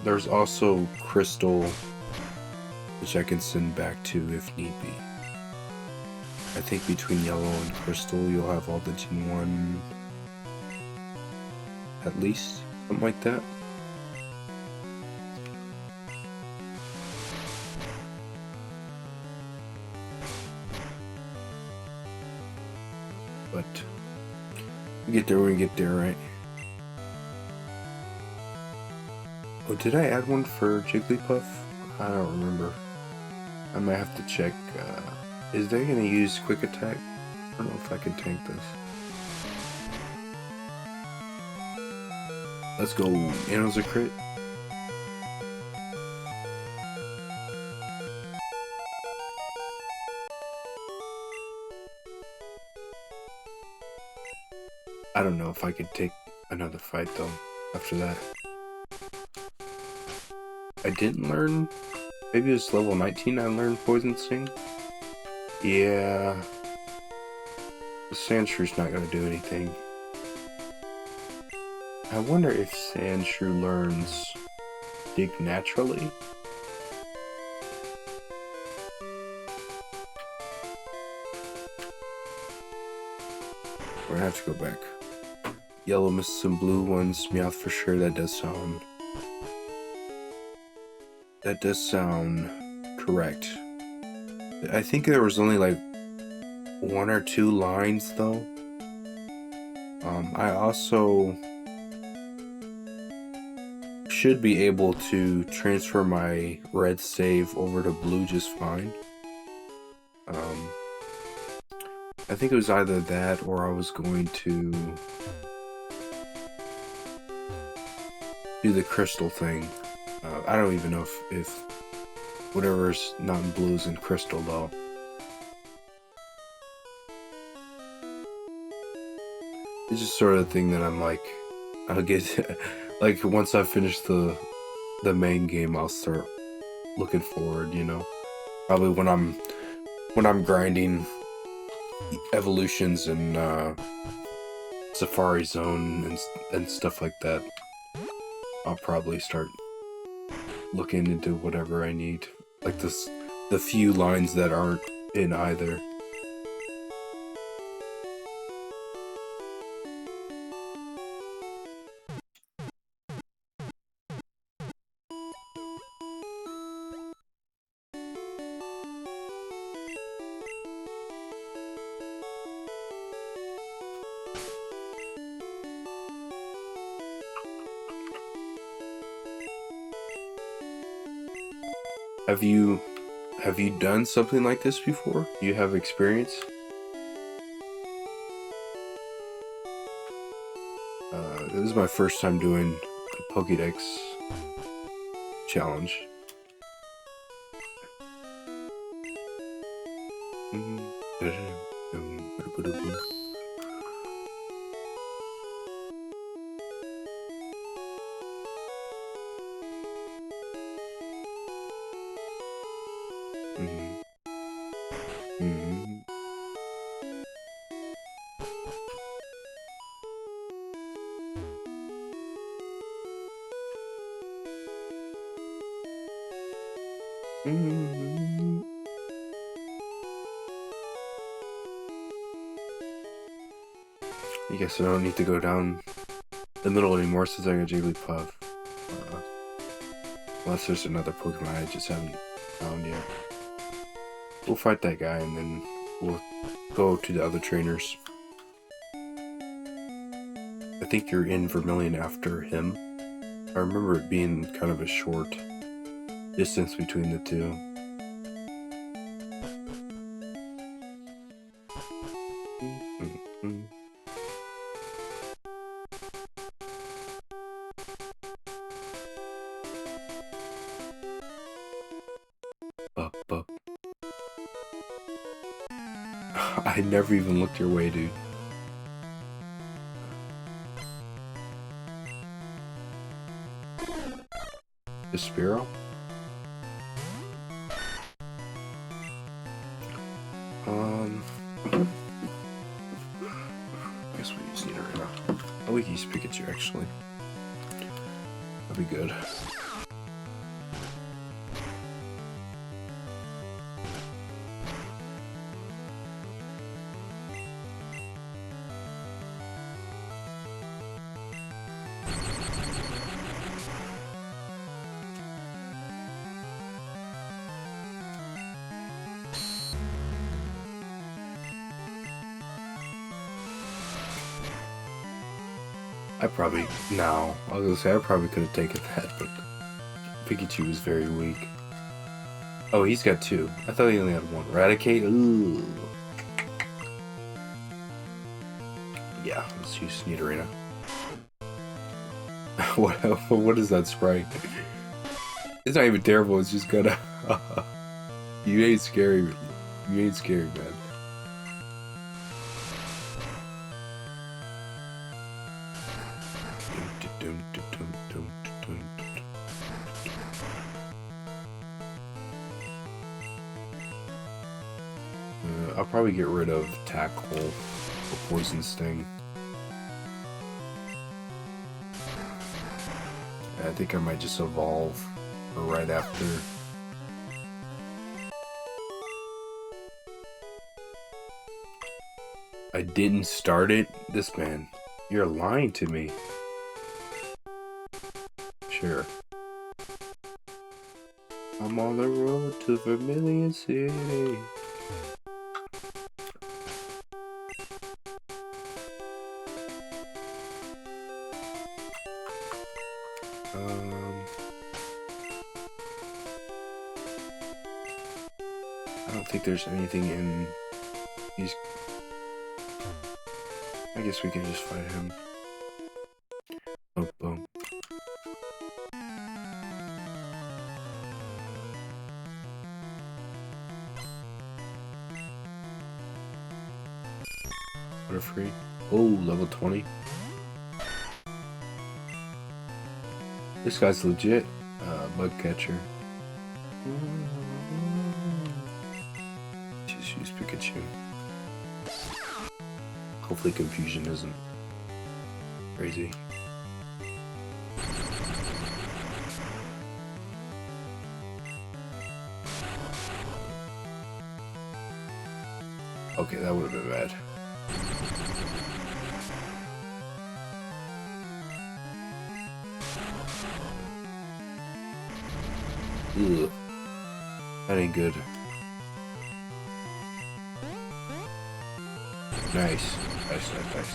There's also Crystal, which I can send back to if need be. I think between Yellow and Crystal, you'll have all the Gen 1, at least, something like that. But we get there when we get there, right? Oh, did I add one for Jigglypuff? I don't remember. I might have to check. Is they gonna use quick attack? I don't know if I can tank this. Let's go. Anno's a crit. I don't know if I could take another fight though after that. I didn't learn. Maybe it was level 19 I learned Poison Sting. Yeah. The Sandshrews not gonna do anything. I wonder if Sandshrew learns Dig naturally. We're gonna have to go back. Yellow missed some blue ones. Meowth for sure. That does sound correct. I think there was only like 1 or 2 lines though. I also should be able to transfer my red save over to blue just fine. I think it was either that or I was going to do the crystal thing. I don't even know if whatever's not in blue is in crystal though. It's just sort of the thing that I'm like, I'll get like once I finish the main game, I'll start looking forward, you know. Probably when I'm grinding evolutions and Safari Zone and stuff like that, I'll probably start looking into whatever I need, like the few lines that aren't in either. Have you done something like this before? You have experience? This is my first time doing a Pokedex challenge. I guess I don't need to go down the middle anymore since I got Jigglypuff. Unless there's another Pokemon I just haven't found yet. We'll fight that guy and then we'll go to the other trainers. I think you're in Vermilion after him. I remember it being kind of a short distance between the two. I never even looked your way, dude. The Spearow? I guess we just need it right now. Oh, we can use Pikachu, actually. That'd be good. I was gonna say I probably could have taken that, but Pikachu was very weak. Oh, he's got 2. I thought he only had 1. Eradicate? Ooh. Yeah, let's use Sneaderina. What is that sprite? It's not even terrible, it's just gonna... You ain't scary. You ain't scary, man. I'll probably get rid of Tackle or Poison Sting. I think I might just evolve right after. I didn't start it? This man, you're lying to me. Sure. I'm on the road to Vermilion City. I don't think there's anything in these. I guess we can just fight him. Oh, boom. Free. Oh, level 20. This guy's legit. Bug catcher. Just use Pikachu. Hopefully confusion isn't crazy. Okay, that would have been bad. Ugh. That ain't good. Nice. Nice.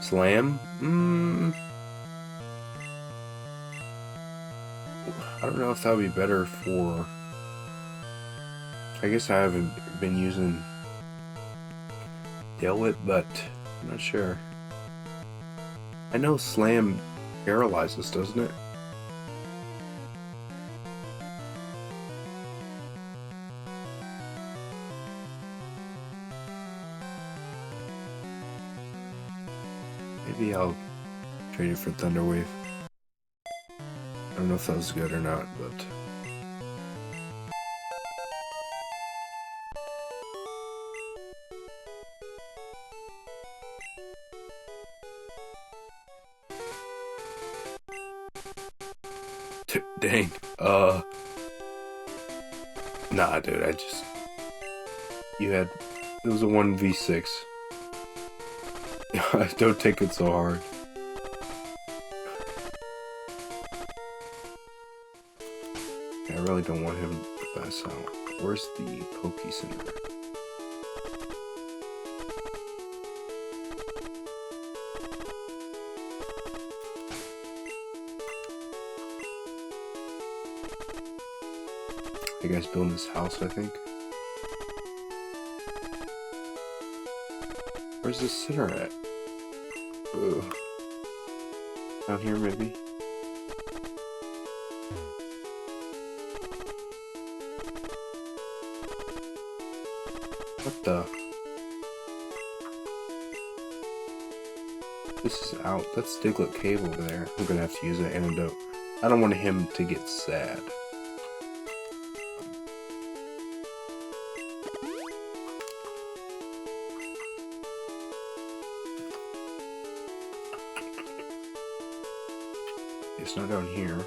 Slam? I don't know if that would be better for... I guess I haven't been using Dale Whip, but I'm not sure. I know Slam paralyzes, doesn't it? Maybe I'll trade it for Thunder Wave. I don't know if that was good or not, but... Dang. Nah, dude, I just... You had... It was a 1v6. Don't take it so hard. I really don't want him to pass out. Where's the Poke Center? You guys building this house, I think. Where's the center at? Ugh. Down here, maybe? What the? This is out. That's Diglett Cave over there. I'm gonna have to use that antidote. I don't want him to get sad. It's not down here.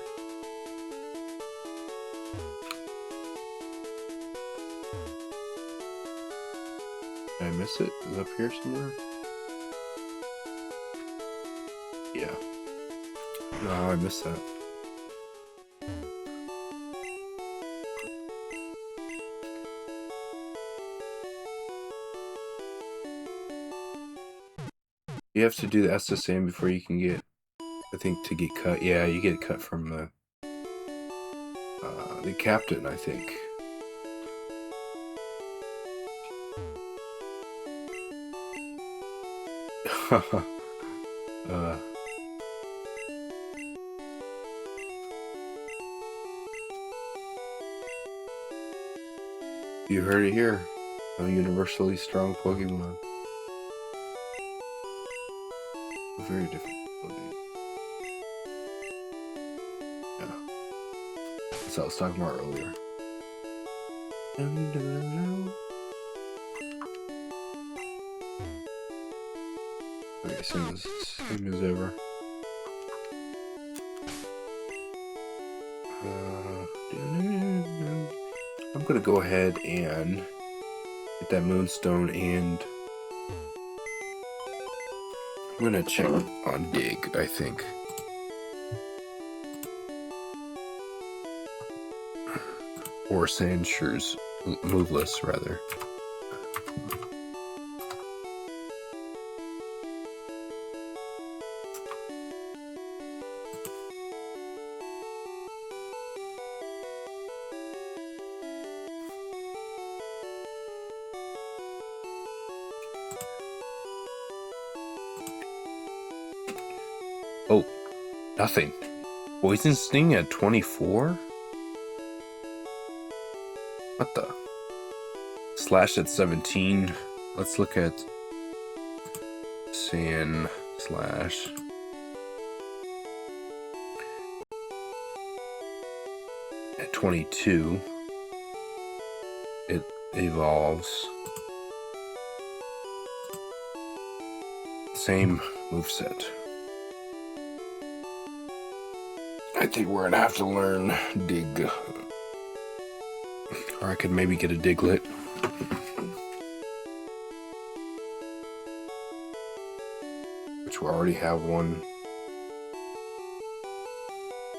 Did I miss it? Is it up here somewhere? Yeah. No, I missed that. You have to do the SSN before you can get, I think, to get cut. Yeah, you get cut from the captain, I think. uh, you heard it here. A universally strong Pokemon. Very different. Yeah. That's what I was talking about earlier. Okay, same as ever. I'm gonna go ahead and get that Moonstone, and I'm gonna check on Dig, I think. Or Sandshore's Moveless, rather. Oh, nothing. Poison Sting at 24? What the? Slash at 17. Let's look at Sand Slash. At 22, it evolves. Same moveset. I think we're gonna have to learn Dig. Or I could maybe get a Diglett. Which we already have one.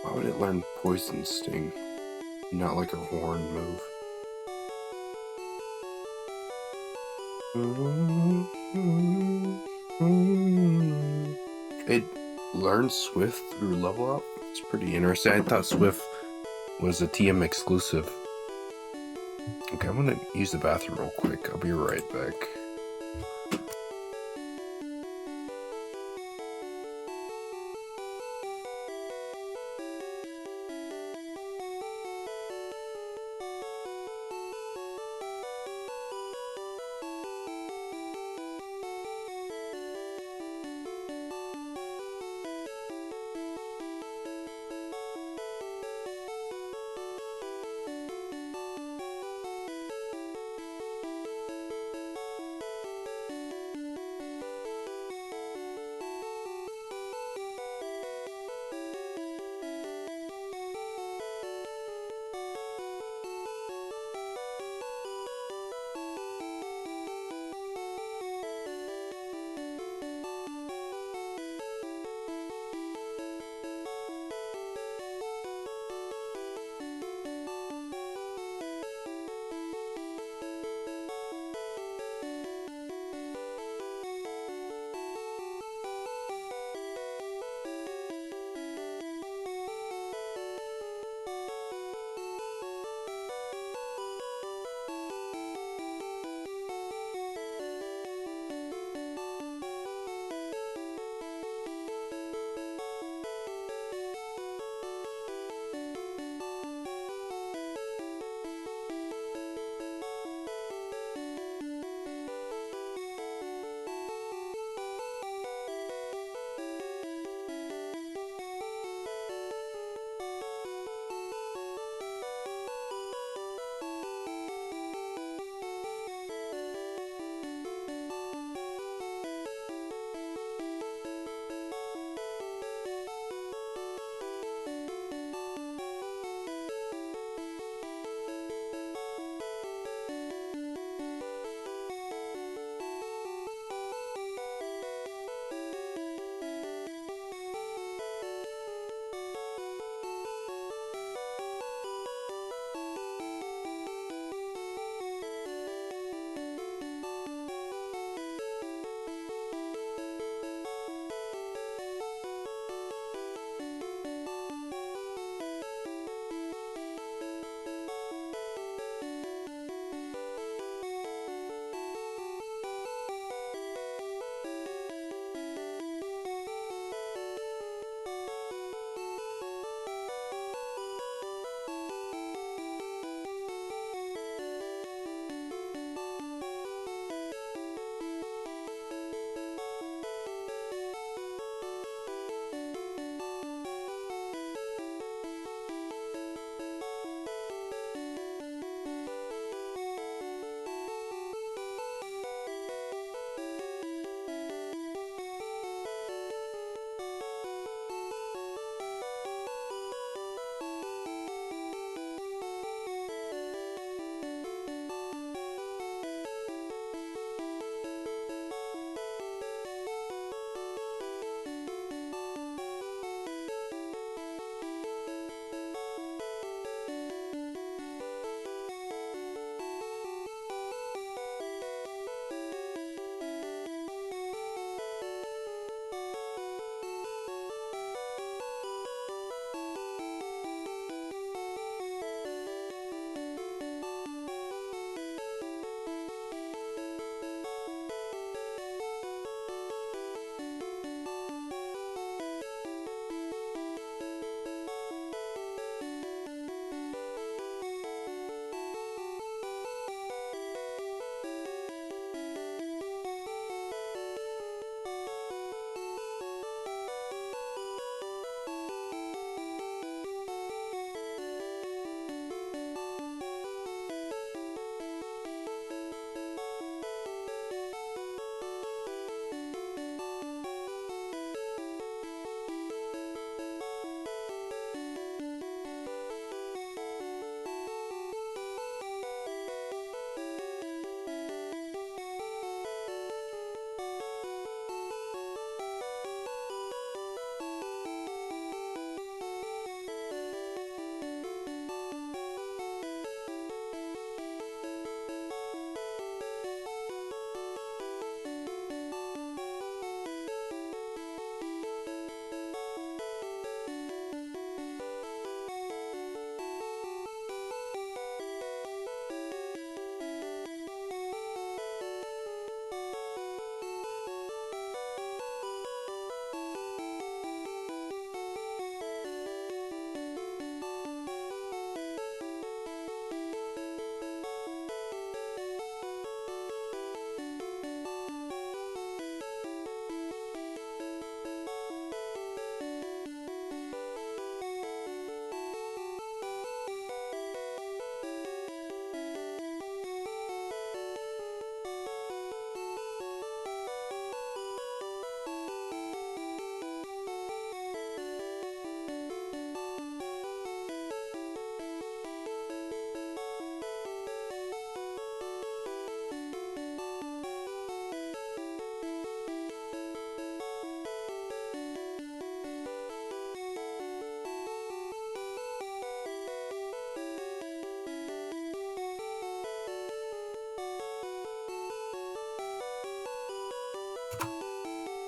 Why would it learn Poison Sting? Not like a horn move. It learns Swift through level up. It's pretty interesting. I thought Swift was a TM exclusive. Okay, I'm gonna use the bathroom real quick. I'll be right back.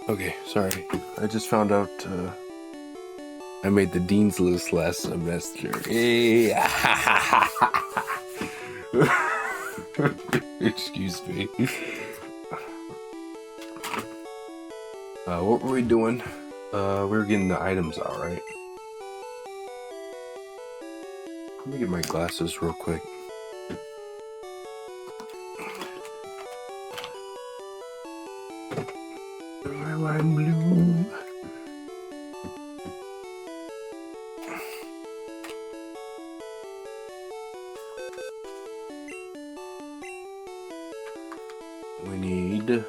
Okay, sorry. I just found out I made the dean's list last semester. Hey. Excuse me. What were we doing? We were getting the items out, right? Let me get my glasses real quick. I'm blue. We need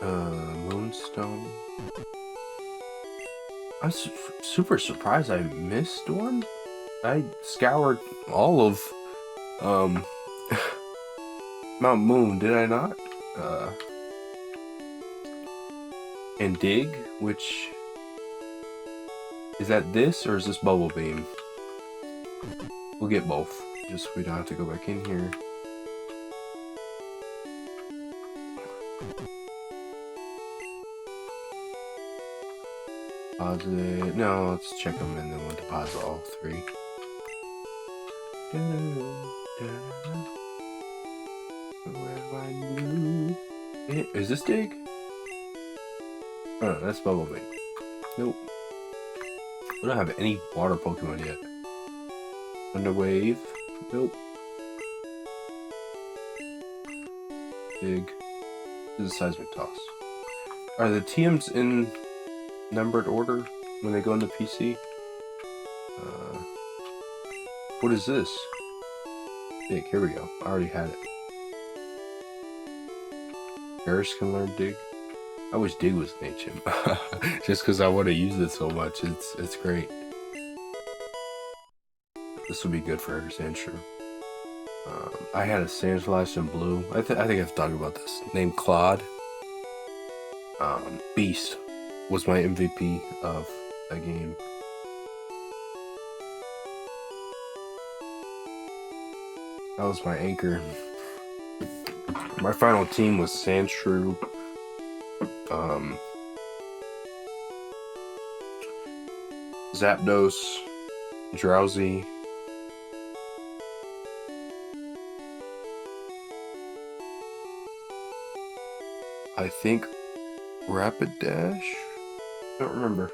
moonstone. I'm super surprised I missed one. I scoured all of Mount Moon, did I not? And dig, which is that this or is this bubble beam? We'll get both, just so we don't have to go back in here. Deposit. No, let's check them and then we'll deposit all three. Is this dig? Oh, no, that's bubble beam. Nope. We don't have any water Pokemon yet. Underwave. Nope. Dig. This is a seismic toss. Are the TMs in numbered order when they go into PC? What is this? Dig, here we go. I already had it. Paris can learn dig. I wish dig was an HM. Just because I want to use it so much. It's great. This would be good for her Sandshrew. I had a Sandslash in blue. I think I've talked about this. Named Claude. Beast was my MVP of that game. That was my anchor. My final team was Sandshrew, Zapdos, Drowsy, I think Rapid Dash? I don't remember.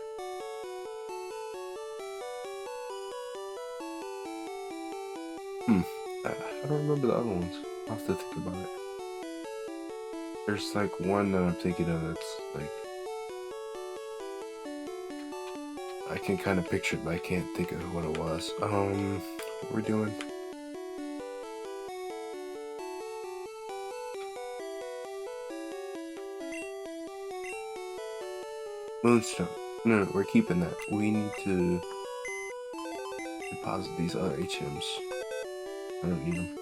I don't remember the other ones. I'll have to think about it. There's like one that I'm thinking of that's like... I can kind of picture it, but I can't think of what it was. What are we doing? Moonstone. No, we're keeping that. We need to deposit these other HMs. I don't need them.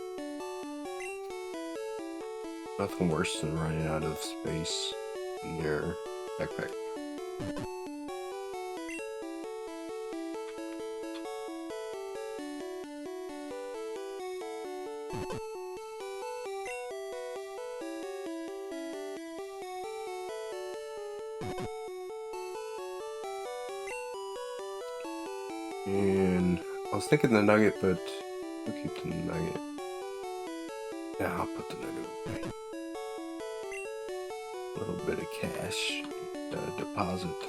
Nothing worse than running out of space in your backpack. And I was thinking the nugget, but I'll keep the nugget. Yeah, I'll put the nugget away. A little bit of cash deposit.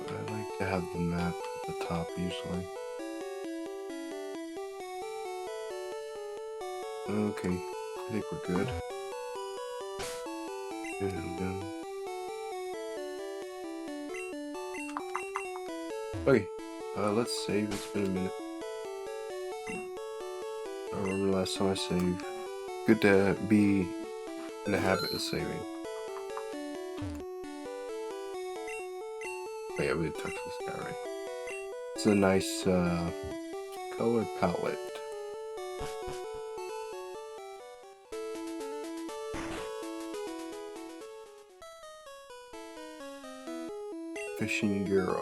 I like to have the map at the top usually. Okay, I think we're good. Okay, let's save. It's been a minute. I remember the last time I saved. Good to be in the habit of saving. Oh yeah, we touched this guy, right? It's a nice color palette. Fishing Guru.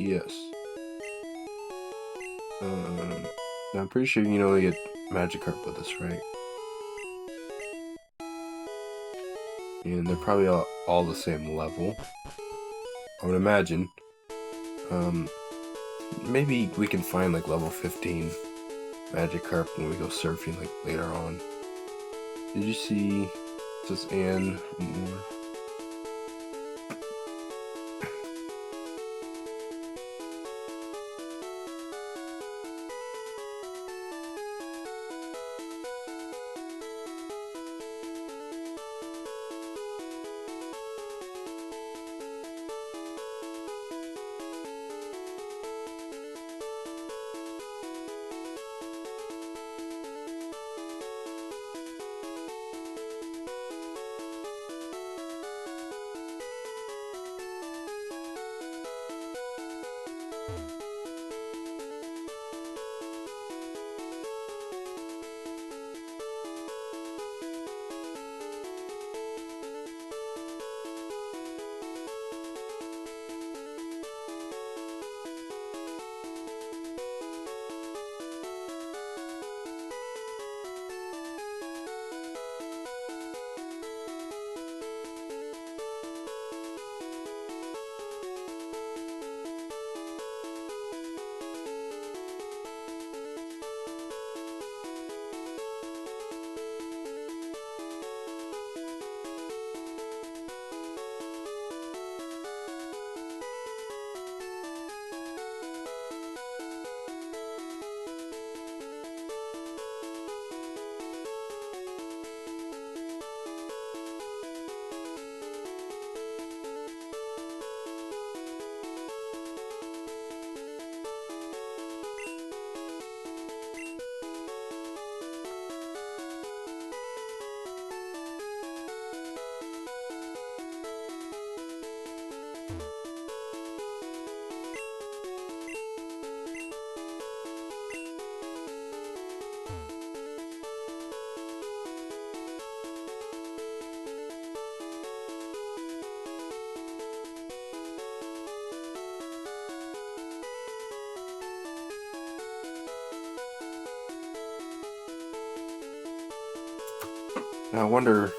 Yes. I'm pretty sure you can only get Magikarp with this, right? And they're probably all the same level, I would imagine. Maybe we can find like level 15 Magikarp when we go surfing like later on. Did you see this and more? Now I wonder,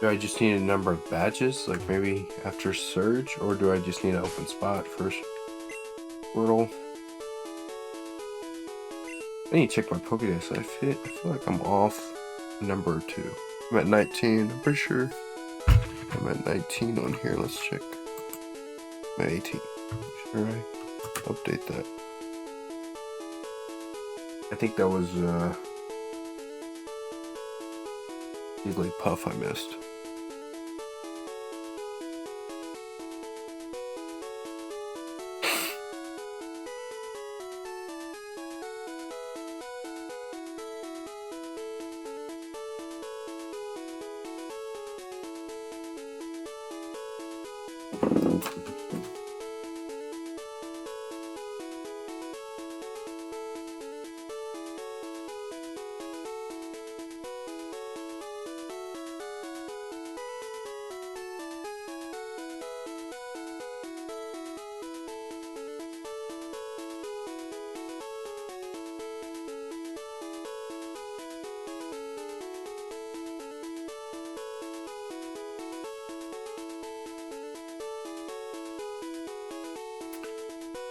do I just need a number of badges, like maybe after Surge, or do I just need an open spot first? Squirtle. I need to check my Pokedex. I feel like I'm off number 2. I'm at 19. I'm pretty sure I'm at 19 on here. Let's check. I'm at 18. Should I update that? I think that was Jigglypuff I missed.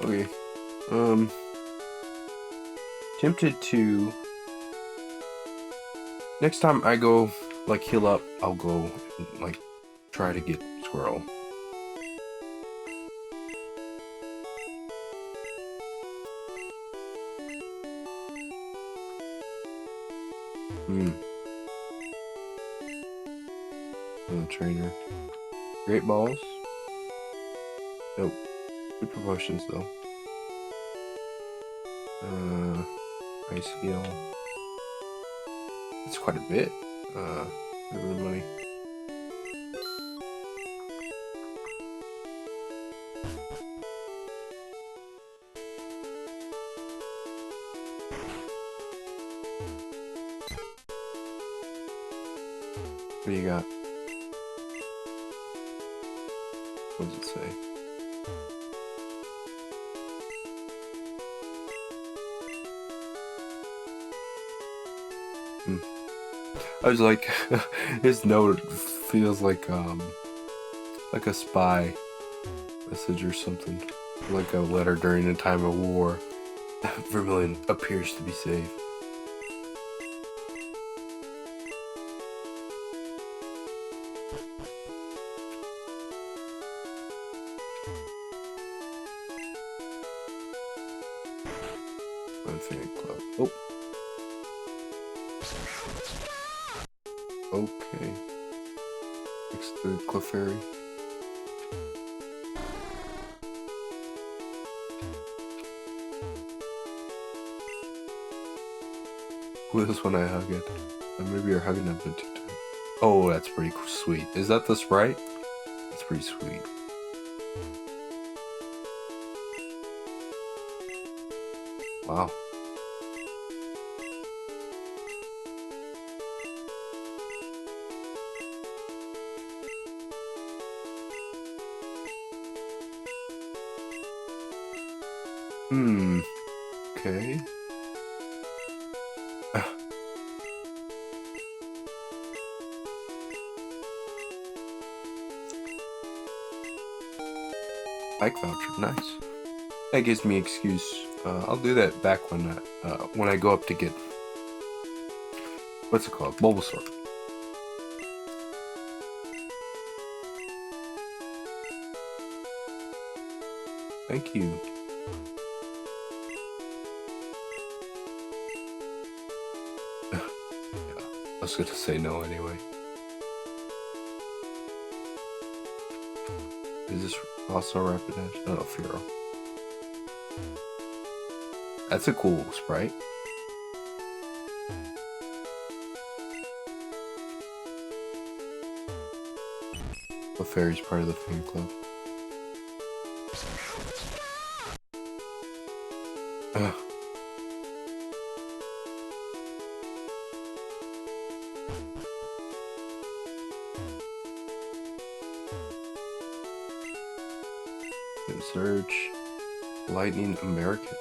Okay, tempted to, next time I go, like, heal up, I'll go, and, like, try to get Squirrel. Trainer. Great balls. Nope. Good promotions though. Ice heal. That's quite a bit. The money. What do you got? What does it say? I was like, his note feels like a spy message or something, like a letter during a time of war. Vermilion appears to be safe. Infinite Club. Oh. Okay. Next to the Clefairy. Who is when I hug it? Or maybe you're hugging it a bit too tight. Oh, that's pretty sweet. Is that the sprite? That's pretty sweet. Wow. Okay. Bike voucher, nice. That gives me excuse. I'll do that back when I go up to get, what's it called? Bulbasaur. Thank you. Yeah, I was gonna say no anyway. Is this also Rapidash? Oh, no, Furo. That's a cool sprite. The fairy's part of the fan club. Search Lightning American.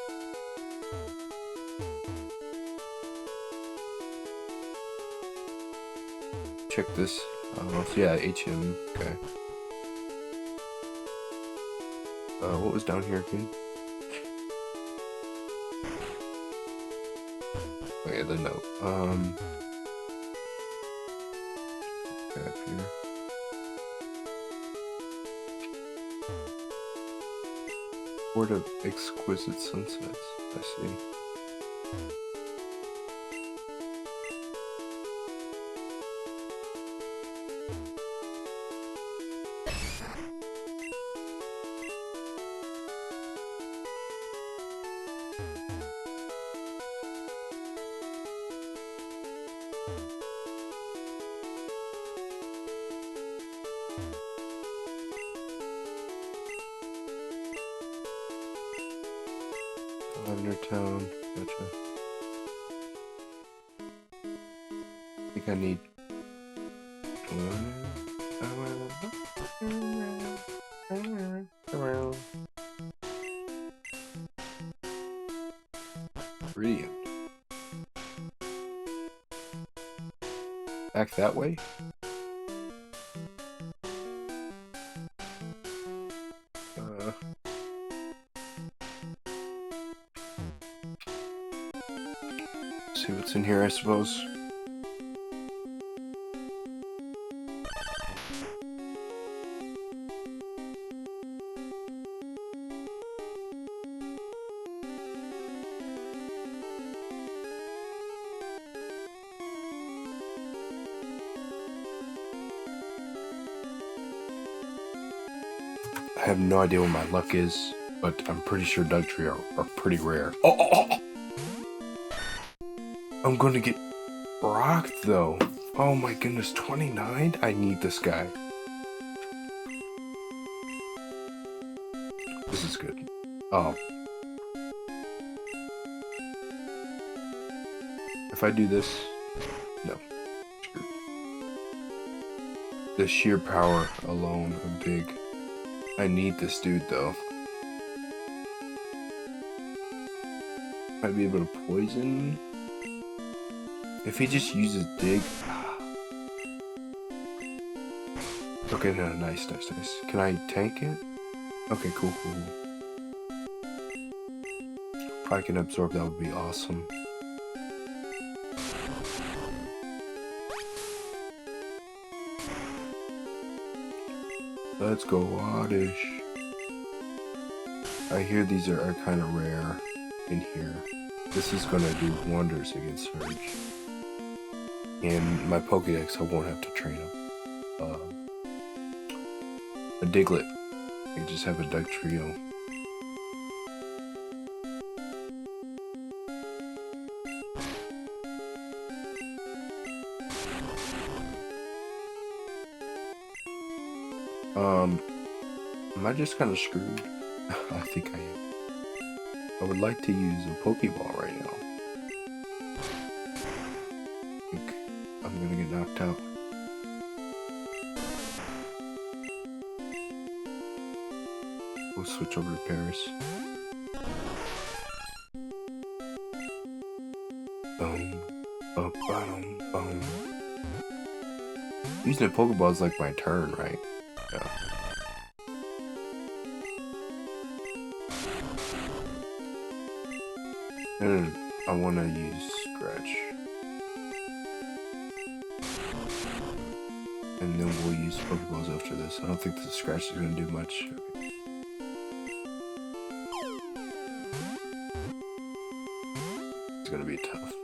Check this. Yeah, HM. Okay. What was down here again? Okay, the note. Okay, up here. Port of Exquisite Sunsets. I see. Lavender Town, gotcha. I think I need Brilliant. Back that way? See what's in here, I suppose. I have no idea what my luck is, but I'm pretty sure Dugtree are pretty rare. Oh! I'm going to get rocked, though. Oh my goodness, 29? I need this guy. This is good. Oh. If I do this... No. Screw. The sheer power alone of Dig. I need this dude, though. Might be able to poison... If he just uses Dig, Okay, no, nice. Can I tank it? Okay, cool. If I can absorb, that would be awesome. Let's go Oddish. I hear these are kind of rare in here. This is gonna do wonders against Surge. And my Pokedex, I won't have to train him. A Diglett. I just have a Doug Trio. Am I just kind of screwed? I think I am. I would like to use a Pokeball right now. I think I'm gonna get knocked out. We'll switch over to Paris. Boom. Boom. Using a Pokeball is like my turn, right? Yeah. And I want to use Scratch. And then we'll use Pokeballs after this. I don't think the Scratch is going to do much. It's going to be tough.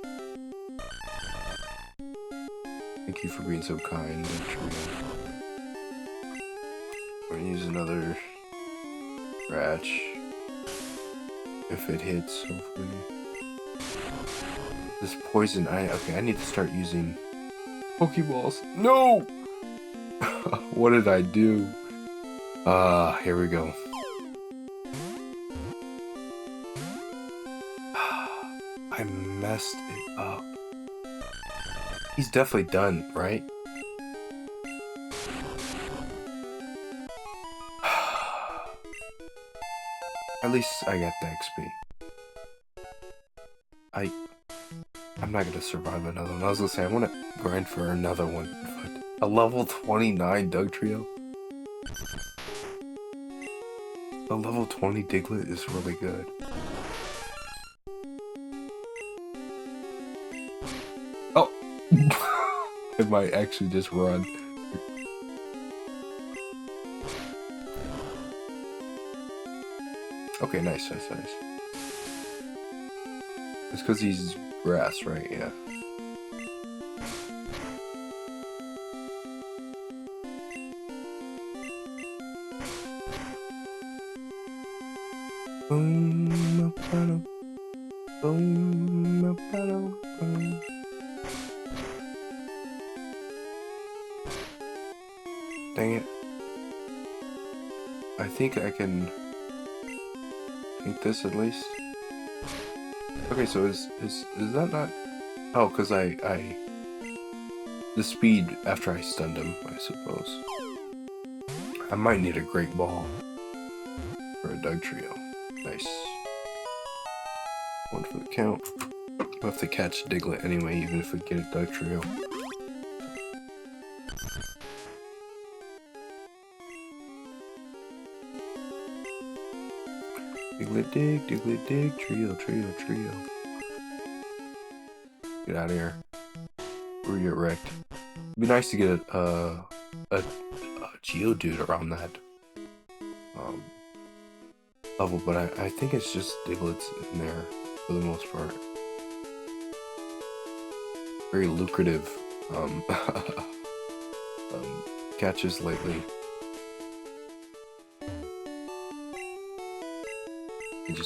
Thank you for being so kind. We're going to use another Scratch. If it hits, hopefully. This poison, okay, I need to start using Pokeballs. No! What did I do? Here we go. I messed it up. He's definitely done, right? At least I got the XP. I'm not gonna survive another one. I was gonna say I want to grind for another one, but a level 29 Doug Trio. A level 20 Diglett is really good. Oh, it might actually just run. Okay, nice. It's because he's grass, right? Yeah. Boom, boom, boom. Dang it. I think I can take this at least. Okay, so is that not? Oh, because the speed after I stunned him, I suppose. I might need a Great Ball for a Doug Trio. Nice. One for the count. We'll have to catch Diglett anyway, even if we get a Doug Trio. Diglett dig, trio. Get out of here. Or get wrecked. It'd be nice to get a Geodude around that level, but I think it's just Diglett's in there for the most part. Very lucrative catches lately.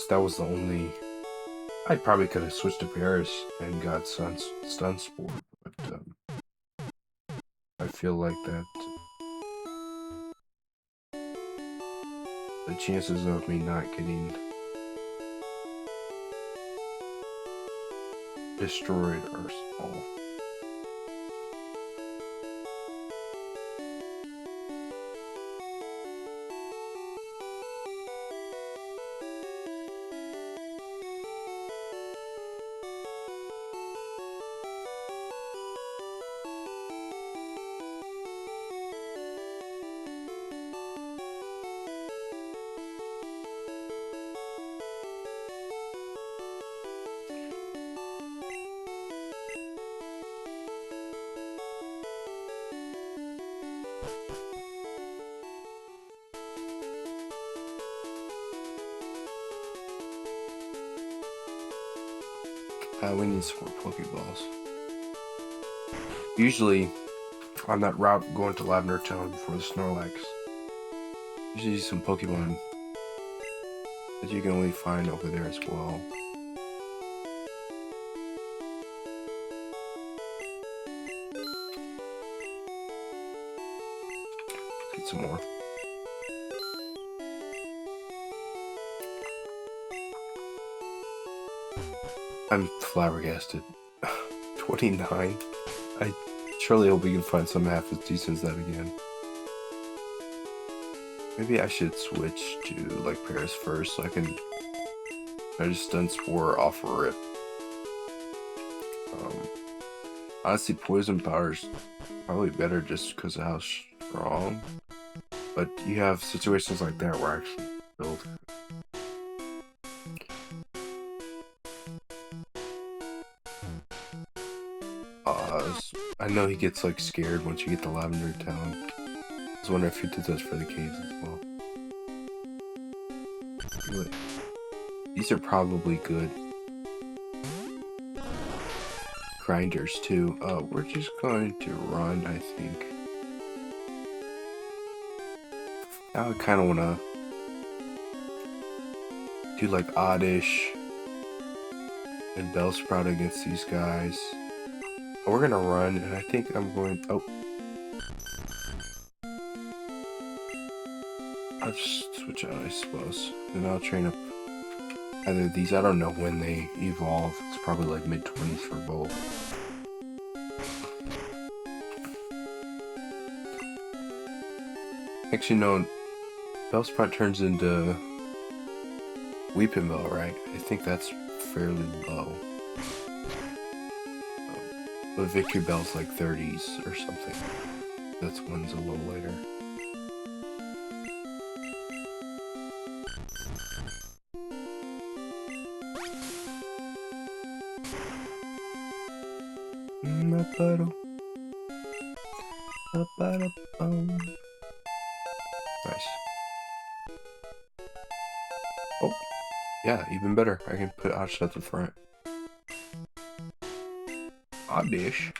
That was the only. I probably could have switched to Paris and got Stun Sport, but I feel like that the chances of me not getting destroyed are small. We need some more Pokeballs. Usually, on that route going to Lavender Town before the Snorlax, usually some Pokemon that you can only find over there as well. Get some more. I'm flabbergasted. 29? I surely hope we can find some half as decent as that again. Maybe I should switch to like Paris first so I can try to stun Spore off a rip. Honestly, Poison Power's probably better just because of how strong. But you have situations like that where I actually build. I know he gets like scared once you get to Lavender Town. I was wondering if he did this for the caves as well. But these are probably good grinders too. We're just going to run, I think. Now I kind of want to do like Oddish and Bellsprout against these guys. We're gonna run, and I think I'm going. Oh, I'll just switch out, I suppose. Then I'll train up either of these. I don't know when they evolve. It's probably like mid-20s for both. Actually, no. Bellsprout turns into Weepinbell, right? I think that's fairly low. But Victory Bell's like 30s or something. That's one's a little later. Nice. Oh, yeah, even better. I can put Oddish at the front. Oddish.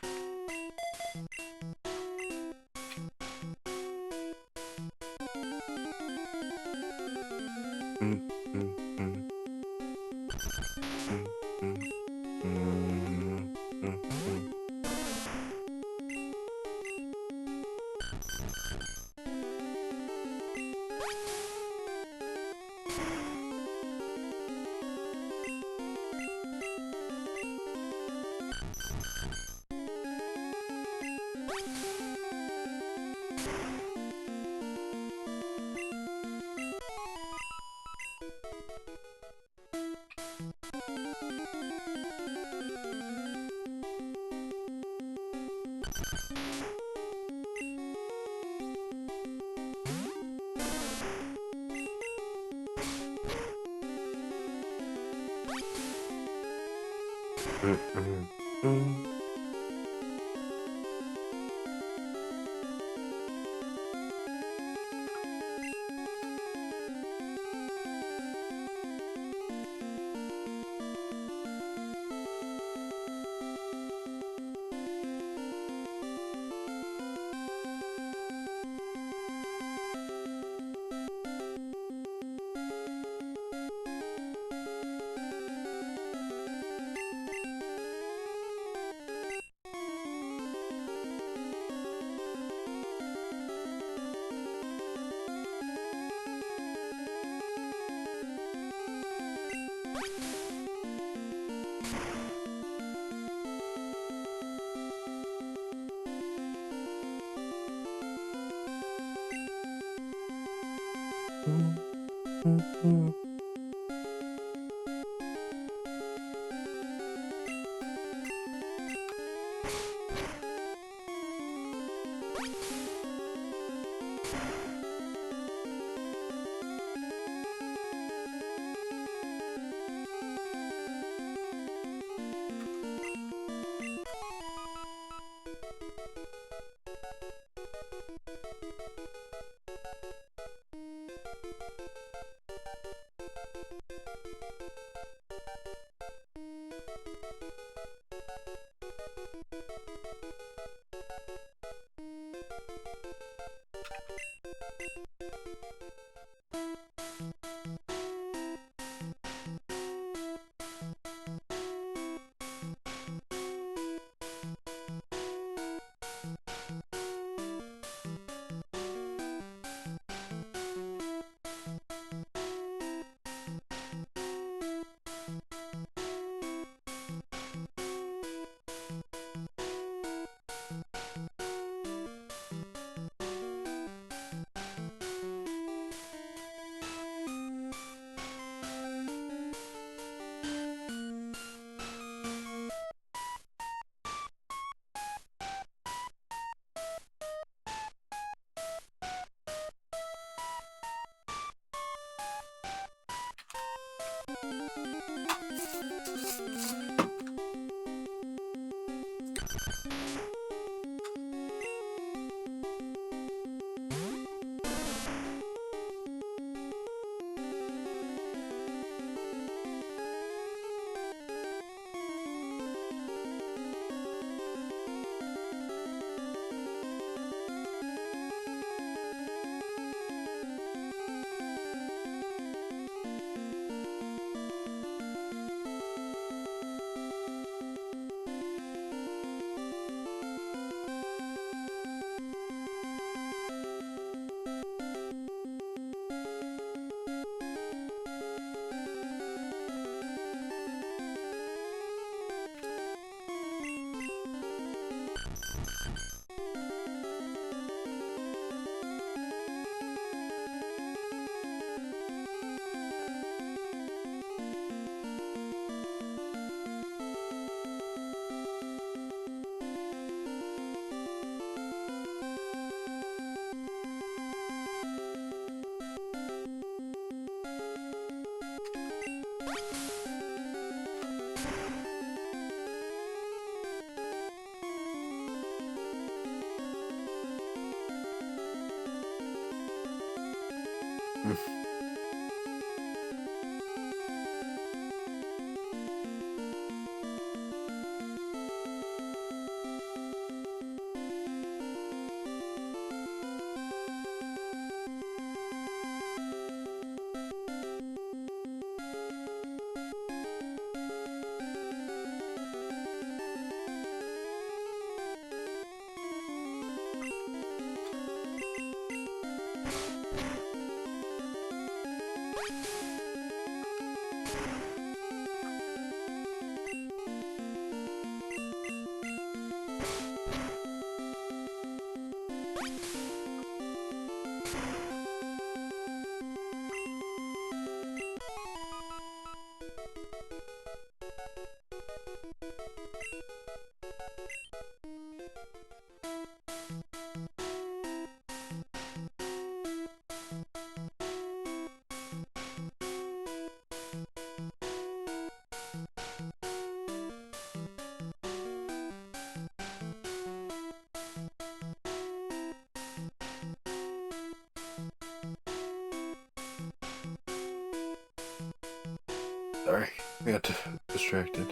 Sorry, I got distracted.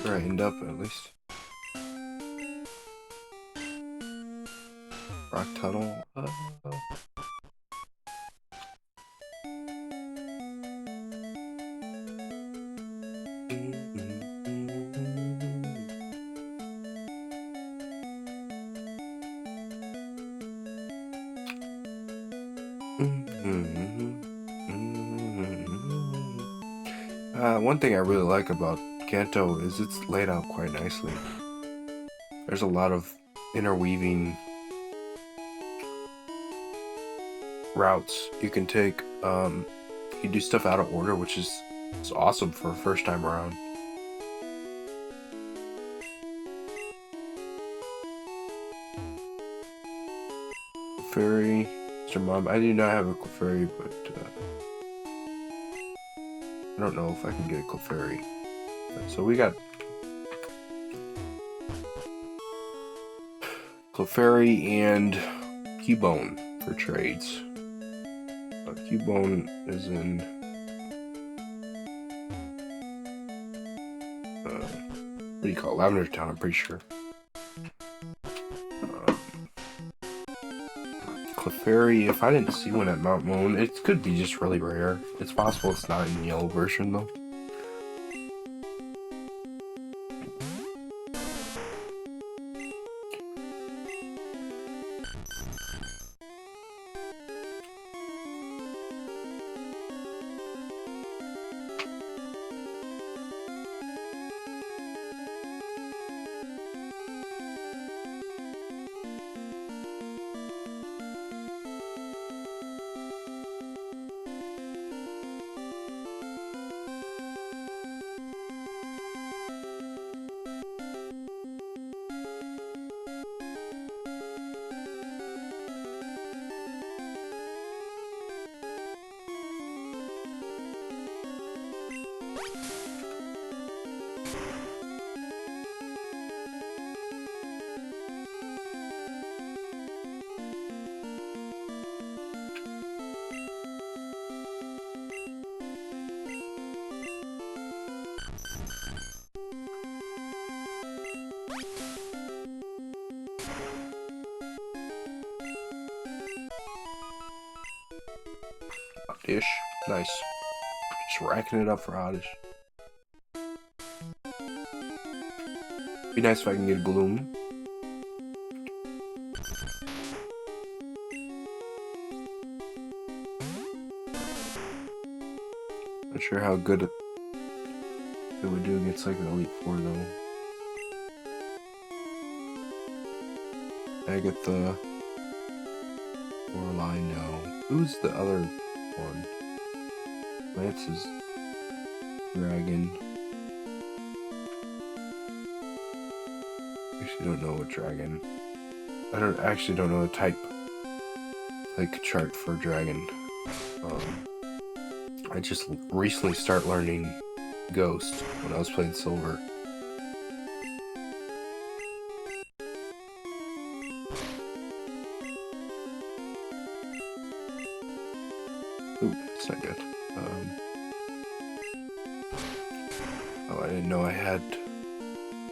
Brightened up at least. Rock tunnel. One thing I really like about Kanto is it's laid out quite nicely. There's a lot of interweaving routes you can take. You do stuff out of order, which is awesome for a first time around. Clefairy, Mr. Mom. I do not have a Clefairy, but I don't know if I can get a Clefairy. So we got Clefairy and Cubone for trades. Cubone is in do you call it? Lavender Town, I'm pretty sure. Clefairy, if I didn't see one at Mount Moon, it could be just really rare. It's possible it's not in the yellow version though. Oddish. Nice. Just racking it up for Oddish. Be nice if I can get Gloom. Not sure how good it would do against like an Elite Four though. Agatha. Lorelei, no. Who's the other one? Lance's dragon. Actually don't know what dragon. I don't know the type. Like chart for dragon. I just recently started learning Ghost when I was playing Silver. Ooh, that's not good. Oh, I didn't know I had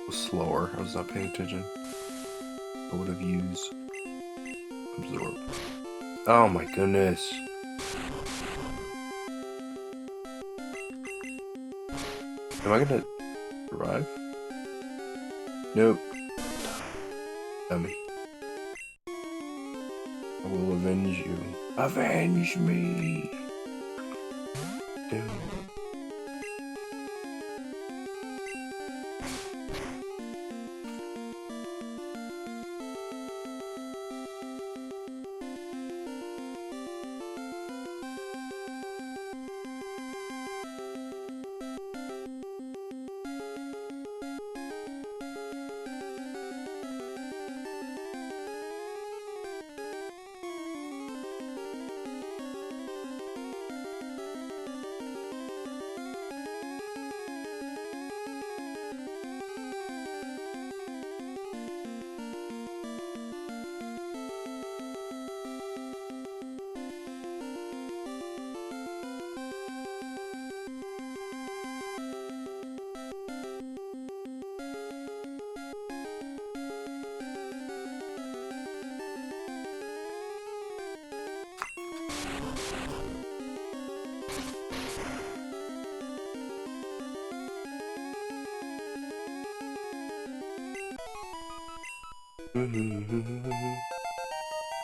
was slower. I was not paying attention. I would have used Absorb. Oh my goodness. Am I gonna survive? Nope. Dummy. I will avenge you. Avenge me! Dude.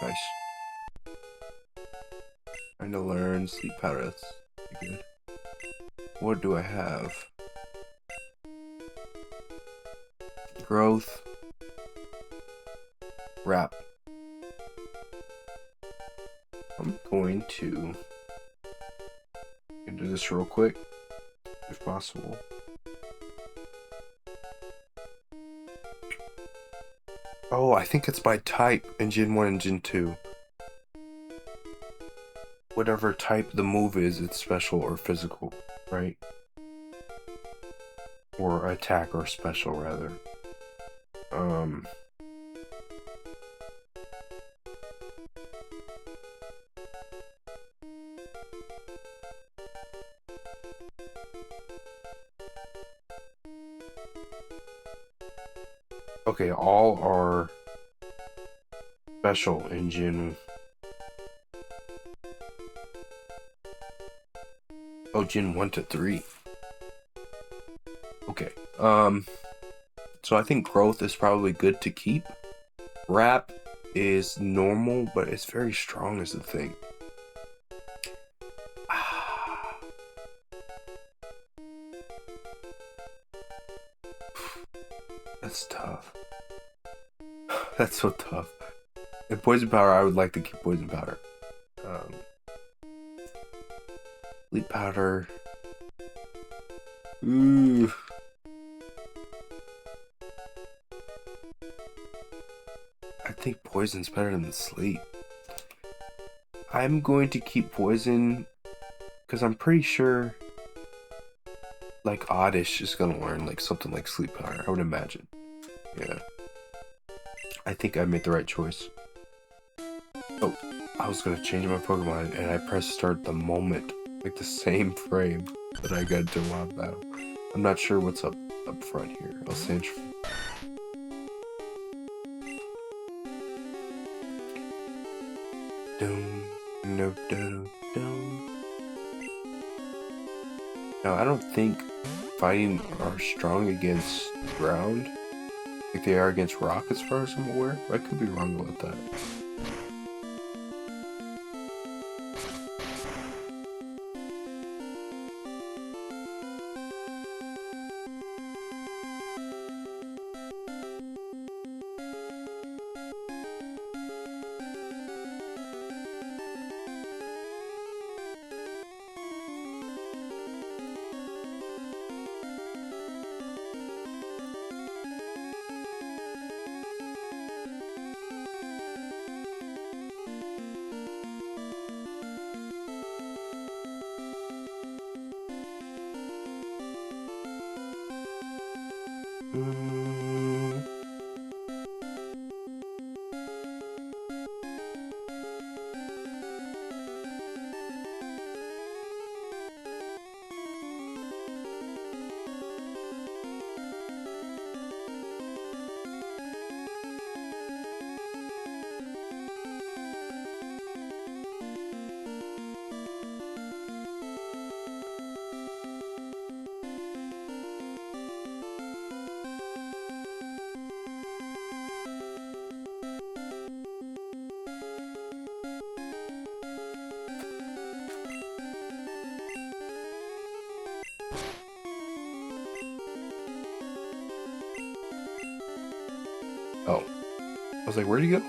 Nice. Trying to learn sleep powder. That's pretty good. What do I have? Growth. Wrap. I'm going to do this real quick, if possible. Oh, I think it's by type in Gen 1 and Gen 2. Whatever type the move is, it's special or physical, right? Or attack or special, rather. Okay, all are special in Gen. Oh, Gen 1 to 3. Okay. So I think growth is probably good to keep. Rap is normal, but it's very strong is the thing. That's tough. That's so tough. And poison powder, I would like to keep poison powder. Sleep powder. Ooh. I think poison's better than sleep. I'm going to keep poison because I'm pretty sure like Oddish is gonna learn like something like sleep powder, I would imagine. Yeah. I think I made the right choice. Oh, I was gonna change my Pokemon and I pressed start the moment, like the same frame that I got to wild battle. I'm not sure what's up front here. I'll say Now, I don't think fighting are strong against ground like they are against rock as far as I'm aware. I could be wrong about that. Oh. I was like, where'd he go?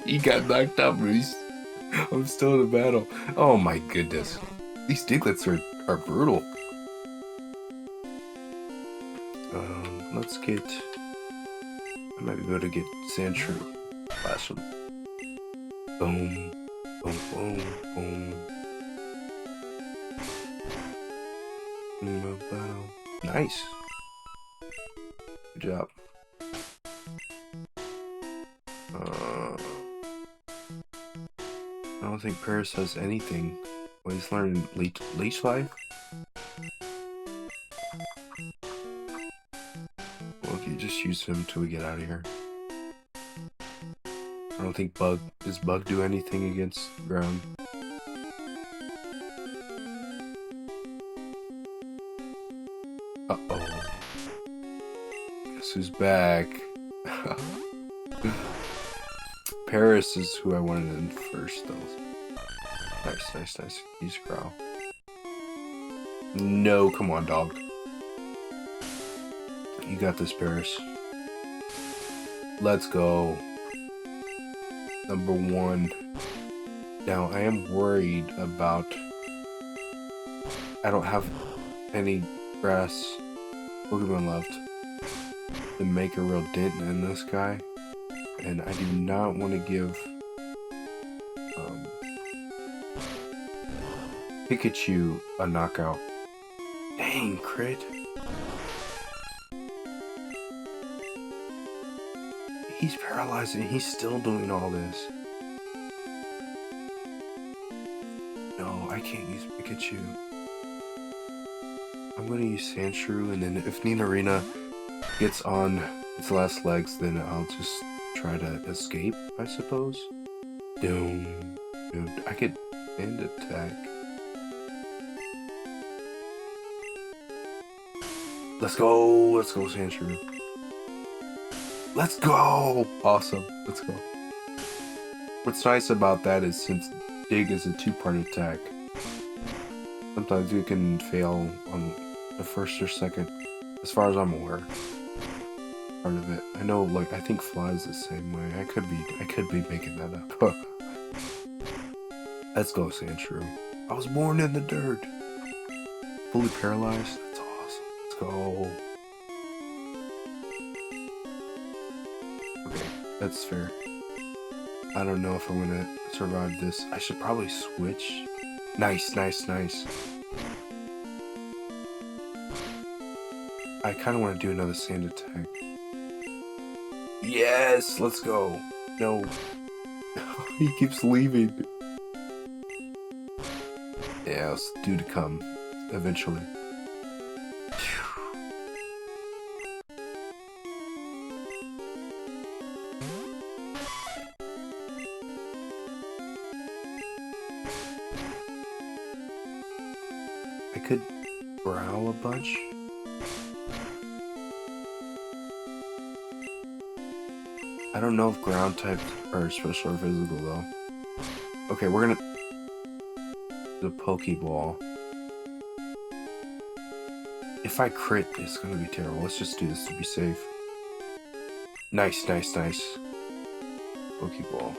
he got knocked out, but I'm still in the battle. Oh my goodness. These Diglets are brutal. Let's get... I might be able to get Sandshrew. Blast him. Boom. Boom, boom, boom. Nice. Good job. I don't think Paris has anything. Well, he's learning Leech Life? Well, if you just use him till we get out of here. I don't think Bug... Does Bug do anything against ground? Uh-oh. Guess who's back? Paris is who I wanted in first, though. Nice, nice, nice. Use Growl. No, come on, dog. You got this, Paris. Let's go. Number 1. Now, I am worried about... I don't have any grass Pokemon left to make a real dent in this guy. And I do not want to give Pikachu a knockout. Dang, crit. He's paralyzed and he's still doing all this. No, I can't use Pikachu. I'm gonna use Sandshrew, and then if Ninarina gets on its last legs, then I'll just try to escape, I suppose. Doom. Doom. I could end attack. Let's go, Sandshrew. Let's go! Awesome, let's go. What's nice about that is since Dig is a two-part attack, sometimes you can fail on the first or second, as far as I'm aware. Part of it. I know, like, I think Fly's the same way. I could be making that up. Let's go, Sandshrew. I was born in the dirt. Fully paralyzed? That's awesome. Let's go. Okay, that's fair. I don't know if I'm gonna survive this. I should probably switch. Nice, nice, nice. I kind of want to do another sand attack. Yes, let's go. No. He keeps leaving. Yeah, it's due to come eventually. I could growl a bunch. I don't know if ground types are special or physical though. Okay, we're gonna the Pokeball. If I crit, it's gonna be terrible. Let's just do this to be safe. Nice, nice, nice. Pokeball.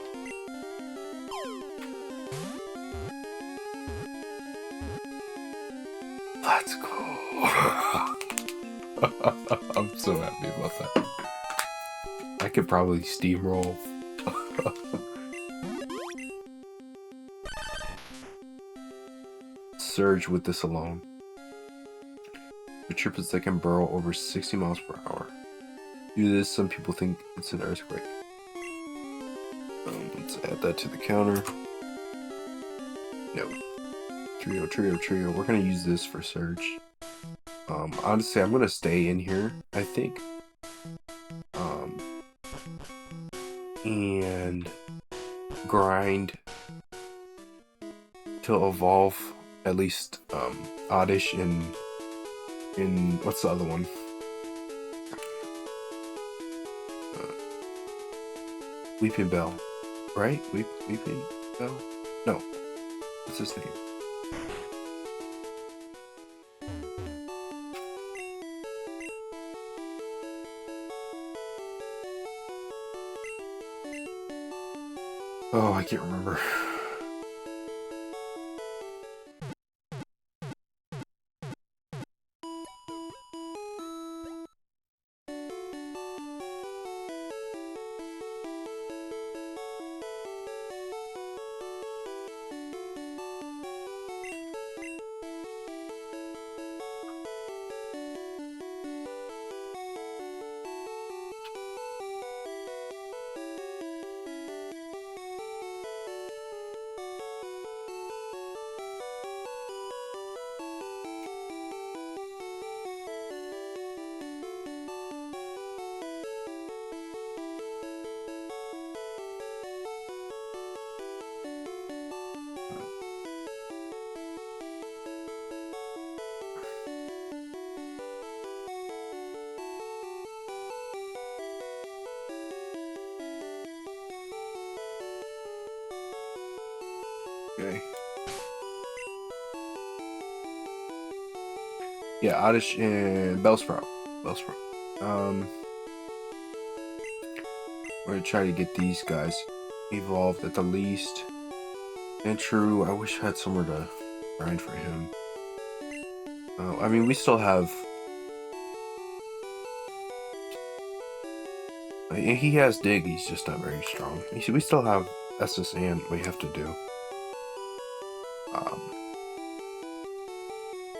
Let's go. I'm so happy about that. I could probably steamroll. Surge with this alone. The triplets that can burrow over 60 miles per hour. Due to this, some people think it's an earthquake. Let's add that to the counter. No. Trio. We're gonna use this for Surge. Honestly, I'm gonna stay in here, I think. And grind to evolve at least Oddish in what's the other one? Weeping Bell, right? Weeping Bell? No, what's his name? Oh, I can't remember. Okay. Yeah, Oddish and Bellsprout. We're gonna try to get these guys evolved at the least. And true, I wish I had somewhere to grind for him. I mean, we still have... He has Dig, he's just not very strong. You see, we still have SS and we have to do.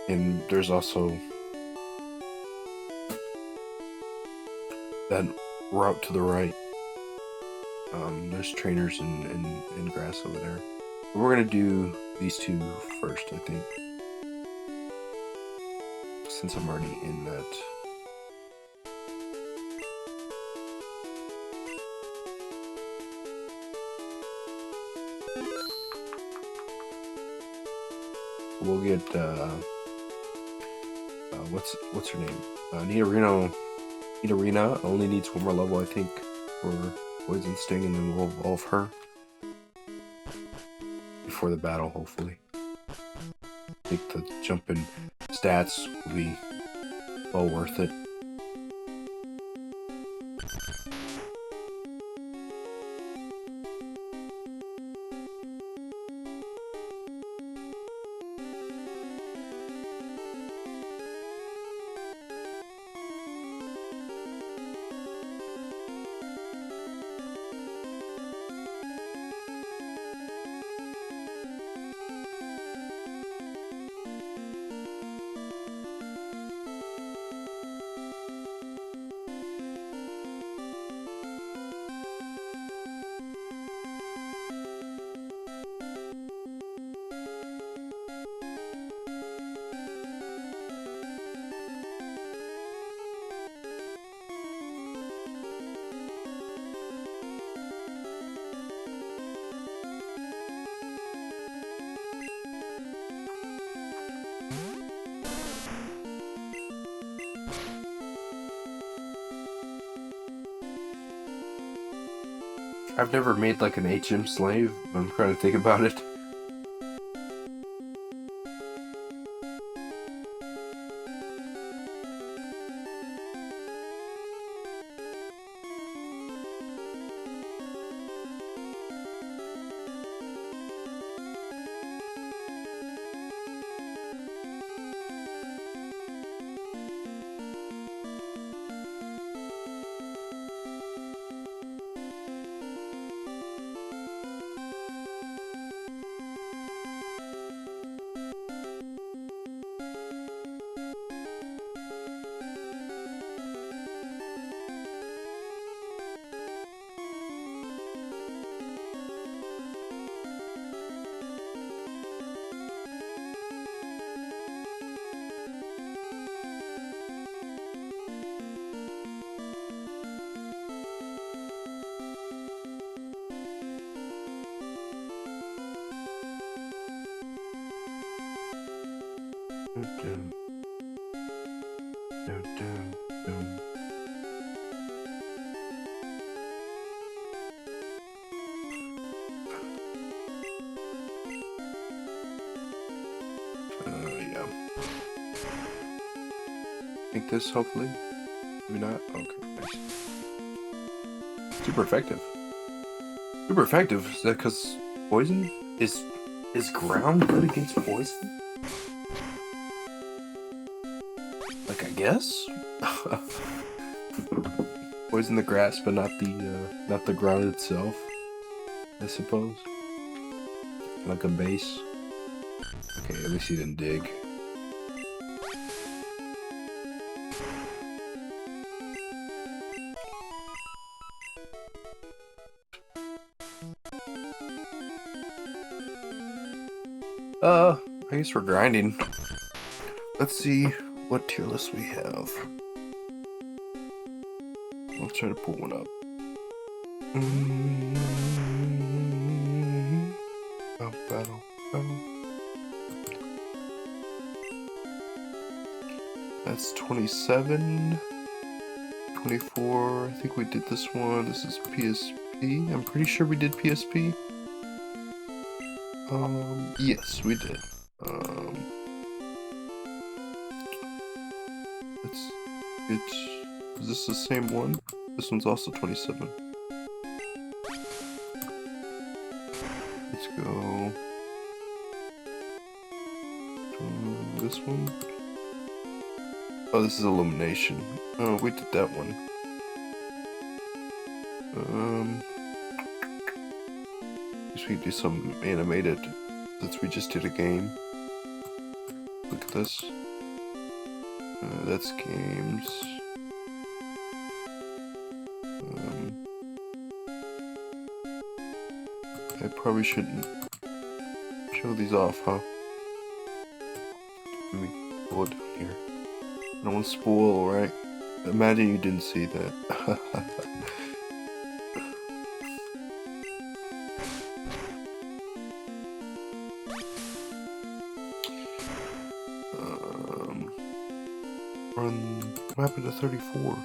And there's also that route to the right. There's trainers and grass over there. But we're gonna do these two first, I think. Since I'm already in that we'll get what's her name? Nidorino. Nidorina only needs one more level, I think, for Poison Sting, and then we'll evolve her before the battle, hopefully. I think the jump in stats will be well worth it. I've never made like an HM slave, but I'm trying to think about it. Yeah. Think this, hopefully. Maybe not. Okay. Nice. Super effective. Super effective. Is that because poison? Is ground good against poison? Like, I guess. Poison the grass, but not the ground itself. I suppose. Like a base. Okay, at least he didn't dig. I guess we're grinding. Let's see what tier list we have. I'll try to pull one up. Battle. That's 27. 24. I think we did this one. This is PSP. I'm pretty sure we did PSP. Yes, we did. Is this the same one? This one's also 27. Let's go. This one. Oh, this is Illumination. Oh, we did that one. Guess we do some animated, since we just did a game. Look at this. That's games. I probably shouldn't show these off, huh? Let me pull it down here. I don't want to spoil, right? Imagine you didn't see that. happened to 34?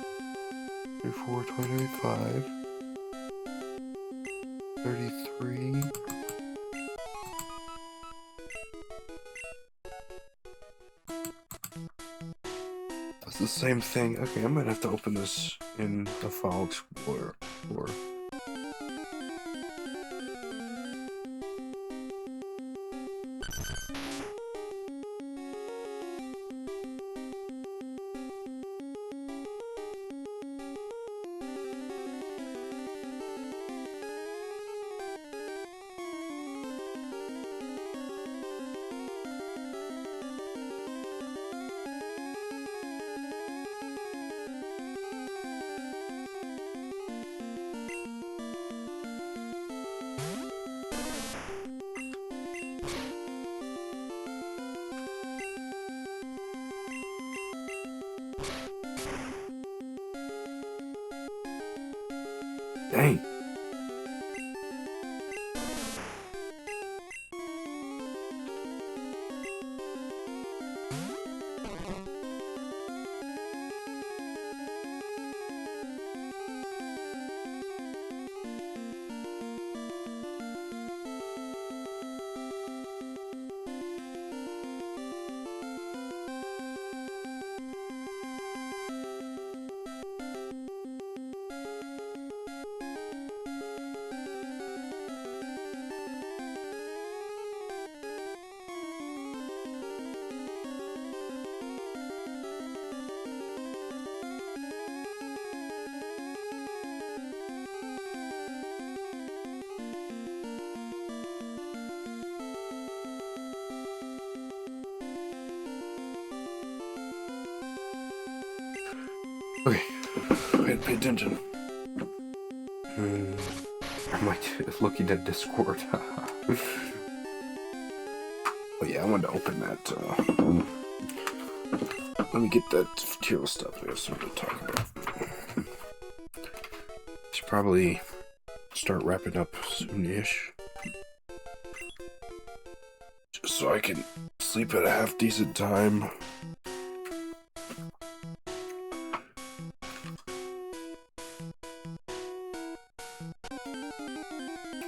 34, 25, 33. That's the same thing. Okay, I might have to open this in the File Explorer. Dang. Okay, pay attention. I'm like looking at Discord. Oh yeah, I wanted to open that. Let me get that material stuff. We have something to talk about. Should probably start wrapping up soonish, just so I can sleep at a half decent time.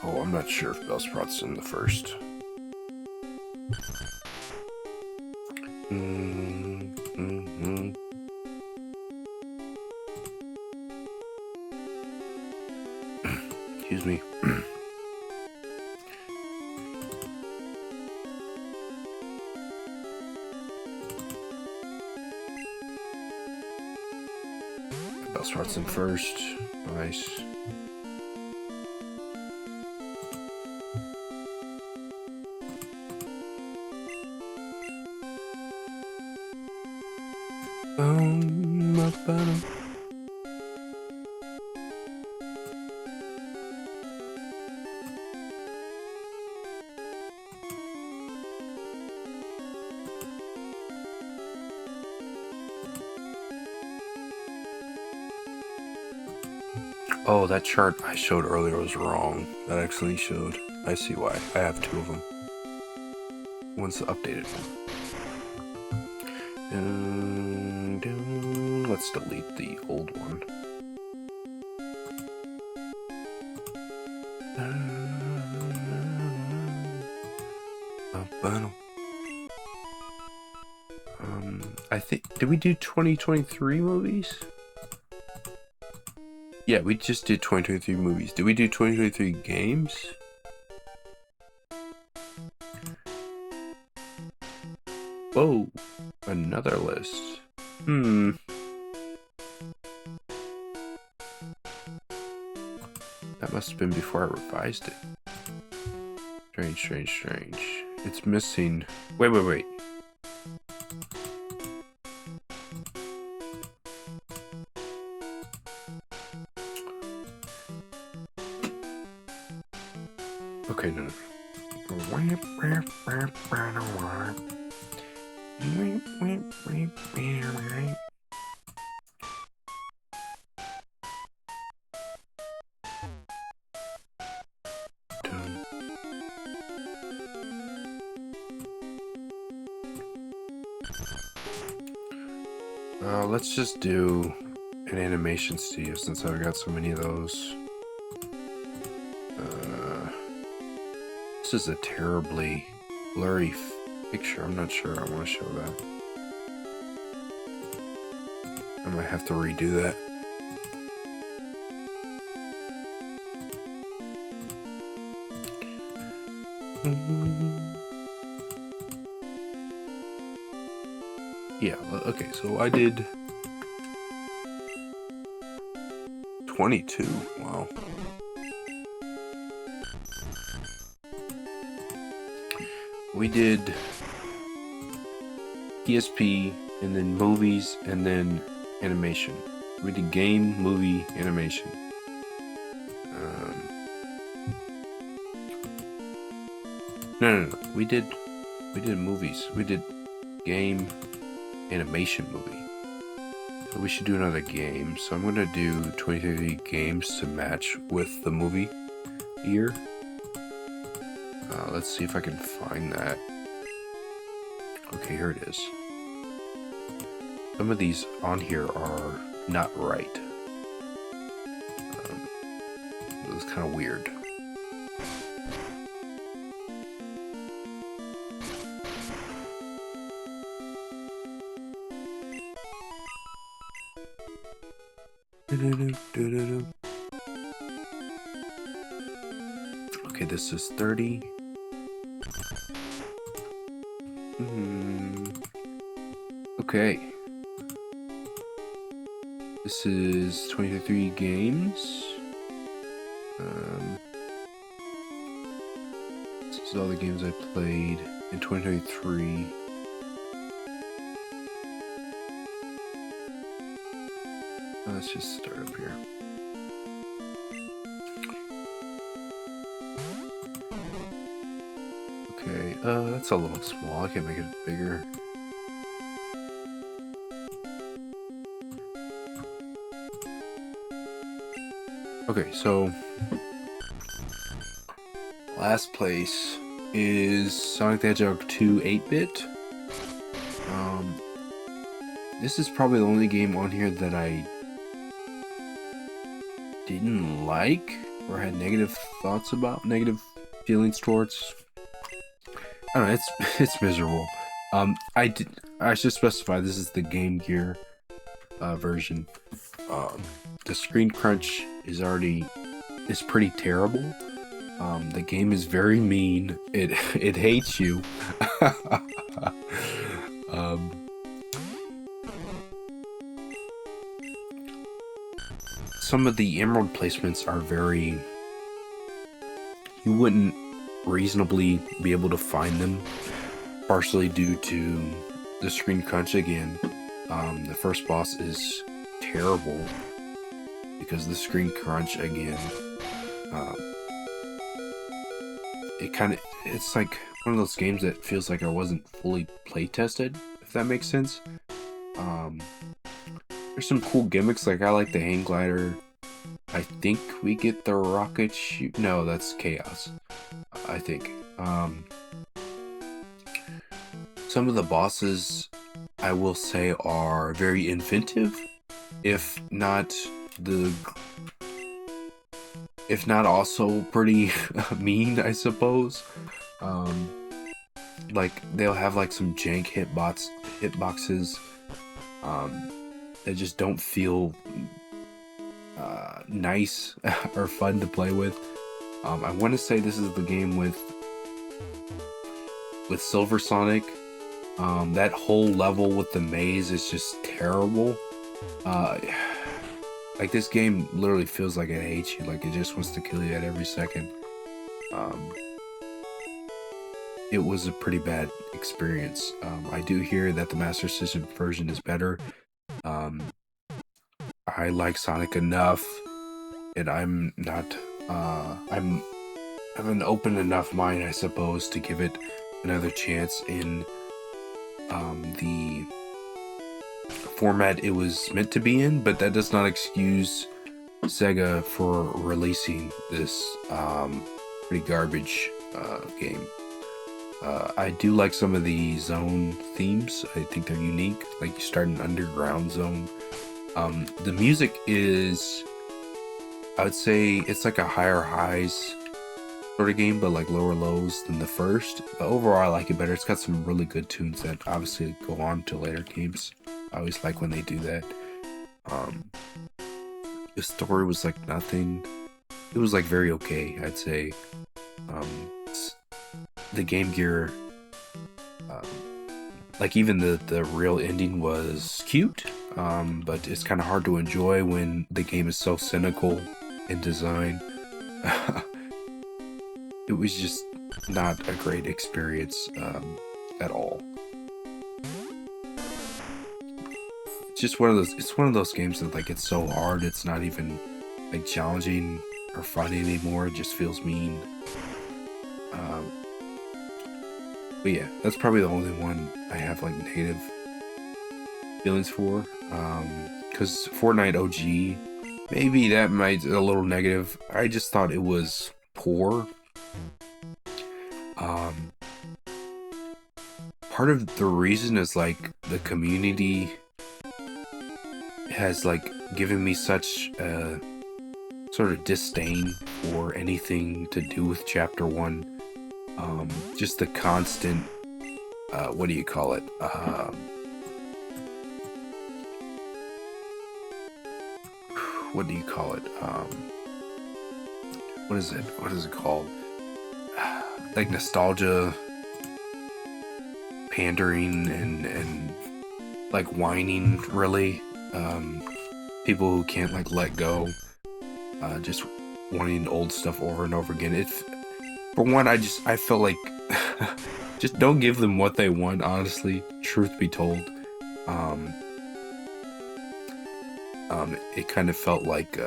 Oh, I'm not sure if Bellsprout's in the first. Excuse me. Bellsprout's in first. Nice. Oh, that chart I showed earlier was wrong. That actually showed. I see why. I have two of them. One's the updated one. Let's delete the old one. I think, did we do 2023 movies? Yeah, we just did 2023 movies. Did we do 2023 games? Whoa, another list. That must have been before I revised it. Strange. It's missing. Wait. Okay, no. Let's just do an animation studio since I've got so many of those. This is a terribly blurry picture. I'm not sure I want to show that. I might have to redo that. Yeah, okay, so I did 22. Wow. We did PSP, and then movies, and then animation. We did game, movie, animation. No. We did movies. We did game, animation, movie. So we should do another game. So I'm gonna do 23 games to match with the movie year. Let's see if I can find that. Okay, here it is. Some of these on here are not right. It's kind of weird. Okay, this is 30. Okay. This is 23 games. This is all the games I played in 2023. Let's just start up here. Okay, that's a little small. I can make it bigger. Okay, so last place is Sonic the Hedgehog 2 8-bit. This is probably the only game on here that I didn't like or had negative thoughts about, negative feelings towards. I don't know, it's miserable. I should specify this is the Game Gear version. The screen crunch is pretty terrible. The game is very mean. It hates you. Some of the emerald placements are very... You wouldn't reasonably be able to find them, partially due to the screen crunch again. The first boss is terrible because the screen crunch again. It's like one of those games that feels like I wasn't fully play tested, if that makes sense. There's some cool gimmicks, like I like the hang glider. I think we get the rocket shoot. No, that's chaos, I think. Some of the bosses, I will say, are very inventive, if not also pretty mean, I suppose. Like they'll have like some jank hitboxes that just don't feel nice or fun to play with. I want to say this is the game with Silver Sonic. That whole level with the maze is just terrible. Like this game literally feels like it hates you, like it just wants to kill you at every second. It was a pretty bad experience. I do hear that the Master System version is better. I like Sonic enough, and I'm not, I have an open enough mind, I suppose, to give it another chance in the format it was meant to be in, but that does not excuse Sega for releasing this pretty garbage game. I do like some of the zone themes. I think they're unique. Like you start an underground zone. The music is, I would say, it's like a higher highs sort of game, but like lower lows than the first. But overall, I like it better. It's got some really good tunes that obviously go on to later games. I always like when they do that. The story was like nothing. It was like very okay, I'd say. The Game Gear, like even the real ending was cute, but it's kind of hard to enjoy when the game is so cynical in design. It was just not a great experience at all. It's just one of those. It's one of those games that like it's so hard. It's not even like challenging or fun anymore. It just feels mean. But yeah, that's probably the only one I have like negative feelings for. Because Fortnite OG, maybe that might be a little negative. I just thought it was poor. Part of the reason is like the community has like given me such a sort of disdain for anything to do with Chapter 1. Just the constant, what do you call it? What do you call it? What is it? What is it called? Like nostalgia, pandering, and like whining, really. People who can't like let go, just wanting old stuff over and over again. For one, I felt like just don't give them what they want, honestly, truth be told. It kind of felt like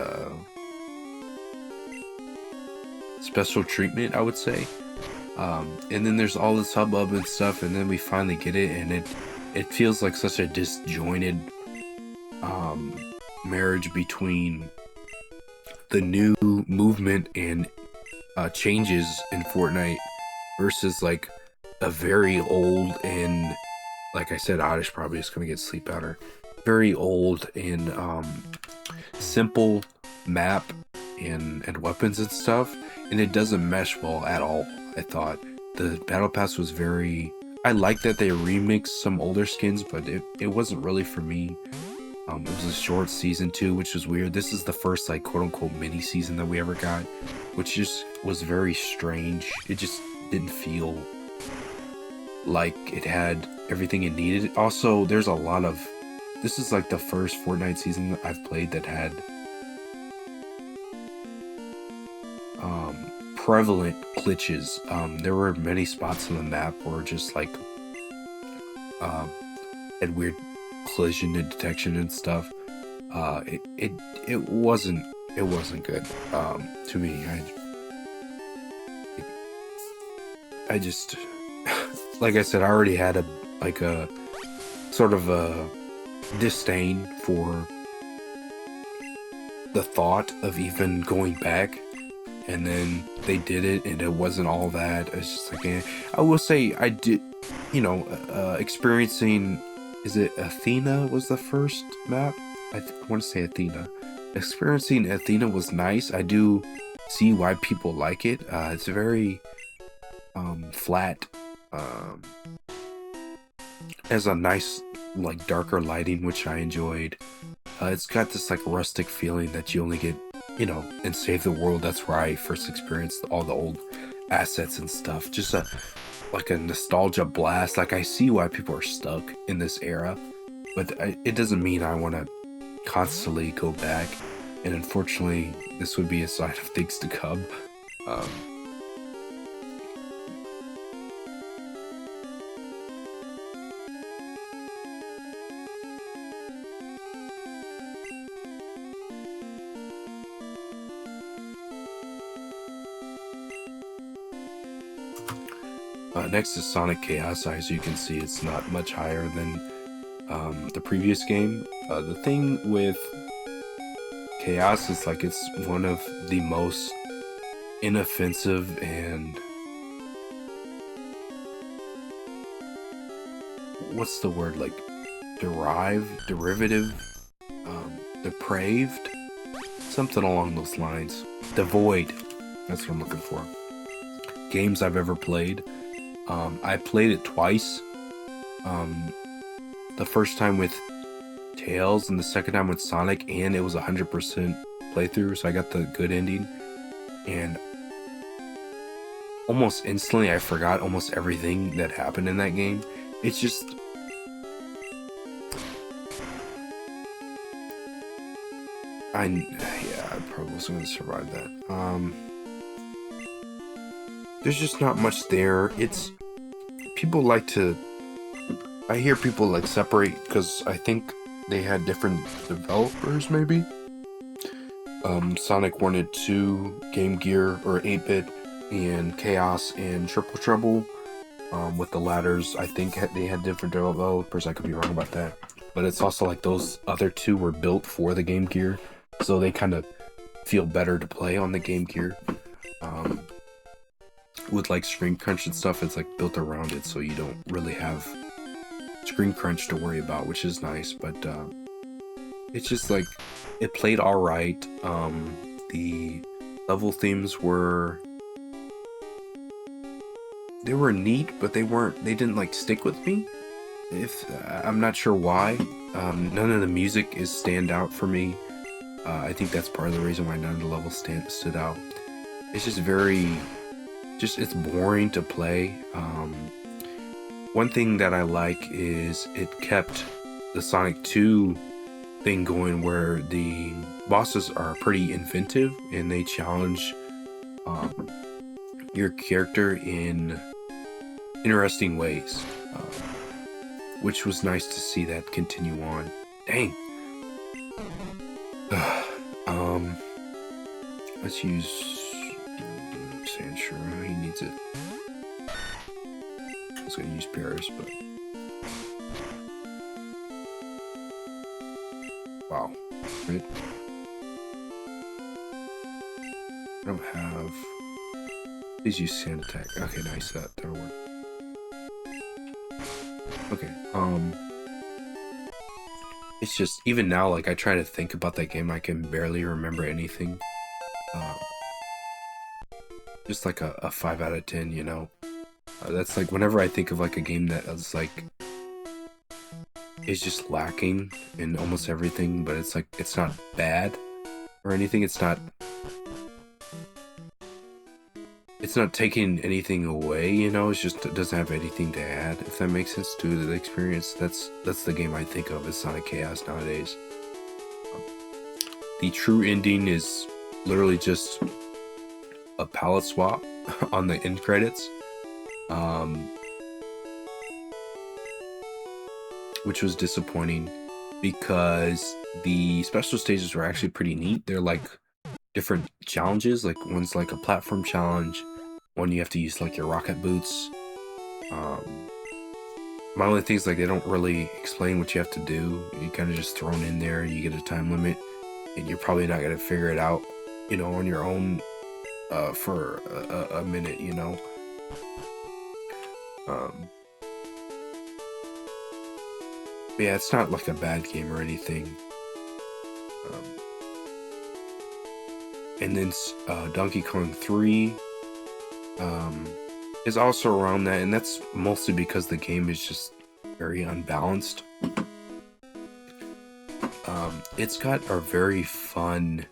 special treatment, I would say. And then there's all this hubbub and stuff, and then we finally get it, and it feels like such a disjointed marriage between the new movement and changes in Fortnite versus like a very old and, like I said, Oddish probably is gonna get sleep powder. Very old and simple map and weapons and stuff, and it doesn't mesh well at all. I thought the battle pass was very. I like that they remixed some older skins, but it wasn't really for me. It was a short season 2, which was weird. This is the first like quote unquote mini season that we ever got, which just was very strange. It just didn't feel like it had everything it needed. Also, there's a lot of. This is like the first Fortnite season that I've played that had prevalent glitches. There were many spots on the map where just like had weird collision and detection and stuff. It wasn't good to me. I just like I said, I already had a sort of a disdain for the thought of even going back, and then they did it and it wasn't all that. It's just like, I will say I did, experiencing, is it Athena was the first map? I want to say Athena. Experiencing Athena was nice. I do see why people like it. It's very flat. Has a nice like darker lighting, which I enjoyed. It's got this like rustic feeling that you only get, in Save the World. That's where I first experienced all the old assets and stuff. Just a nostalgia blast. Like I see why people are stuck in this era, but it doesn't mean I want to constantly go back. And unfortunately, this would be a sign of things to come. Next is Sonic Chaos. As you can see, it's not much higher than the previous game. The thing with Chaos is like it's one of the most inoffensive and what's the word, like, derivative, depraved, something along those lines. Devoid, that's what I'm looking for. Games I've ever played. I played it twice. The first time with Tails and the second time with Sonic, and it was 100% playthrough, so I got the good ending. And almost instantly I forgot almost everything that happened in that game. It's just... I probably wasn't going to survive that. There's just not much there. It's... People like to... I hear people like separate, because I think they had different developers, maybe? Sonic 1 and 2, Game Gear, or 8-bit, and Chaos and Triple Trouble. With the ladders, I think they had different developers. I could be wrong about that. But it's also like those other two were built for the Game Gear, so they kind of feel better to play on the Game Gear. With like screen crunch and stuff, it's like built around it, so you don't really have screen crunch to worry about, which is nice. But it's just like, it played all right. The level themes were... They were neat, but they didn't like stick with me. I'm not sure why. None of the music is stand out for me. I think that's part of the reason why none of the levels stood out. It's just it's boring to play. One thing that I like is it kept the Sonic 2 thing going, where the bosses are pretty inventive and they challenge your character in interesting ways, which was nice to see that continue on. Dang. Let's use Sandshrew. He needs it. I was gonna use Paris, but wow, right? I don't have. Please use Sand Attack. Okay, nice. That'll work. Okay. It's just, even now, like, I try to think about that game, I can barely remember anything. Just like a 5 out of 10, you know? That's like, whenever I think of like a game that is like, is just lacking in almost everything, but it's like, it's not bad or anything, it's not taking anything away, you know? It's just, it doesn't have anything to add, if that makes sense to the experience. That's the game I think of as Sonic Chaos nowadays. The true ending is literally just a palette swap on the end credits, which was disappointing because the special stages were actually pretty neat. They're like different challenges, like one's like a platform challenge, one you have to use like your rocket boots. My only thing is like they don't really explain what you have to do. You kind of just thrown in there, you get a time limit, and you're probably not gonna figure it out, you know, on your own for a minute, you know. But yeah, it's not like a bad game or anything. And then Donkey Kong 3 is also around that, and that's mostly because the game is just very unbalanced. It's got a very fun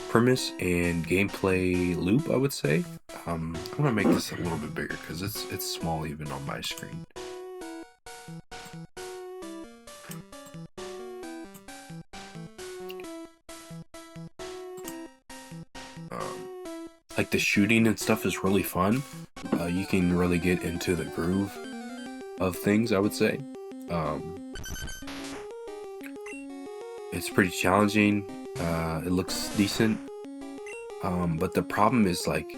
premise and gameplay loop, I would say. I'm gonna make this a little bit bigger because it's small even on my screen. Like the shooting and stuff is really fun. You can really get into the groove of things, I would say. It's pretty challenging. It looks decent. But the problem is like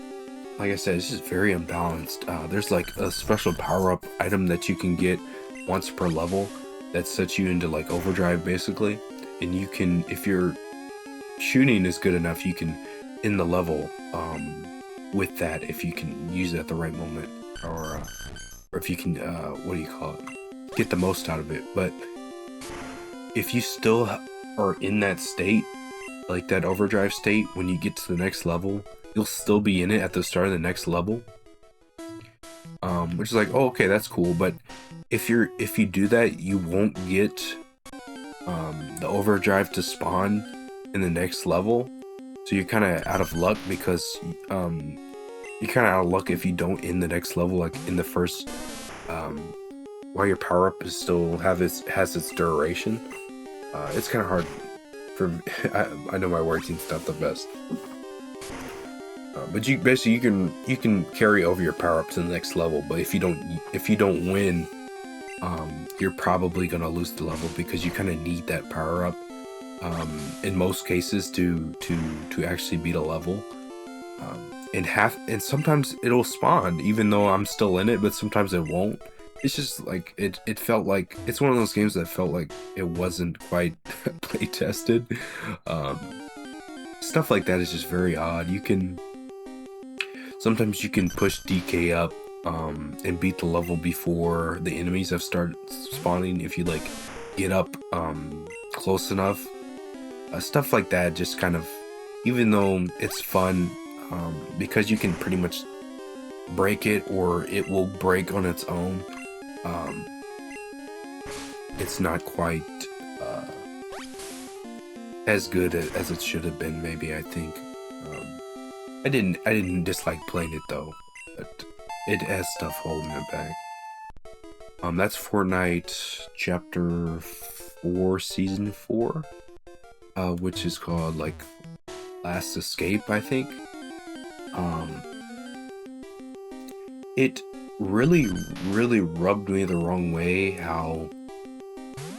I said, it's just very unbalanced. There's like a special power-up item that you can get once per level that sets you into like overdrive basically. And you can, if your shooting is good enough, you can end the level with that if you can use it at the right moment, or or if you can, what do you call it? Get the most out of it. But if you still are in that state, like that overdrive state, when you get to the next level, you'll still be in it at the start of the next level. Which is like, oh, okay, that's cool. But if you do that, you won't get the overdrive to spawn in the next level. So you're kind of out of luck, because you're kind of out of luck if you don't end the next level, like in the first, while your power up is still has its duration. It's kind of hard for me. I know my wording's not the best, but you can carry over your power up to the next level. But if you don't win, you're probably gonna lose the level, because you kind of need that power up in most cases to actually beat a level. And sometimes it'll spawn even though I'm still in it, but sometimes it won't. It's just like it felt like it's one of those games that felt like it wasn't quite play tested. Stuff like that is just very odd. Sometimes you can push DK up and beat the level before the enemies have started spawning if you like get up close enough. Stuff like that just kind of, even though it's fun, because you can pretty much break it or it will break on its own, it's not quite as good as it should have been, maybe, I think. I didn't dislike playing it though, but it has stuff holding it back. That's Fortnite Chapter 4, Season 4, which is called like Last Escape, I think. It really rubbed me the wrong way how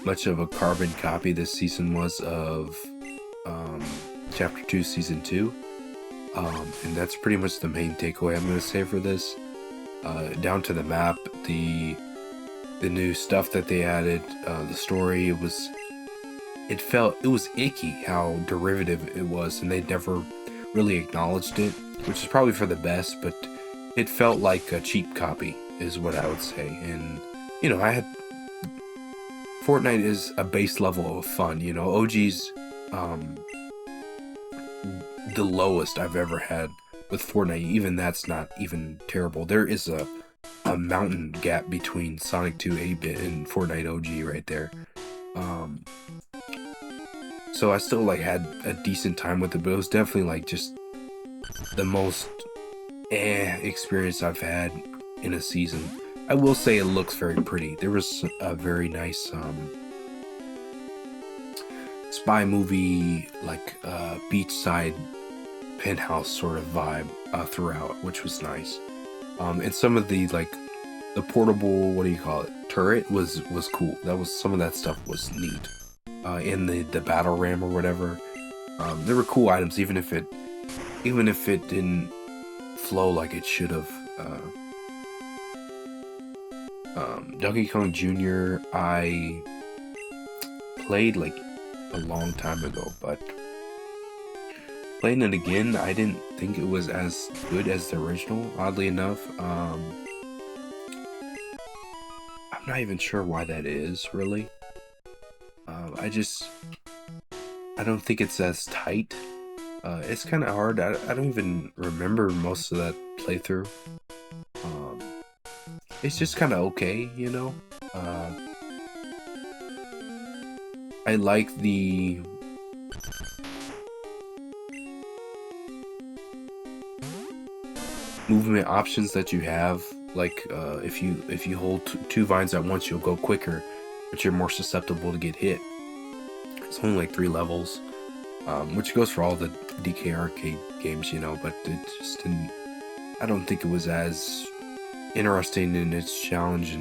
much of a carbon copy this season was of Chapter 2, Season 2. And that's pretty much the main takeaway I'm going to say for this. Down to the map, the new stuff that they added, the story, it was icky how derivative it was, and they never really acknowledged it, which is probably for the best, but it felt like a cheap copy is what I would say. And Fortnite is a base level of fun, OG's the lowest I've ever had with Fortnite. Even that's not even terrible. There is a mountain gap between Sonic 2 8-bit and Fortnite OG right there. So I still like had a decent time with it, but it was definitely like just the most experience I've had in a season. I will say it looks very pretty. There was a very nice spy movie, like beachside penthouse sort of vibe throughout, which was nice. And some of the like the portable, what do you call it, turret was cool. Some of that stuff was neat. In the battle ram or whatever, there were cool items, even if it didn't flow like it should have. Donkey Kong Jr. I played like a long time ago, but playing it again, I didn't think it was as good as the original, oddly enough. I'm not even sure why that is, really. I don't think it's as tight. It's kind of hard. I don't even remember most of that playthrough. It's just kind of okay, I like the movement options that you have. Like if you hold two vines at once, you'll go quicker, but you're more susceptible to get hit. It's only like 3 levels, which goes for all the DK arcade games, but it just didn't. I don't think it was as interesting in its challenge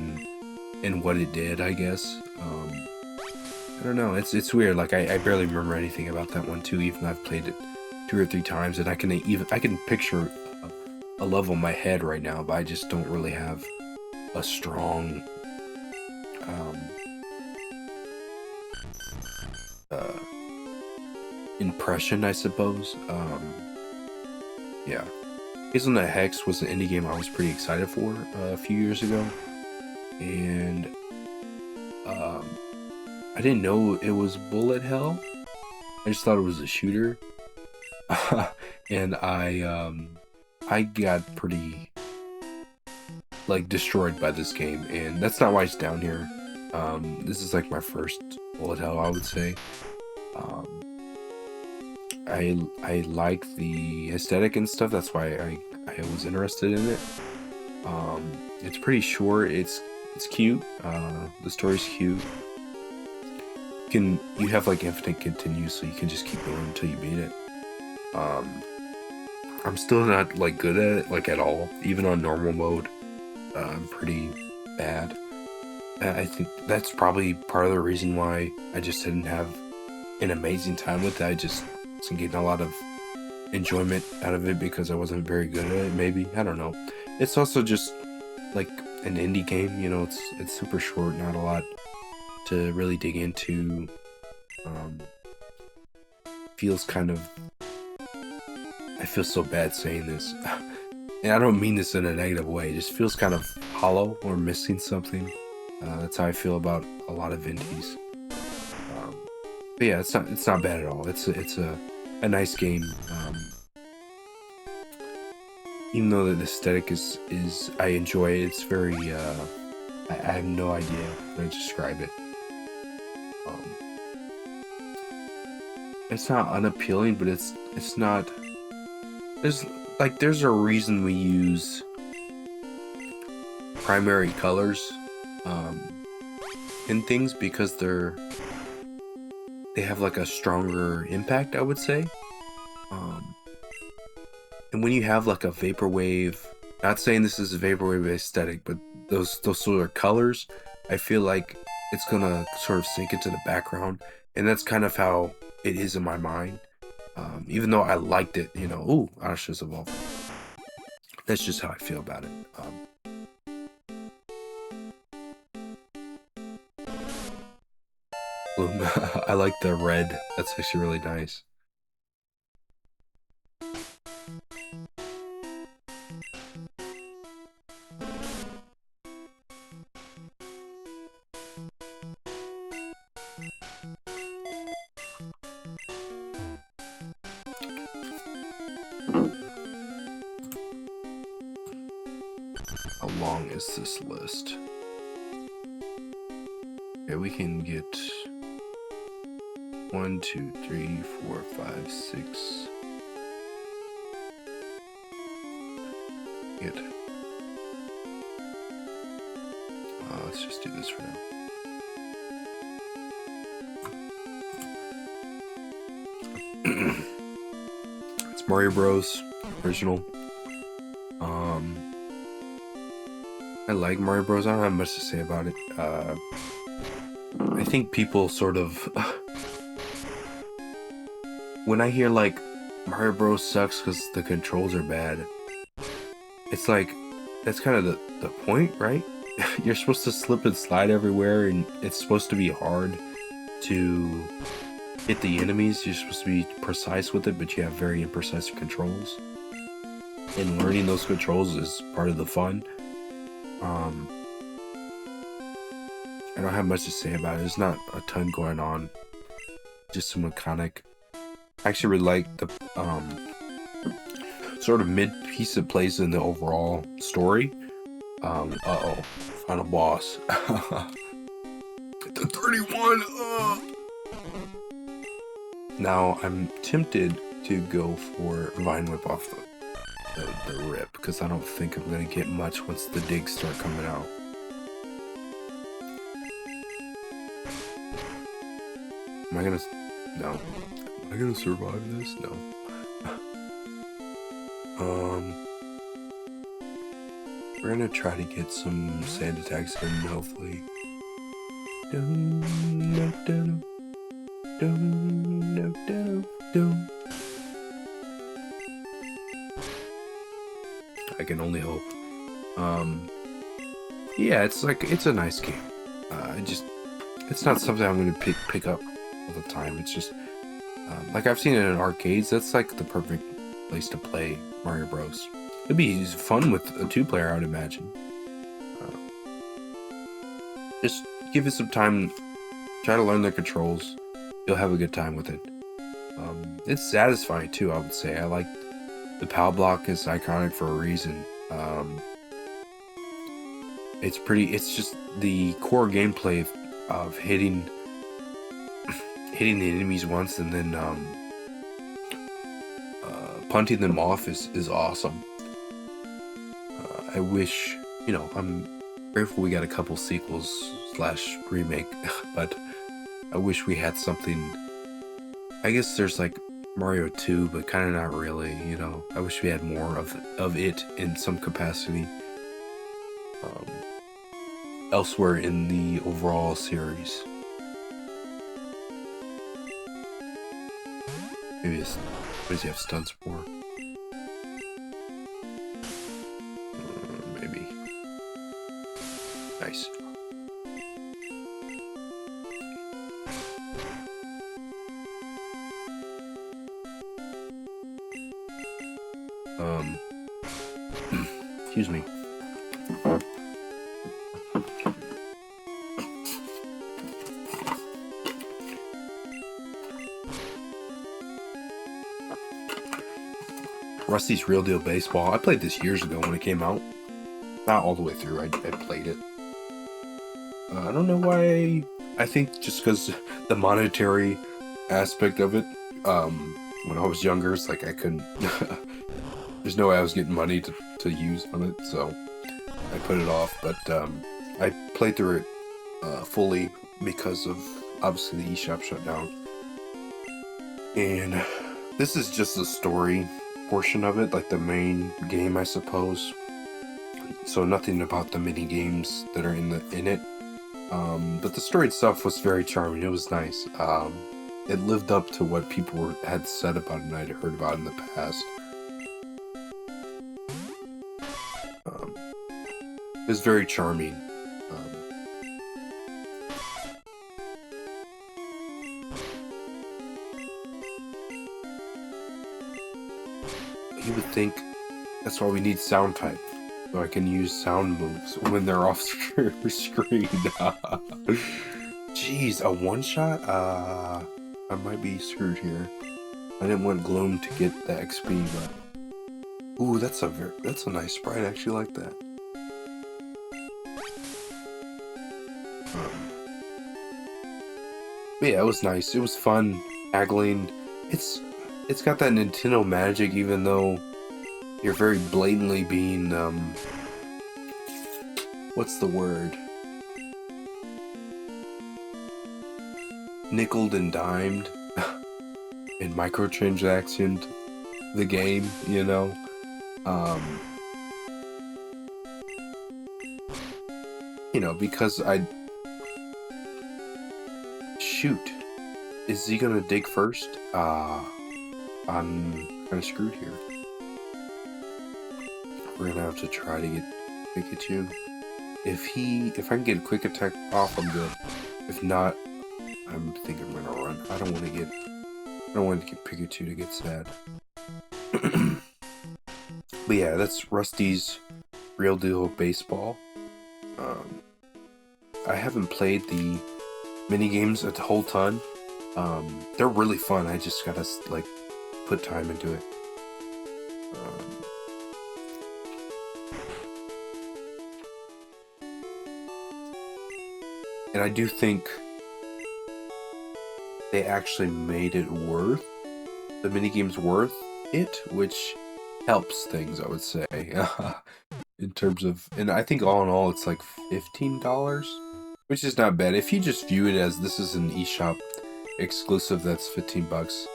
and what it did, I guess. I don't know. It's weird. Like I barely remember anything about that one too, even though I've played it 2 or 3 times, and I can picture a level in my head right now, but I just don't really have a strong impression, I suppose. Yeah. Hazelnut Hex was an indie game I was pretty excited for a few years ago. and I didn't know it was bullet hell. I just thought it was a shooter, and I got pretty like destroyed by this game, and that's not why it's down here. This is like my first bullet hell, I would say. I like the aesthetic and stuff. That's why I was interested in it. It's pretty short. It's cute. The story's cute. You have like infinite continues, so you can just keep going until you beat it. I'm still not like good at it, like at all. Even on normal mode, I'm pretty bad. I think that's probably part of the reason why I just didn't have an amazing time with it. I just wasn't getting a lot of enjoyment out of it because I wasn't very good at it. Maybe, I don't know. It's also just like an indie game, you know. It's super short, not a lot to really dig into. Feels kind of, I feel so bad saying this, and I don't mean this in a negative way. It just feels kind of hollow or missing something. That's how I feel about a lot of indies. But yeah, it's not bad at all. It's a nice game. Even though the aesthetic is I enjoy it. It's very I have no idea how to describe it. It's not unappealing, but it's not. There's a reason we use primary colors in things, because they have like a stronger impact, I would say. And when you have like a vaporwave, not saying this is a vaporwave aesthetic, but those sort of colors, I feel like it's gonna sort of sink into the background, and that's kind of how it is in my mind. Even though I liked it, you know. Ooh, Asha's evolved. That's just how I feel about it. Bloom. I like the red. That's actually really nice. How long is this list? Okay, we can get 1, 2, 3, 4, 5, 6. Good. Let's just do this for now. It's Mario Bros. Original. I like Mario Bros. I don't have much to say about it. I think people sort of when I hear like Mario Bros. Sucks because the controls are bad, it's like that's kind of the point, right? You're supposed to slip and slide everywhere, and it's supposed to be hard to hit the enemies. You're supposed to be precise with it, but you have very imprecise controls. And learning those controls is part of the fun. I don't have much to say about it. There's not a ton going on. Just some mechanic. I actually really like the sort of mid piece it plays in the overall story. Uh-oh. Final boss. The 31! Now, I'm tempted to go for Vine Whip off the rip, because I don't think I'm going to get much once the digs start coming out. Am I gonna... No. Am I gonna survive this? No. We're gonna try to get some sand attacks in, hopefully. I can only hope. Yeah, it's a nice game. It's not something I'm gonna pick up all the time. It's just like I've seen it in arcades. That's like the perfect place to play Mario Bros. It'd be fun with a 2-player, I would imagine. Just give it some time. Try to learn the controls. You'll have a good time with it. It's satisfying too, I would say. I like the PAL block is iconic for a reason. It's just the core gameplay of hitting the enemies once and then punting them off is awesome. I wish, I'm grateful we got a couple sequels / remake, but I wish we had something. I guess there's like Mario 2, but kind of not really, I wish we had more of it in some capacity elsewhere in the overall series. Maybe it's, what does he have stunts for? Maybe. Nice. Excuse me. Rusty's Real Deal Baseball. I played this years ago when it came out. Not all the way through. I played it. I don't know why. I think just because the monetary aspect of it. When I was younger, it's like I couldn't. There's no way I was getting money to use on it, so I put it off. But I played through it fully because of obviously the eShop shut down. And this is just the story portion of it, like the main game, I suppose. So nothing about the mini games that are in it. But the story itself was very charming. It was nice. It lived up to what people had said about it and I'd heard about in the past. It was very charming. You would think that's why we need sound type, so I can use sound moves when they're off screen. Jeez, a one-shot? I might be screwed here. I didn't want Gloom to get the XP, but ooh, that's a nice sprite. I actually like that. But yeah, it was nice. It was fun haggling. It's got that Nintendo magic, even though you're very blatantly being what's the word? Nickeled and dimed and microtransactioned the game, because shoot, is he gonna dig first? I'm kind of screwed here. We're gonna have to try to get Pikachu. If I can get a quick attack off, I'm good. If not, I'm thinking I'm gonna run. I don't want to get Pikachu to get sad. But yeah, that's Rusty's Real Deal Baseball. I haven't played the mini games a whole ton. They're really fun. I just gotta put time into it. And I do think they actually made it worth the minigames worth it, which helps things, I would say. In terms of, and I think all in all it's like $15, which is not bad. If you just view it as this is an eShop exclusive, that's $15.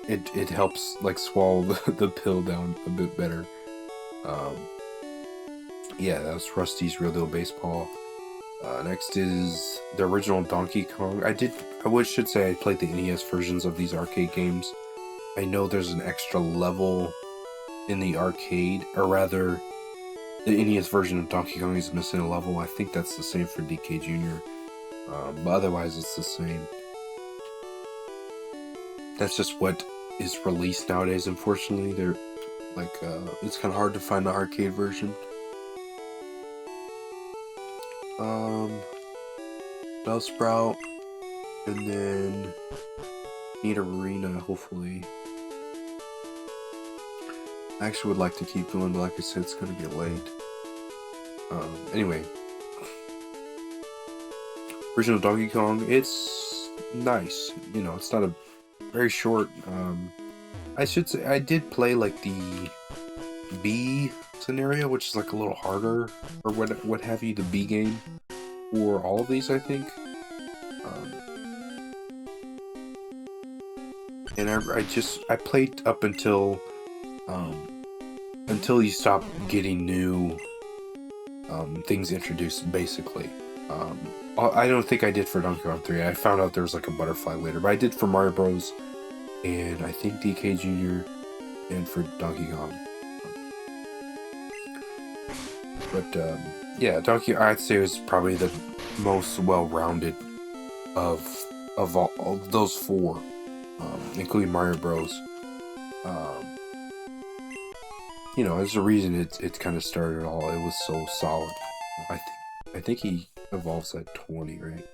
It helps swallow the pill down a bit better. Yeah, that was Rusty's Real Deal Baseball. Next is the original Donkey Kong. I should say I played the NES versions of these arcade games. I know there's an extra level in the arcade, or rather, the NES version of Donkey Kong is missing a level. I think that's the same for DK Jr. But otherwise, it's the same. That's just what is released nowadays. Unfortunately, they're it's kind of hard to find the arcade version. Bellsprout, and then need Arena, hopefully. I actually would like to keep going, but like I said, it's gonna get late. Anyway. Original Donkey Kong, it's nice. You know, it's not a very short, I should say, I did play, like, the B scenario, which is, like, a little harder, or what have you, the B game, for all of these, I think. And I played up until you stop getting new, things introduced, basically. I don't think I did for Donkey Kong 3. I found out there was like a butterfly later, but I did for Mario Bros. And I think DK Jr. and for Donkey Kong. But yeah, I'd say was probably the most well-rounded of all of those four, including Mario Bros. You know, there's a reason it kind of started it all. It was so solid. I think he evolves at 20, right?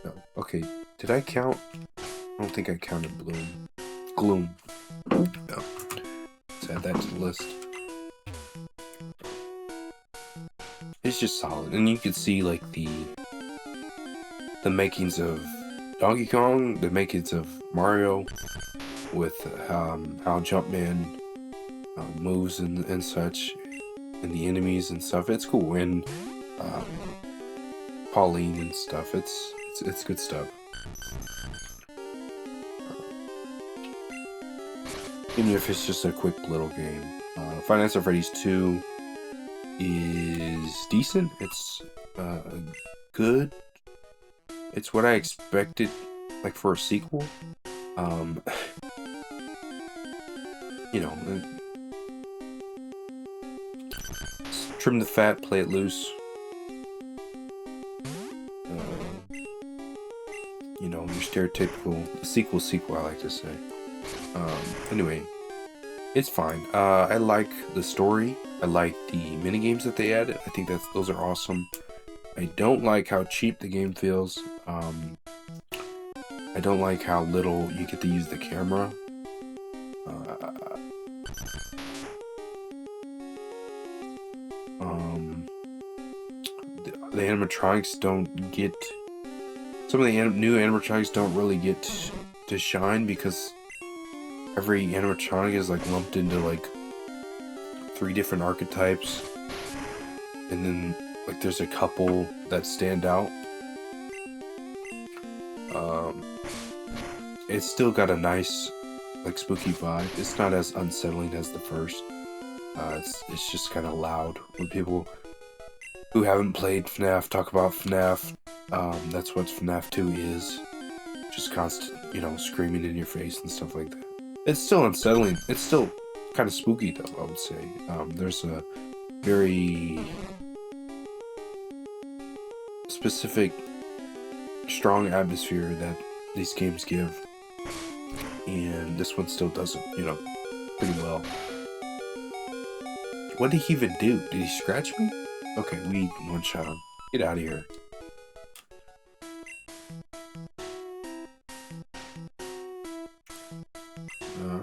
No. Okay. Did I count? I don't think I counted Gloom. No. Let's add that to the list. It's just solid, and you can see like the makings of Donkey Kong, the makings of Mario, with how Jumpman moves and such, and the enemies and stuff. It's cool, and Pauline and stuff. It's good stuff. Even if it's just a quick little game. Five Nights at Freddy's 2 is decent. It's good. It's what I expected, like, for a sequel. You know, trim the fat, play it loose. You know, your stereotypical sequel, I like to say. Anyway, it's fine. I like the story. I like the minigames that they added. I think those are awesome. I don't like how cheap the game feels. I don't like how little you get to use the camera. The animatronics don't get... Some of the new animatronics don't really get to shine because every animatronic is like lumped into like 3 different archetypes, and then like there's a couple that stand out. It's still got a nice like spooky vibe. It's not as unsettling as the first. It's just kind of loud when people who haven't played FNAF talk about FNAF. That's what FNAF 2 is. Just constant, you know, screaming in your face and stuff like that. It's still unsettling. It's still kind of spooky, though, I would say. There's a very specific, strong atmosphere that these games give. And this one still does it, you know, pretty well. What did he even do? Did he scratch me? Okay, we one-shot him. Get out of here.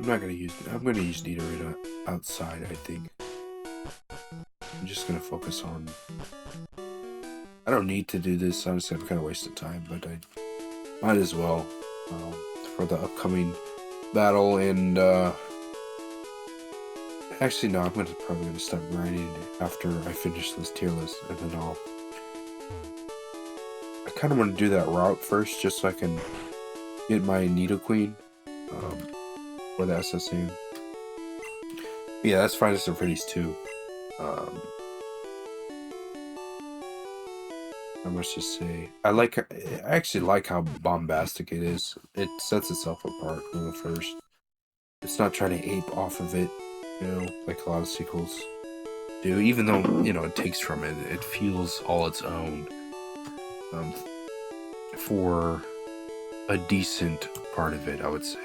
I'm gonna use Nidorina outside, I think. I'm just gonna focus on... I don't need to do this, honestly. I'm kind of wasting time, but I might as well for the upcoming battle. And actually, no, I'm probably gonna stop grinding after I finish this tier list, and then I kind of want to do that route first, just so I can get my Nidoqueen. Or the SSM. Yeah, that's Five Nights at Freddy's 2. I must just say, I actually like how bombastic it is. It sets itself apart from the first. It's not trying to ape off of it, you know, like a lot of sequels do. Even though, you know, it takes from it, it feels all its own. For a decent part of it, I would say.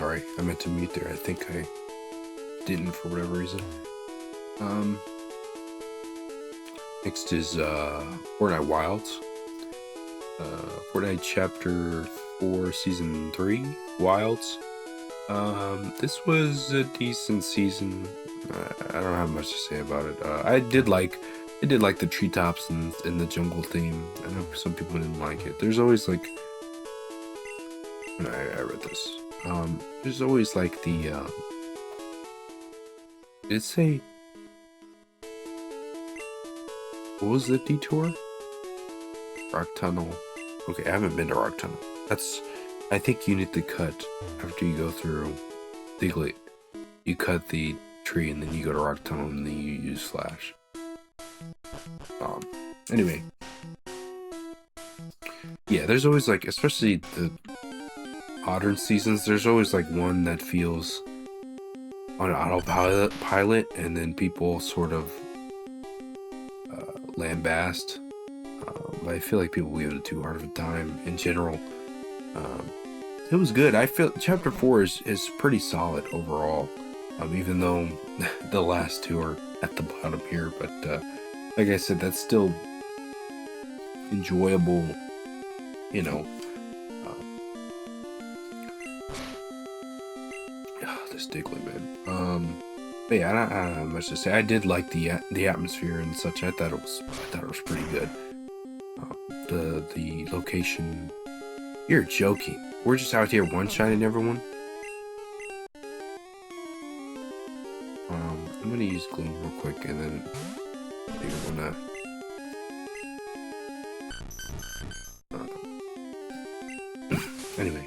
sorry, I meant to mute there. I think I didn't for whatever reason. Next is Fortnite Wilds. Fortnite Chapter 4, Season 3, Wilds. This was a decent season. I don't have much to say about it. I did like the treetops and the jungle theme. I know some people didn't like it. There's always like, I read this. There's always like the did it say, what was the detour? Rock Tunnel. Okay, I haven't been to Rock Tunnel. I think you need to cut after you go through Diglett. You cut the tree and then you go to Rock Tunnel and then you use Slash. Anyway. Yeah, there's always like, especially the modern seasons, there's always like one that feels on autopilot and then people sort of lambast. I feel like people give it too hard of a time in general. It was good. I feel Chapter 4 is pretty solid overall. Even though the last two are at the bottom here, but like I said, that's still enjoyable, you know. This Diglett, man. But yeah, I don't have much to say. I did like the atmosphere and such. I thought it was pretty good. The location. You're joking. We're just out here one-shotting everyone. I'm gonna use Gloom real quick, and then I think I'm gonna. Anyway,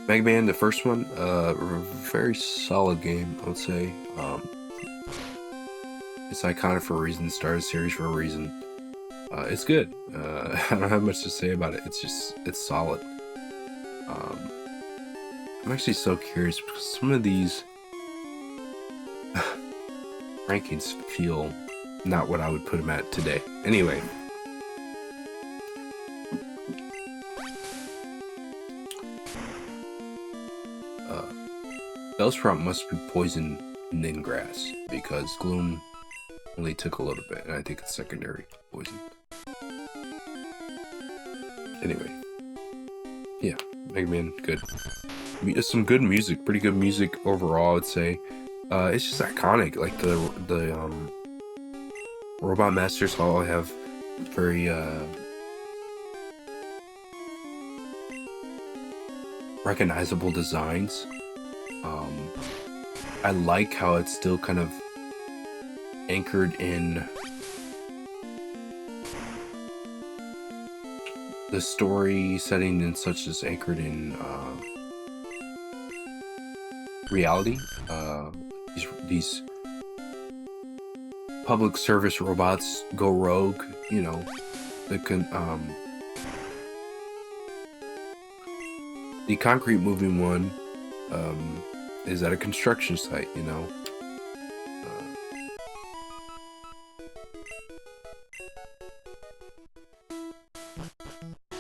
Mega Man, the first one, very solid game, I would say. It's iconic for a reason. Started a series for a reason. It's good. I don't have much to say about it. It's solid. I'm actually so curious because some of these rankings feel not what I would put them at today. Anyway. Bellsprout must be poison and then grass because Gloom only took a little bit, and I think it's secondary poison. Anyway, yeah, Mega Man, good. Some good music, pretty good music overall, I'd say. It's just iconic, like the Robot Masters all have very recognizable designs. I like how it's still kind of anchored in the story setting and such as anchored in reality. These public service robots go rogue, you know, that can the concrete moving one is at a construction site, you know.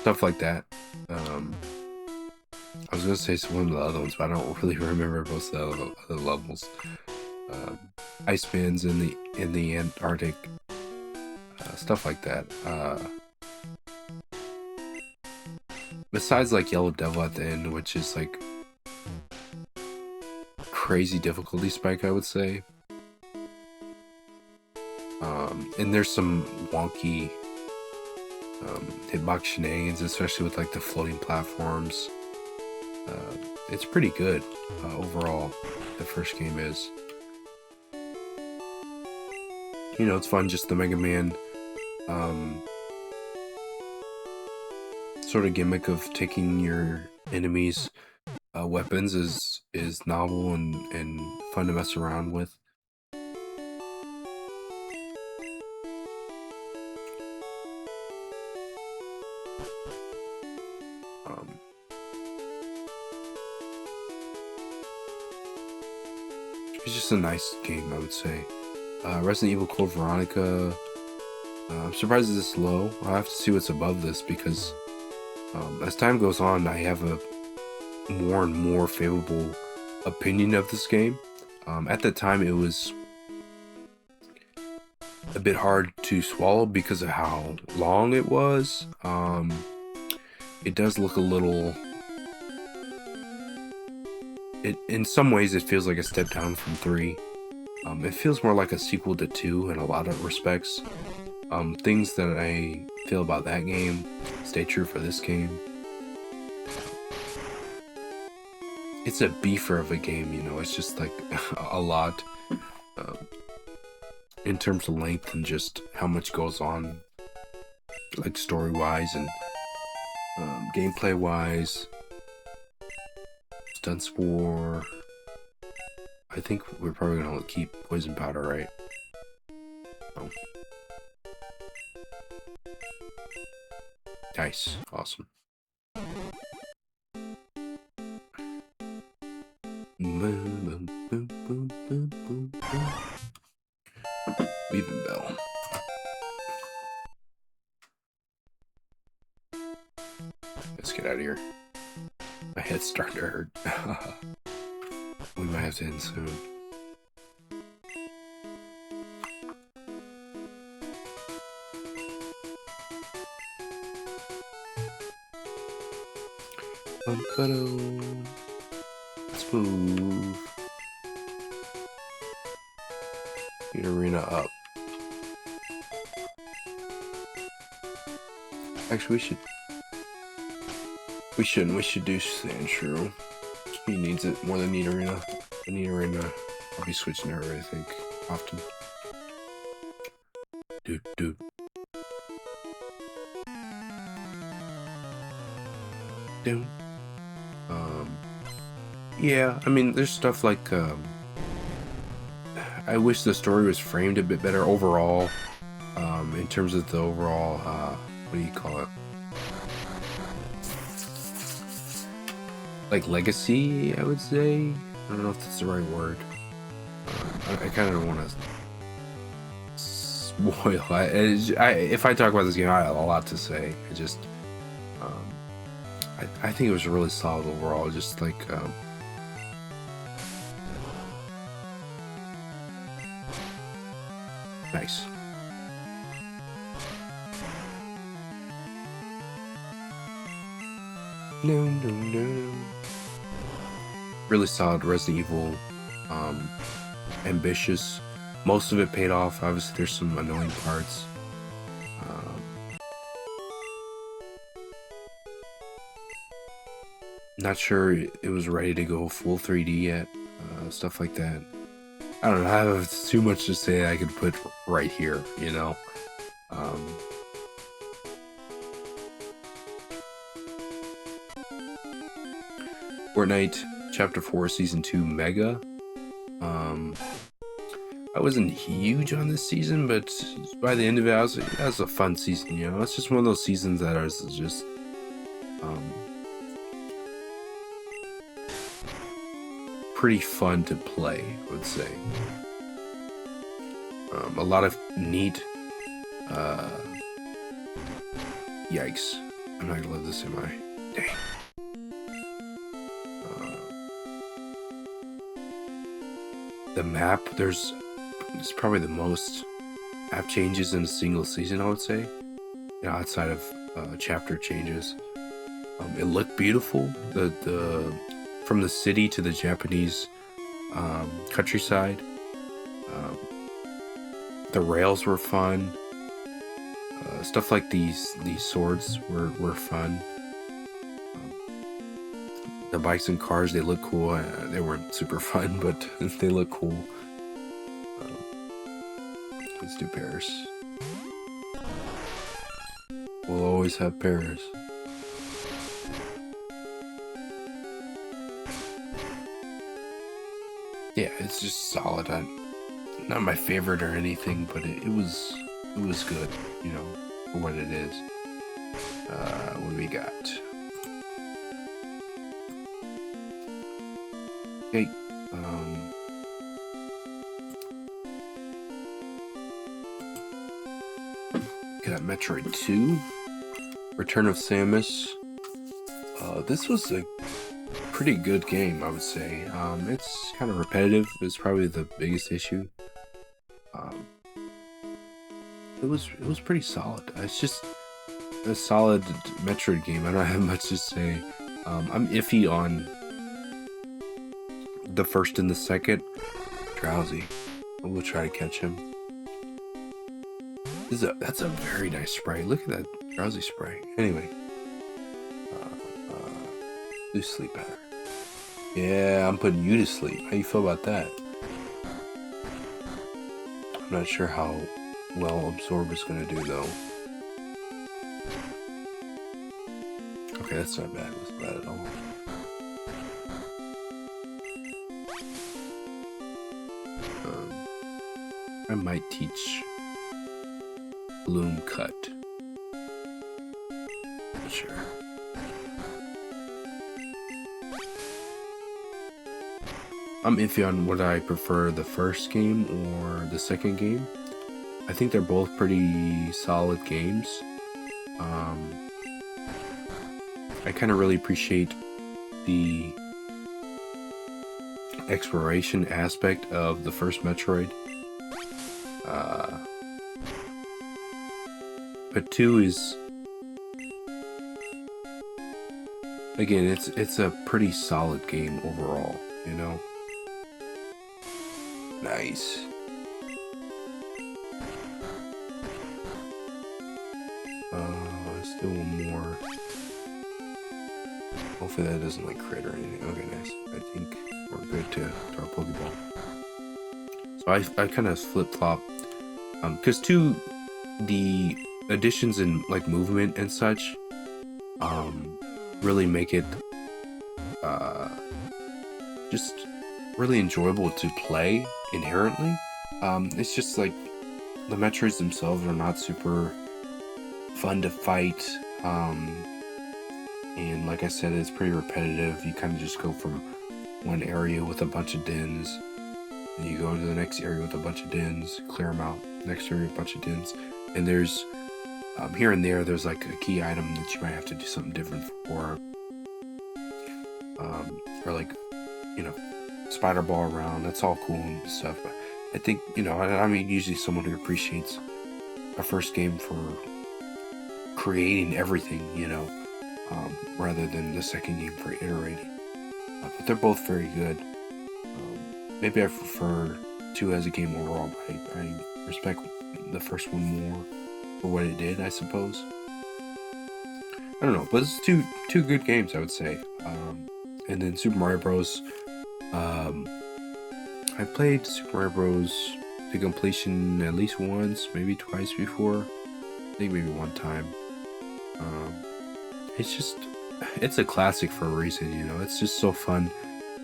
Stuff like that. I was gonna say some of the other ones, but I don't really remember most of the other levels. Ice bands in the Antarctic, stuff like that. Besides like Yellow Devil at the end, which is like crazy difficulty spike, I would say. And there's some wonky hitbox shenanigans, especially with like the floating platforms. It's pretty good overall. The first game is, you know, it's fun. Just the Mega Man sort of gimmick of taking your enemies' weapons is novel and fun to mess around with. It's just a nice game, I would say. Resident Evil Code Veronica. I'm surprised it's this low. I'll have to see what's above this because as time goes on, I have a more and more favorable opinion of this game. At the time, it was a bit hard to swallow because of how long it was. It does look a little... in some ways, it feels like a step down from 3. It feels more like a sequel to 2 in a lot of respects. Things that I feel about that game stay true for this game. It's a beefer of a game, you know. It's just like a lot in terms of length and just how much goes on, like story-wise and gameplay-wise. Stun Spore. I think we're probably gonna keep Poison Powder, right? Oh. Nice. Awesome. Weaving Bell. Let's get out of here. My head's starting to hurt. We might have to end soon. Smooth. Get arena up. Actually, we shouldn't. We should do Sandshrew. He needs it more than Nidorina. I need Arena. I'll be switching her, I think, often. Dude. Yeah, I mean, there's stuff like, I wish the story was framed a bit better overall, in terms of the overall, what do you call it? Like legacy, I would say. I don't know if that's the right word. I kind of don't want to spoil. If I talk about this game, I have a lot to say. I think it was really solid overall. Just like nice. No. Really solid Resident Evil. Ambitious. Most of it paid off. Obviously, there's some annoying parts. Not sure it was ready to go full 3D yet. Stuff like that. I don't know. I have too much to say I could put right here, you know. Fortnite Chapter 4 Season 2 Mega. I wasn't huge on this season, but by the end of it, that was a fun season, you know. It's just one of those seasons that are just pretty fun to play, I would say. A lot of neat yikes. I'm not gonna let this in my... Dang. The map, it's probably the most map changes in a single season, I would say. You know, outside of chapter changes. It looked beautiful. The from the city to the Japanese countryside. The rails were fun. Stuff like these swords were fun. The bikes and cars, they look cool. They weren't super fun, but they look cool. Let's do Paris. We'll always have Paris. Yeah, it's just solid. Not my favorite or anything, but it was good, you know, for what it is. What do we got? Okay. Got Metroid 2, Return of Samus. This was a pretty good game, I would say. It's kind of repetitive. It's probably the biggest issue. Um, it was pretty solid. It's just a solid Metroid game. I don't have much to say. I'm iffy on the first and the second. Drowsy. We'll try to catch him. That's a very nice spray. Look at that Drowsy spray. Anyway. Do sleep better. Yeah, I'm putting you to sleep. How you feel about that? I'm not sure how well Absorb is going to do, though. Okay, that's not bad. That's not bad at all. I might teach Bloom Cut. Not sure. I'm iffy on whether I prefer the first game or the second game. I think they're both pretty solid games. I kind of really appreciate the exploration aspect of the first Metroid. But 2 is, again, it's a pretty solid game overall, you know? Nice. Let's do one more. Hopefully that doesn't like crit or anything. Okay, nice. I think we're good to our Pokeball. So I kind of flip-flop. Because 2, the additions in like movement and such, really make it, just really enjoyable to play inherently. It's just like the Metroids themselves are not super fun to fight, and like I said, it's pretty repetitive. You kind of just go from one area with a bunch of dens, and you go to the next area with a bunch of dens, clear them out, next area a bunch of dens, and there's here and there's like a key item that you might have to do something different for, or like, you know, spider ball around. That's all cool and stuff, but I think, you know, I'm usually someone who appreciates a first game for creating everything, you know, rather than the second game for iterating. But they're both very good. Maybe I prefer 2 as a game overall, but I respect the first one more for what it did, I suppose. I don't know, but it's two good games, I would say. And then Super Mario Bros. I played Super Mario Bros. To completion at least once, maybe twice before. I think maybe one time. It's a classic for a reason, you know. It's just so fun.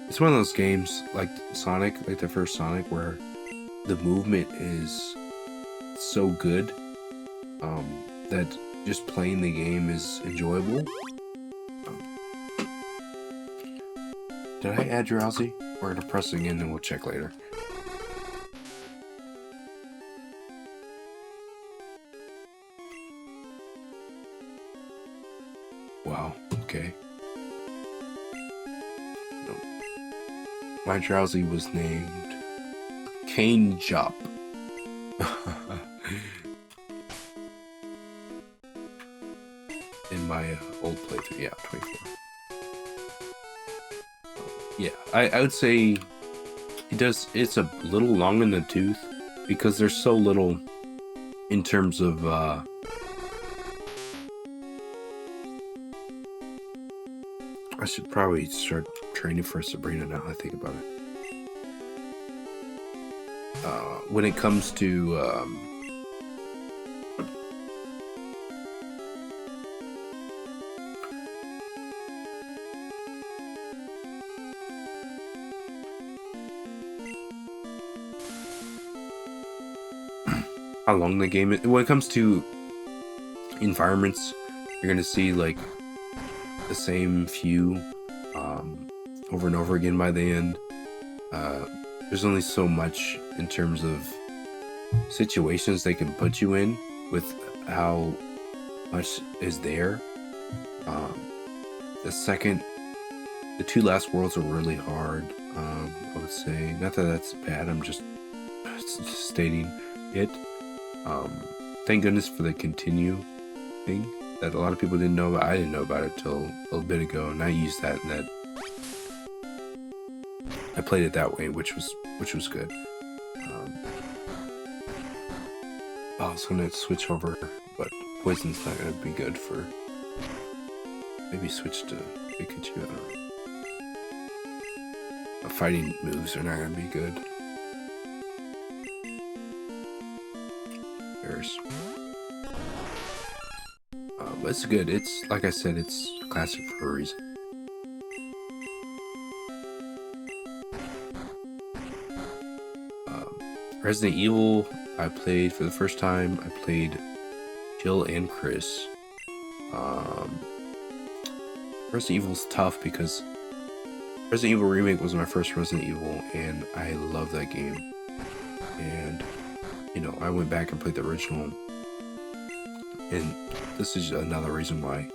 It's one of those games like Sonic, like the first Sonic, where the movement is so good that just playing the game is enjoyable. Did I add Drowsy? We're gonna press again and we'll check later. Wow, okay. No. My Drowsy was named Cane Jop. In my old playthrough, yeah, 24. Yeah, I would say it's a little long in the tooth because there's so little in terms of I should probably start training for Sabrina now that I think about it. When it comes to how long the game is, when it comes to environments, you're gonna see like the same few over and over again by the end. There's only so much in terms of situations they can put you in with how much is there. The second The two last worlds are really hard. I would say, not that that's bad. I'm just stating it. Thank goodness for the continue thing that a lot of people didn't know about. I didn't know about it till a little bit ago, and I used that, and that I played it that way, which was good. I was gonna switch over, but poison's not gonna be good for. Maybe switch to Pikachu. I don't know. Fighting moves are not gonna be good. There's. But it's good. It's like I said, it's classic for a reason. Resident Evil, I played for the first time. I played Jill and Chris. Resident Evil's tough because Resident Evil Remake was my first Resident Evil, and I love that game. And you know, I went back and played the original, and this is another reason why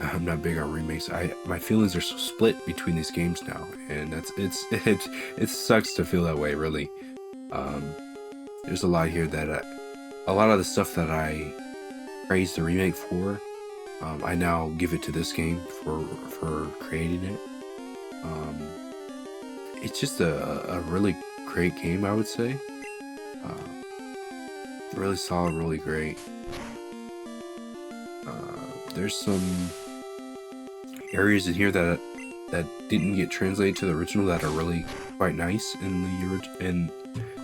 I'm not big on remakes. My feelings are so split between these games now, and it sucks to feel that way, really. There's a lot here that a lot of the stuff that I praised the remake for, I now give it to this game for creating it. It's just a really great game, I would say. Really solid, really great. There's some areas in here that didn't get translated to the original that are really quite nice in the and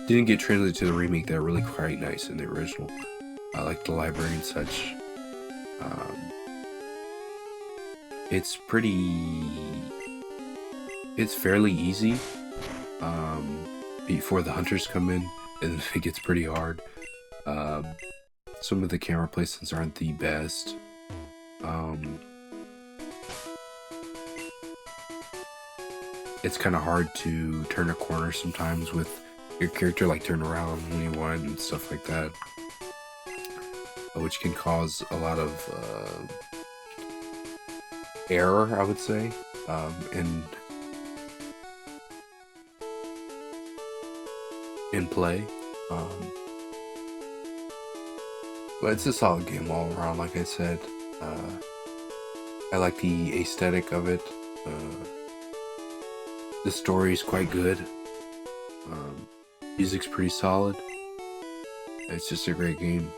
didn't get translated to the remake that are really quite nice in the original, like the library and such. It's fairly easy before the hunters come in, and it gets pretty hard. Some of the camera placements aren't the best. It's kind of hard to turn a corner sometimes with your character, like turn around when you want and stuff like that, which can cause a lot of error, I would say, in play. But it's a solid game all around, like I said. I like the aesthetic of it. The story is quite good. Music's pretty solid. It's just a great game.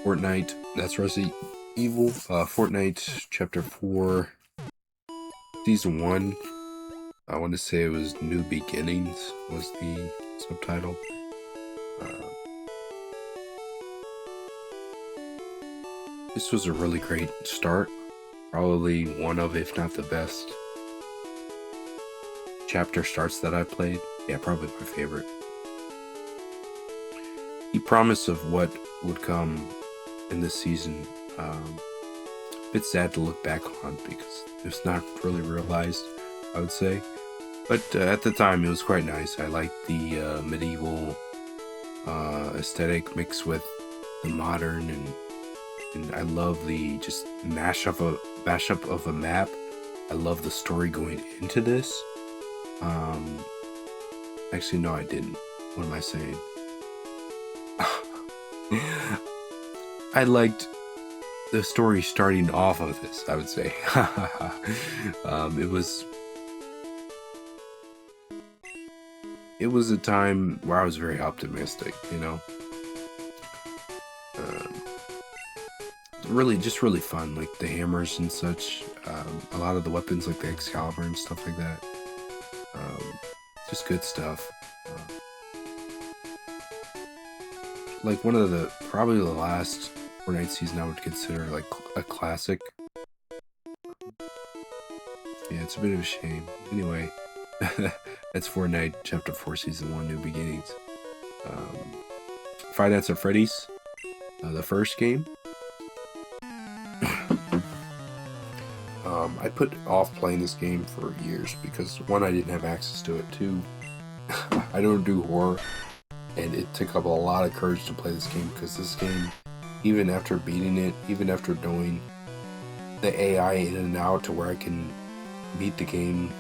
Fortnite, that's Resident Evil. Fortnite Chapter 4, Season 1. I want to say it was New Beginnings was the subtitle. This was a really great start. Probably one of, if not the best, chapter starts that I played. Yeah, probably my favorite. The promise of what would come in this season, a bit sad to look back on because it's not really realized, I would say. But at the time, it was quite nice. I liked the medieval aesthetic mixed with the modern, and I love the just mashup of a map. I love the story going into this. Actually, no, I didn't. What am I saying? I liked the story starting off of this, I would say. It was a time where I was very optimistic, you know. Really fun, like the hammers and such. A lot of the weapons, like the Excalibur and stuff like that. Just good stuff. Like one of the, probably the last Fortnite season I would consider like a classic. Yeah, it's a bit of a shame. Anyway, that's Fortnite Chapter 4 Season 1 New Beginnings. Five Nights at Freddy's, the first game. I put off playing this game for years because, one, I didn't have access to it. Two, I don't do horror, and it took up a lot of courage to play this game because this game, even after beating it, even after knowing the AI in and out to where I can beat the game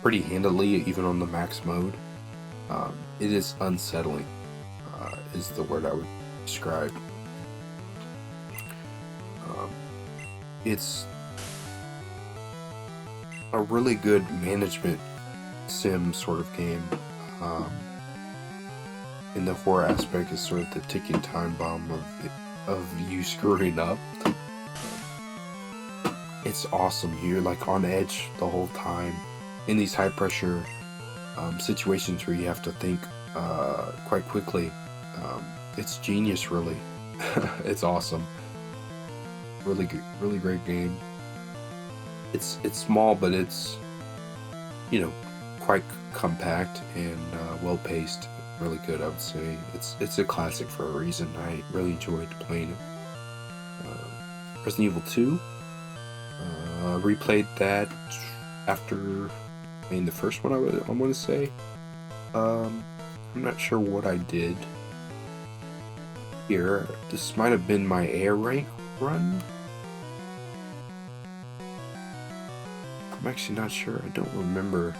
pretty handily, even on the max mode. It is unsettling, is the word I would describe. It's a really good management sim sort of game. And the horror aspect is sort of the ticking time bomb of you screwing up. It's awesome. You're like on edge the whole time in these high pressure situations where you have to think quite quickly. It's genius, really. It's awesome. Really good, really great game. It's small, but it's, you know, quite compact and well paced. Really good, I would say. It's a classic for a reason. I really enjoyed playing it. Resident Evil 2. Replayed that after playing the first one. I want to say. I'm not sure what I did here. This might have been my A rank run. I'm actually not sure. I don't remember.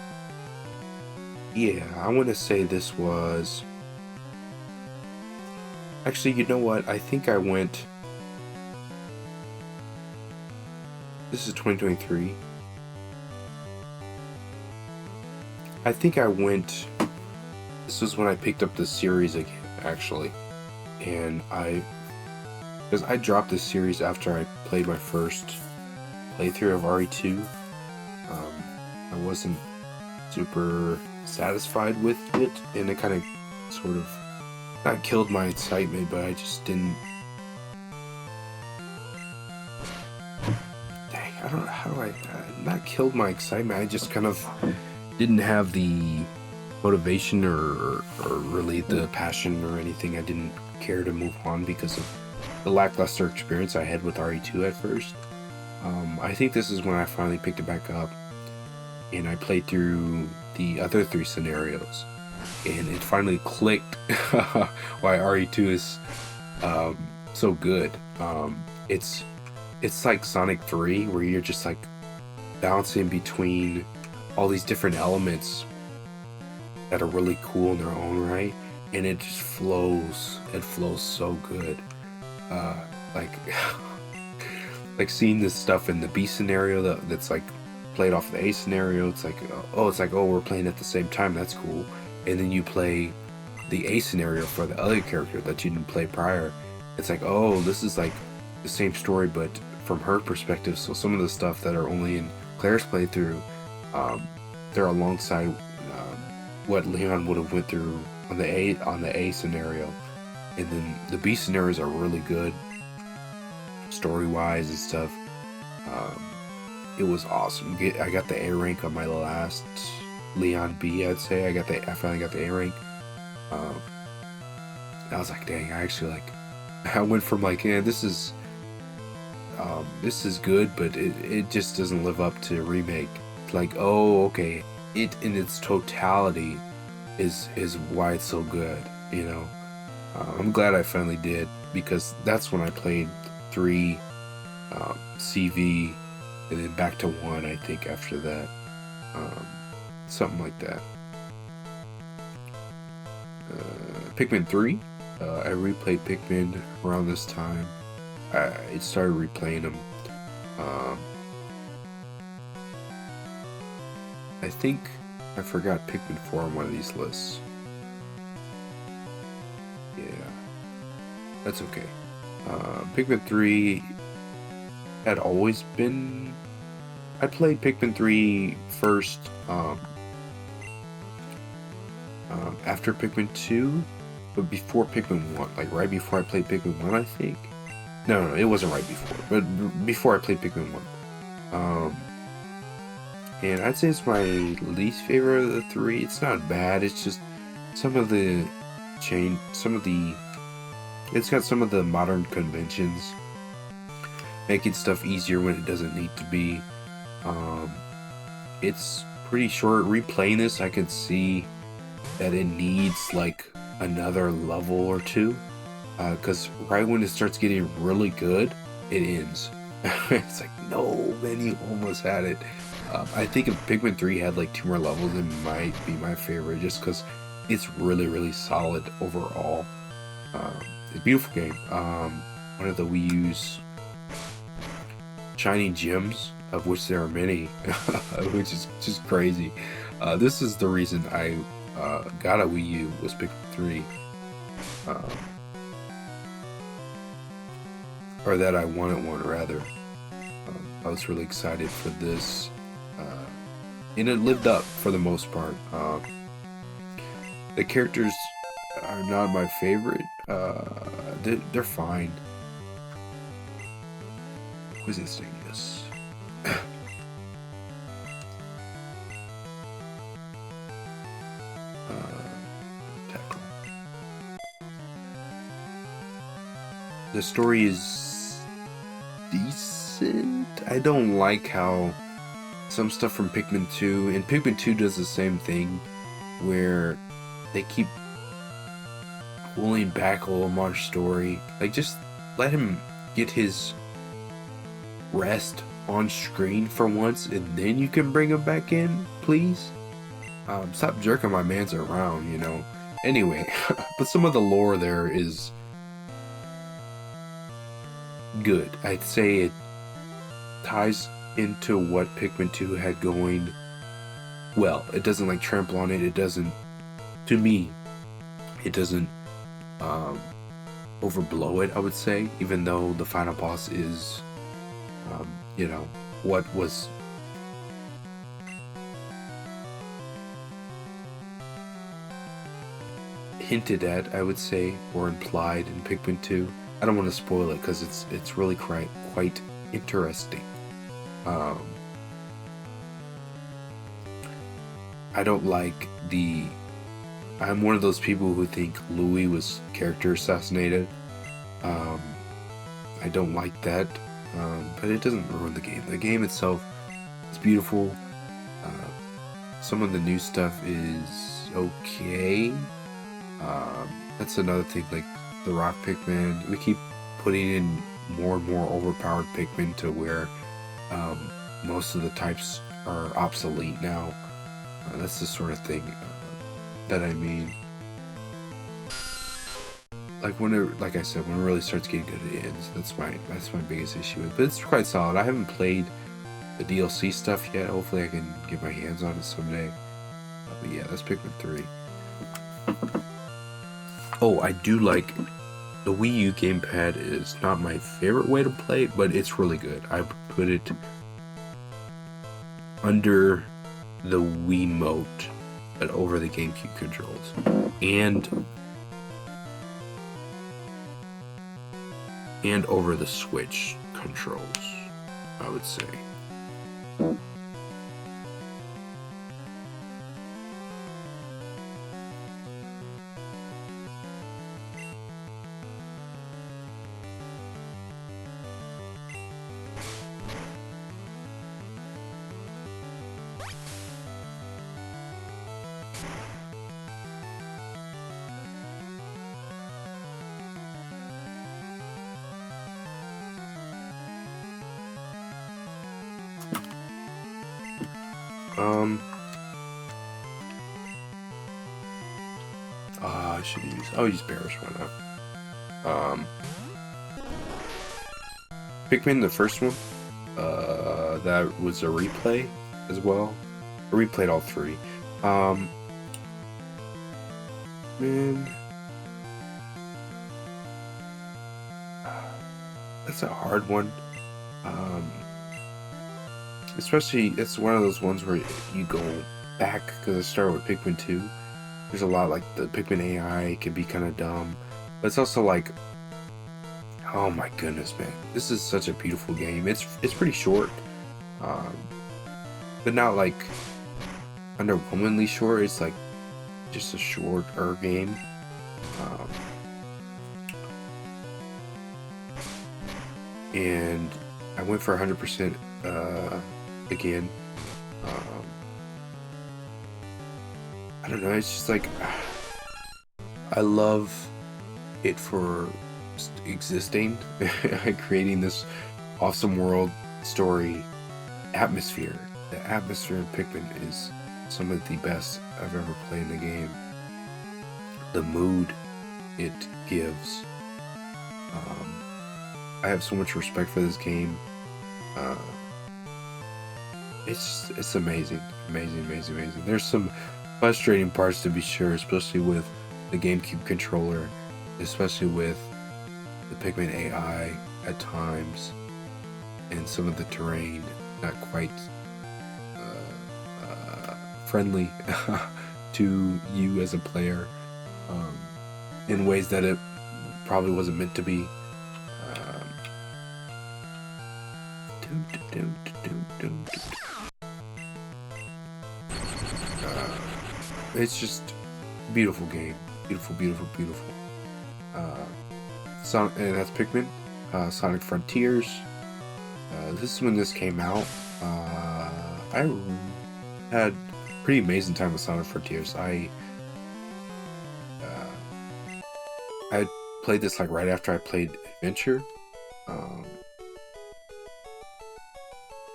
Yeah, I want to say this was... Actually, you know what? I think I went... This is 2023. I think I went... This was when I picked up the series again, actually. And because I dropped this series after I played my first playthrough of RE2. I wasn't super satisfied with it, and it kind of sort of not killed my excitement, but I just didn't... Dang, I don't know, how do I... not killed my excitement, I just kind of didn't have the motivation or really the passion or anything. I didn't care to move on because of the lackluster experience I had with RE2 at first. I think this is when I finally picked it back up, and I played through the other 3 scenarios, and it finally clicked why RE2 is so good. It's like Sonic 3, where you're just like bouncing between all these different elements that are really cool in their own right, and it just flows. It flows so good. Like seeing this stuff in the B scenario that's like played off the A scenario. It's like, oh, we're playing at the same time. That's cool. And then you play the A scenario for the other character that you didn't play prior. It's like, oh, this is like the same story, but from her perspective. So some of the stuff that are only in Claire's playthrough, they're alongside what Leon would have went through on the A scenario. And then the B scenarios are really good, story-wise and stuff. It was awesome. I got the A rank on my last Leon B, I'd say. I finally got the A rank. I was like, dang, I went from like, yeah, this is good, but it just doesn't live up to remake. Like, oh, okay, it in its totality is why it's so good, you know. I'm glad I finally did, because that's when I played 3 CV, and then back to 1, I think, after that. Something like that. Pikmin 3. I replayed Pikmin around this time. I started replaying them. I think I forgot Pikmin 4 on one of these lists. Yeah, that's okay. Pikmin 3 had always been... I played Pikmin 3 first after Pikmin 2, but before Pikmin 1, like right before I played Pikmin 1, I think. No, it wasn't right before, but before I played Pikmin 1. And I'd say it's my least favorite of the 3. It's not bad, it's just some of the it's got some of the modern conventions, making stuff easier when it doesn't need to be. It's pretty short. Replaying this, I could see that it needs like another level or 2, because right when it starts getting really good, it ends. It's like, no, man, you almost had it. I think if Pikmin 3 had like 2 more levels, it might be my favorite just because it's really, really solid overall. It's a beautiful game. One of the Wii U's shining gems, of which there are many, which is just crazy. This is the reason I got a Wii U, was Pikmin 3. Or that I wanted one, rather. I was really excited for this. And it lived up for the most part. The characters are not my favorite. They're fine. What is this thing? Yes. Tackle. The story is decent. I don't like how some stuff from Pikmin 2, and Pikmin 2 does the same thing, where they keep pulling back Olimar's story. Like, just let him get his rest on screen for once, and then you can bring him back in, please. Stop jerking my mans around, you know. Anyway, but some of the lore there is good. I'd say it ties into what Pikmin 2 had going well. It doesn't like trample on it. It doesn't, to me, it doesn't overblow it, I would say, even though the final boss is you know, what was hinted at, I would say, or implied in Pikmin 2. I don't want to spoil it because it's really quite interesting. I don't like I'm one of those people who think Louis was character assassinated. I don't like that, but it doesn't ruin the game. The game itself is beautiful. Some of the new stuff is okay. That's another thing, like the rock Pikmin. We keep putting in more and more overpowered Pikmin to where most of the types are obsolete now. That's the sort of thing that I mean. Like like I said, when it really starts getting good, it ends. That's my biggest issue with it. But it's quite solid. I haven't played the DLC stuff yet. Hopefully I can get my hands on it someday. But yeah, that's Pikmin 3. Oh, I do like the Wii U gamepad. Is not my favorite way to play it, but it's really good. I put it under the Wiimote, but over the GameCube controls, and over the Switch controls, I would say. I'll use Bearish, why not? Pikmin, the first one, that was a replay as well. I replayed all 3. Man, that's a hard one. Especially, it's one of those ones where you go back, because I started with Pikmin 2. There's a lot, like, the Pikmin AI can be kind of dumb. But it's also like, oh my goodness, man. This is such a beautiful game. It's pretty short. But not, like, underwhelmingly short. It's, like, just a shorter game. And I went for 100% again. I don't know, it's just like, I love it for existing, creating this awesome world, story, atmosphere. The atmosphere in Pikmin is some of the best I've ever played in the game. The mood it gives. I have so much respect for this game. It's amazing. There's some frustrating parts to be sure, especially with the GameCube controller, especially with the Pikmin AI at times, and some of the terrain not quite friendly to you as a player, in ways that it probably wasn't meant to be. It's just a beautiful game. Beautiful. And that's Pikmin. Sonic Frontiers. This is when this came out. I had a pretty amazing time with Sonic Frontiers. I played this like right after I played Adventure.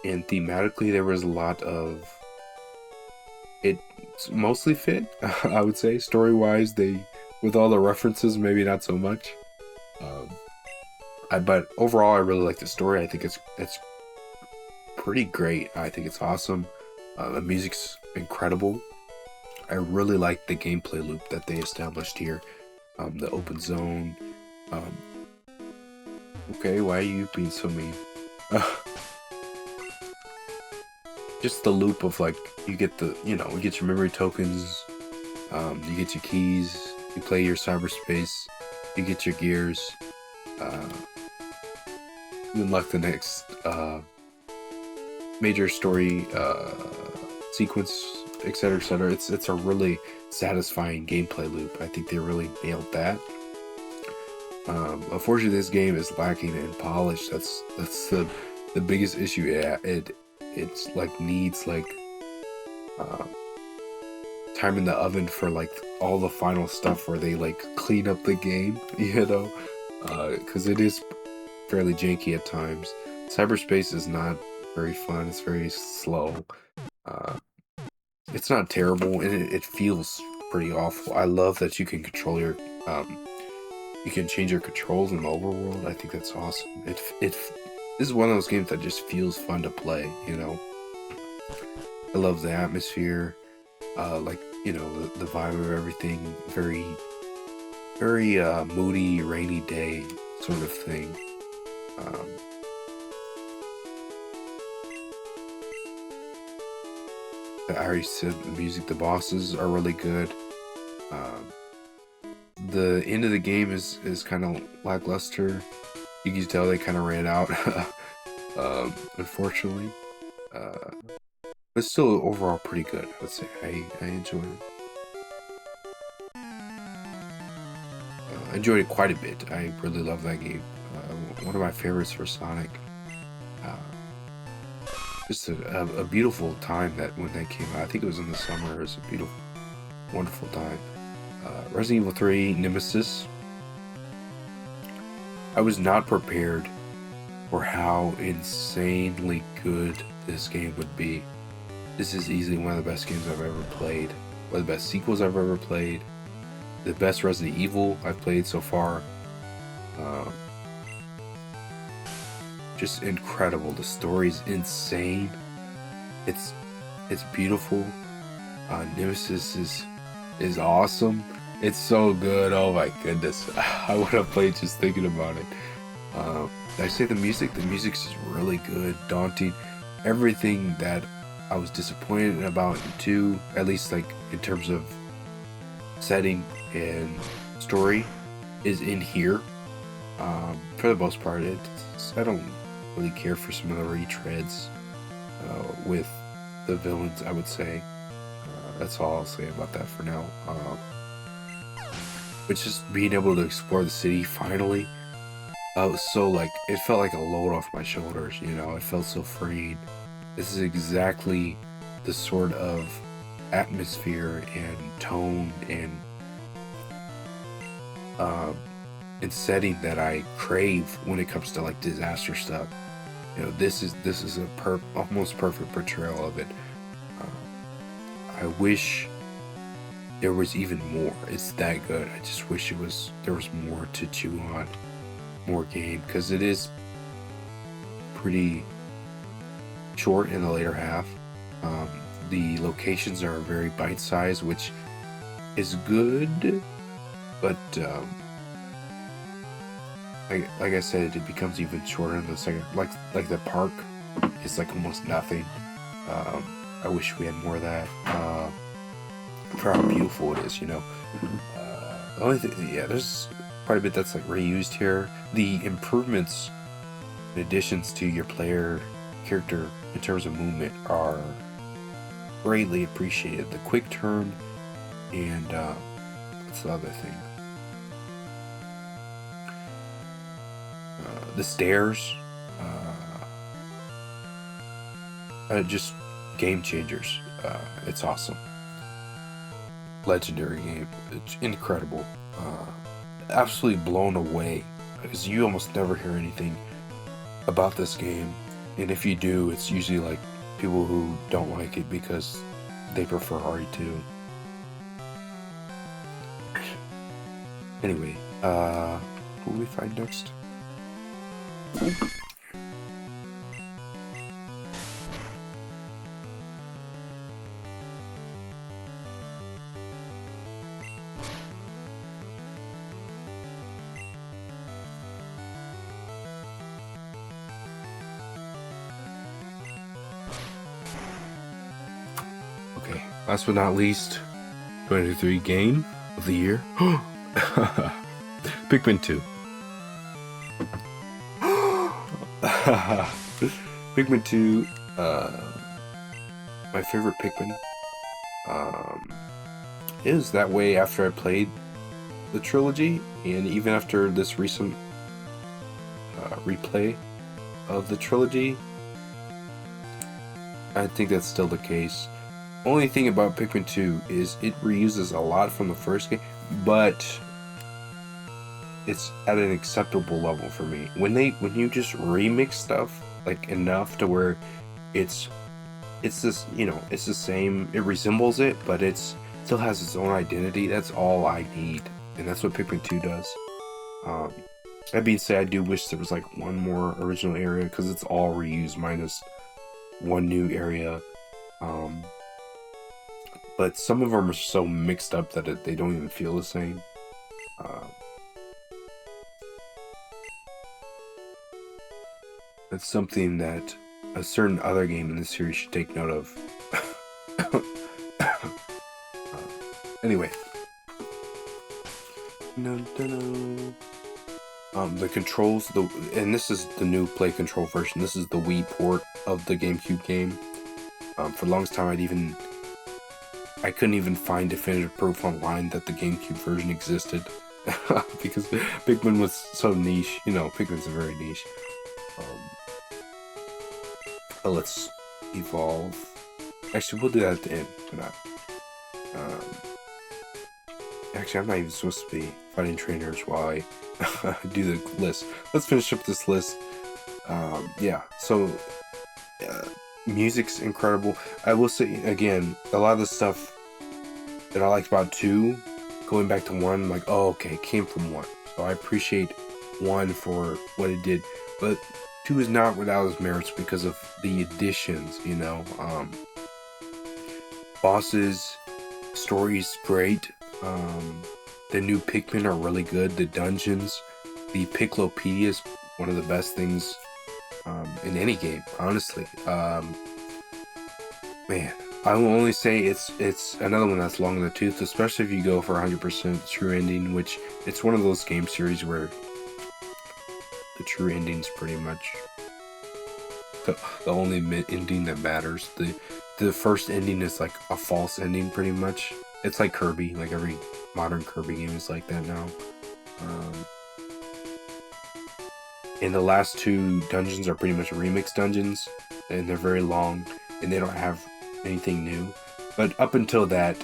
And thematically there was a lot of... It's mostly fit, I would say. Story-wise, with all the references, maybe not so much. But overall, I really like the story. I think it's pretty great. I think it's awesome. The music's incredible. I really like the gameplay loop that they established here. The open zone. Okay, why are you being so mean? Just the loop of like, you get you get your memory tokens, you get your keys, you play your cyberspace, you get your gears, you unlock the next major story sequence, etc. It's a really satisfying gameplay loop. I think they really nailed that. Unfortunately, this game is lacking in polish. That's the biggest issue. Yeah, it's like needs like time in the oven for like all the final stuff where they like clean up the game, because it is fairly janky at times. Cyberspace is not very fun. It's very slow. It's not terrible, and it feels pretty awful. I love that you can control your you can change your controls in the overworld. I think that's awesome. This is one of those games that just feels fun to play, I love the atmosphere, the vibe of everything. Very, very moody, rainy day sort of thing. I already said the music, the bosses are really good. The end of the game is kind of lackluster. You can tell they kind of ran out, unfortunately. But still, overall, pretty good, I would say. I enjoyed it. I enjoyed it quite a bit. I really love that game. One of my favorites for Sonic. Just a beautiful time when that came out. I think it was in the summer. It was a beautiful, wonderful time. Resident Evil 3 Nemesis. I was not prepared for how insanely good this game would be. This is easily one of the best games I've ever played. One of the best sequels I've ever played. The best Resident Evil I've played so far. Just incredible. The story's insane. It's beautiful. Nemesis is awesome. It's so good. Oh my goodness. I would have played just thinking about it. Did I say the music? The music's just really good. Daunting. Everything that I was disappointed about in 2, at least like in terms of setting and story, is in here. For the most part, I don't really care for some of the retreads with the villains, I would say. That's all I'll say about that for now. But just being able to explore the city finally, so like, it felt like a load off my shoulders, it felt so freeing. This is exactly the sort of atmosphere and tone and setting that I crave when it comes to like disaster stuff. You know, this is a almost perfect portrayal of it. I wish there was even more. It's that good. I just wish there was more to chew on, more game, because it is pretty short in the later half. The locations are very bite-sized, which is good, but like I said, it becomes even shorter in the second. Like the park is like almost nothing. I wish we had more of that. For how beautiful it is, you know. The only thing, yeah, there's quite a bit that's like reused here. The improvements and additions to your player character in terms of movement are greatly appreciated. The quick turn and what's the other thing? The stairs. Just game changers. It's awesome. Legendary game. It's incredible. Absolutely blown away, because you almost never hear anything about this game, and if you do, it's usually like people who don't like it because they prefer RE2. Anyway, who will we find next? Okay, last but not least, 2023 game of the year. Pikmin 2. Pikmin 2, my favorite Pikmin. Is that way after I played the trilogy, and even after this recent replay of the trilogy, I think that's still the case. Only thing about Pikmin 2 is it reuses a lot from the first game, but it's at an acceptable level for me. When you just remix stuff like enough to where it's this, you know, it's the same, it resembles it, but it's still has its own identity. That's all I need, and that's what Pikmin 2 does. That being said, I do wish there was like one more original area, because it's all reused minus one new area. But some of them are so mixed up that they don't even feel the same. That's something that a certain other game in this series should take note of. Anyway. The controls, and this is the new Play Control version. This is the Wii port of the GameCube game. For the longest time, I couldn't even find definitive proof online that the GameCube version existed. Because Pikmin was so niche. You know, Pikmin's a very niche. But let's evolve. Actually, we'll do that at the end. Or not. Actually, I'm not even supposed to be fighting trainers while I do the list. Let's finish up this list. Yeah, so music's incredible. I will say, again, a lot of the stuff that I liked about 2, going back to 1, I'm like, oh, okay, it came from 1. So I appreciate 1 for what it did. But 2 is not without its merits because of the additions, you know. Bosses, story's great. The new Pikmin are really good. The dungeons, the Piklopedia is one of the best things in any game, honestly. Man, I will only say it's another one that's long in the tooth, especially if you go for 100% true ending, which it's one of those game series where the true ending's pretty much the only ending that matters. The first ending is like a false ending, pretty much. It's like Kirby, like every modern Kirby game is like that now. And the last 2 dungeons are pretty much remix dungeons, and they're very long, and they don't have anything new. But up until that,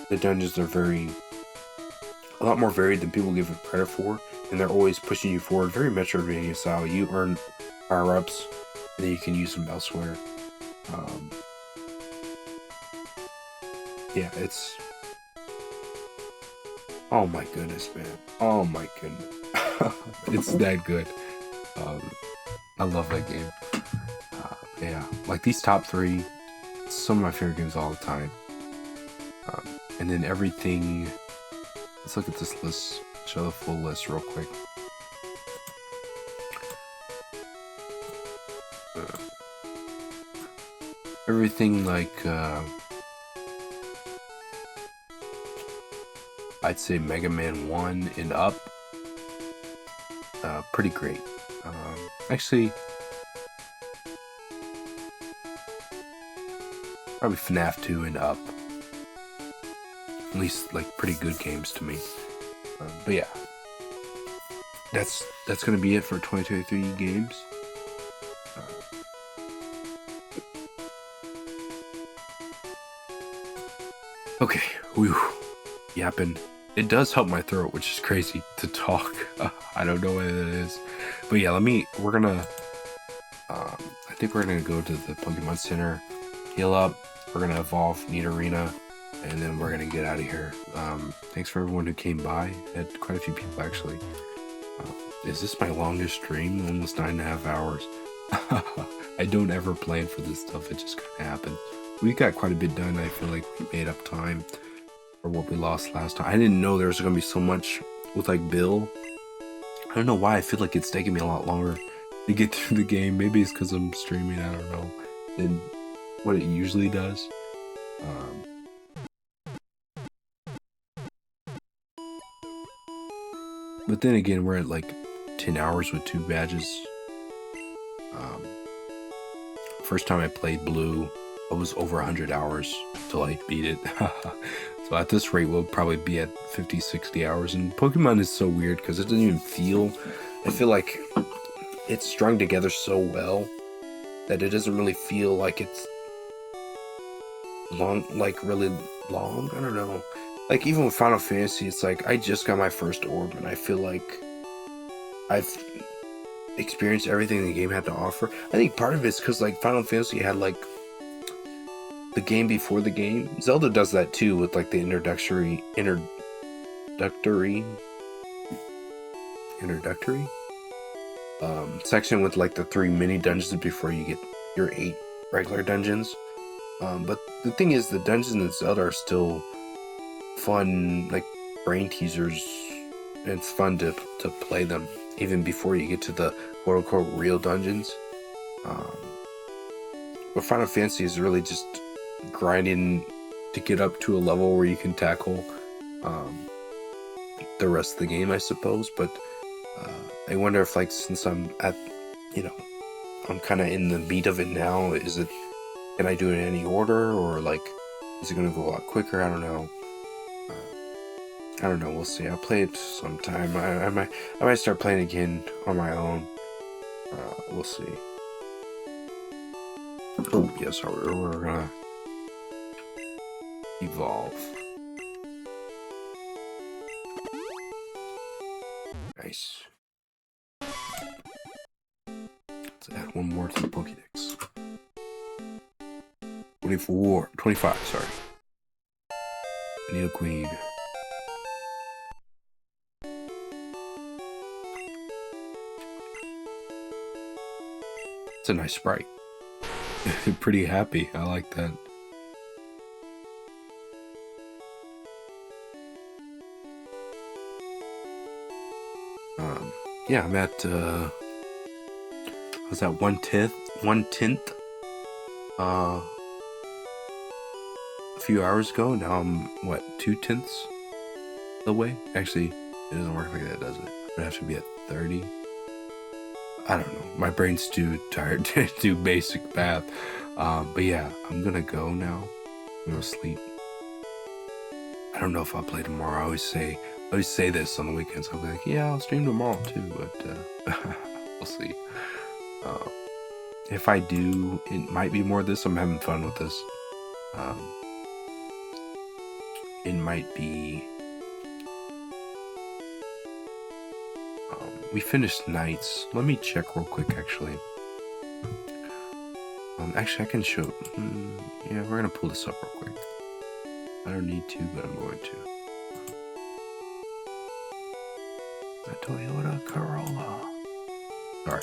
the dungeons are a lot more varied than people give it credit for, and they're always pushing you forward, very Metroidvania style. You earn power-ups and then you can use them elsewhere. Yeah, it's... Oh my goodness, man. Oh my goodness. It's that good. I love that game. Yeah, like these top 3, some of my favorite games all the time. And then everything... Let's look at this list. Show the full list real quick. Everything like... I'd say Mega Man 1 and up. Pretty great. Actually... Probably FNAF 2 and up. At least, like, pretty good games to me. But yeah. That's gonna be it for 2023 games. Okay. Whew. Yapping. It does help my throat, which is crazy to talk. I don't know what it is. But yeah, we're gonna... I think we're gonna go to the Pokemon Center, heal up, we're gonna evolve Nidorina, and then we're gonna get out of here. Thanks for everyone who came by. I had quite a few people actually. Is this my longest stream? Almost 9.5 hours. I don't ever plan for this stuff, it just kind of happens. We got quite a bit done. I feel like we made up time for what we lost last time. I didn't know there was gonna be so much with like Bill. I don't know why I feel like it's taking me a lot longer to get through the game. Maybe it's because I'm streaming, I don't know, than what it usually does. But then again, we're at like 10 hours with 2 badges. First time I played Blue, I was over 100 hours till I beat it. So at this rate, we'll probably be at 50, 60 hours. And Pokemon is so weird because it doesn't even feel... I feel like it's strung together so well that it doesn't really feel like it's long, like really long. I don't know. Like even with Final Fantasy, it's like I just got my first orb and I feel like I've experienced everything the game had to offer. I think part of it's because like Final Fantasy had like the game before the game. Zelda does that too with like the introductory section with like the 3 mini dungeons before you get your 8 regular dungeons. But the thing is, the dungeons in Zelda are still fun, like brain teasers, and it's fun to play them even before you get to the quote-unquote real dungeons. But Final Fantasy is really just grinding to get up to a level where you can tackle the rest of the game, I suppose. But I wonder if, like, since I'm at, I'm kind of in the meat of it now, can I do it in any order, or like, is it going to go a lot quicker? I don't know. We'll see. I'll play it sometime. I might start playing again on my own. We'll see. Oh, yes, we're gonna evolve. Nice. Let's add one more to the Pokedex. 25, sorry. Nidoqueen. It's a nice sprite. Pretty happy. I like that. Yeah, I'm at I was at 1/10 a few hours ago. Now I'm what, 2/10 the way? Actually, it doesn't work like that, does it? It have to be at 30. I don't know. My brain's too tired to do basic math. But yeah, I'm gonna go now. I'm gonna sleep. I don't know if I'll play tomorrow. I always say this on the weekends. I'll be like, yeah, I'll stream tomorrow too, but we'll see. If I do, it might be more of this. I'm having fun with this. It might be... we finished nights. Let me check real quick, actually. Actually, I can show. Yeah, we're gonna pull this up real quick. I don't need to, but I'm going to. A Toyota Corolla. Sorry.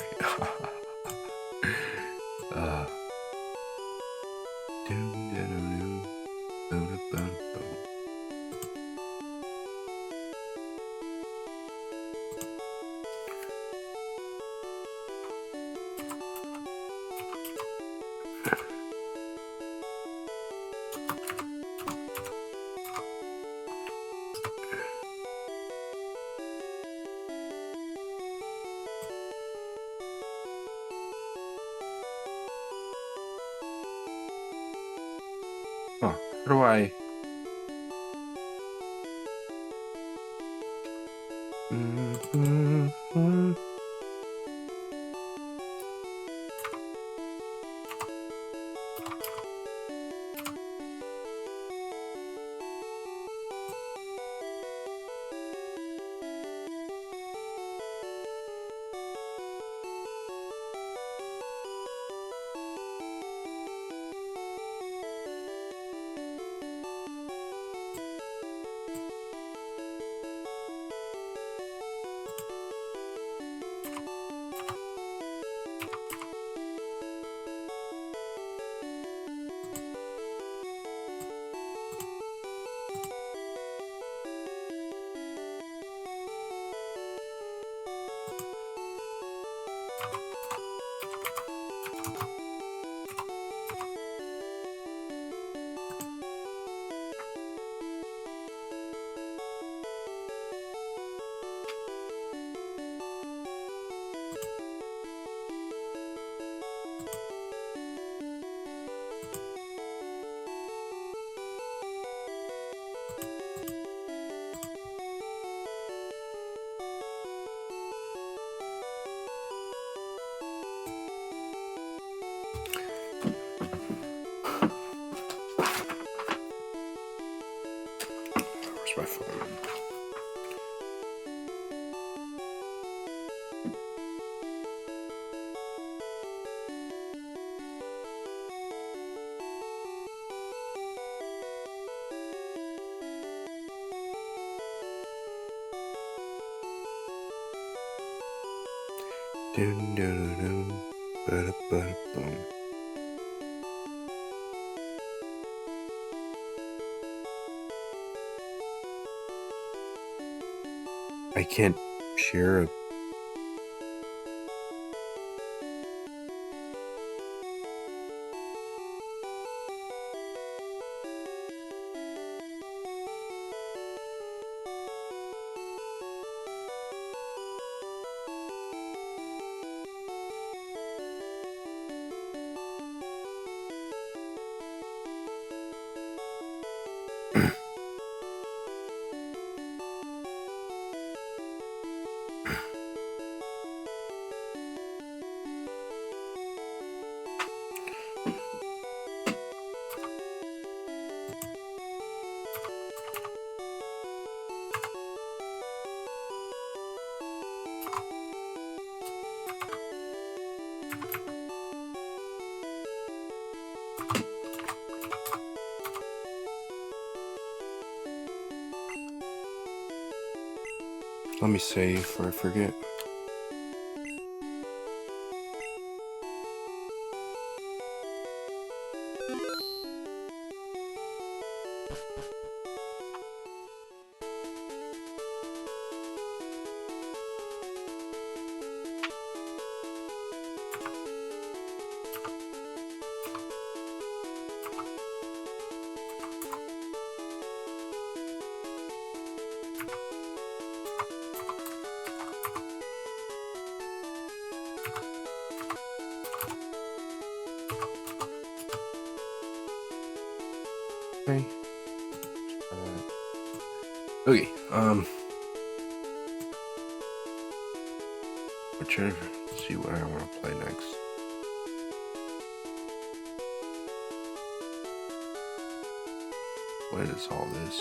Huh, how do I... Where's my phone? Dun, dun, dun, ba-da, ba-da, boom. I can't share a... Let me save before I forget. Okay. Okay, let's see what I want to play next. What is all this?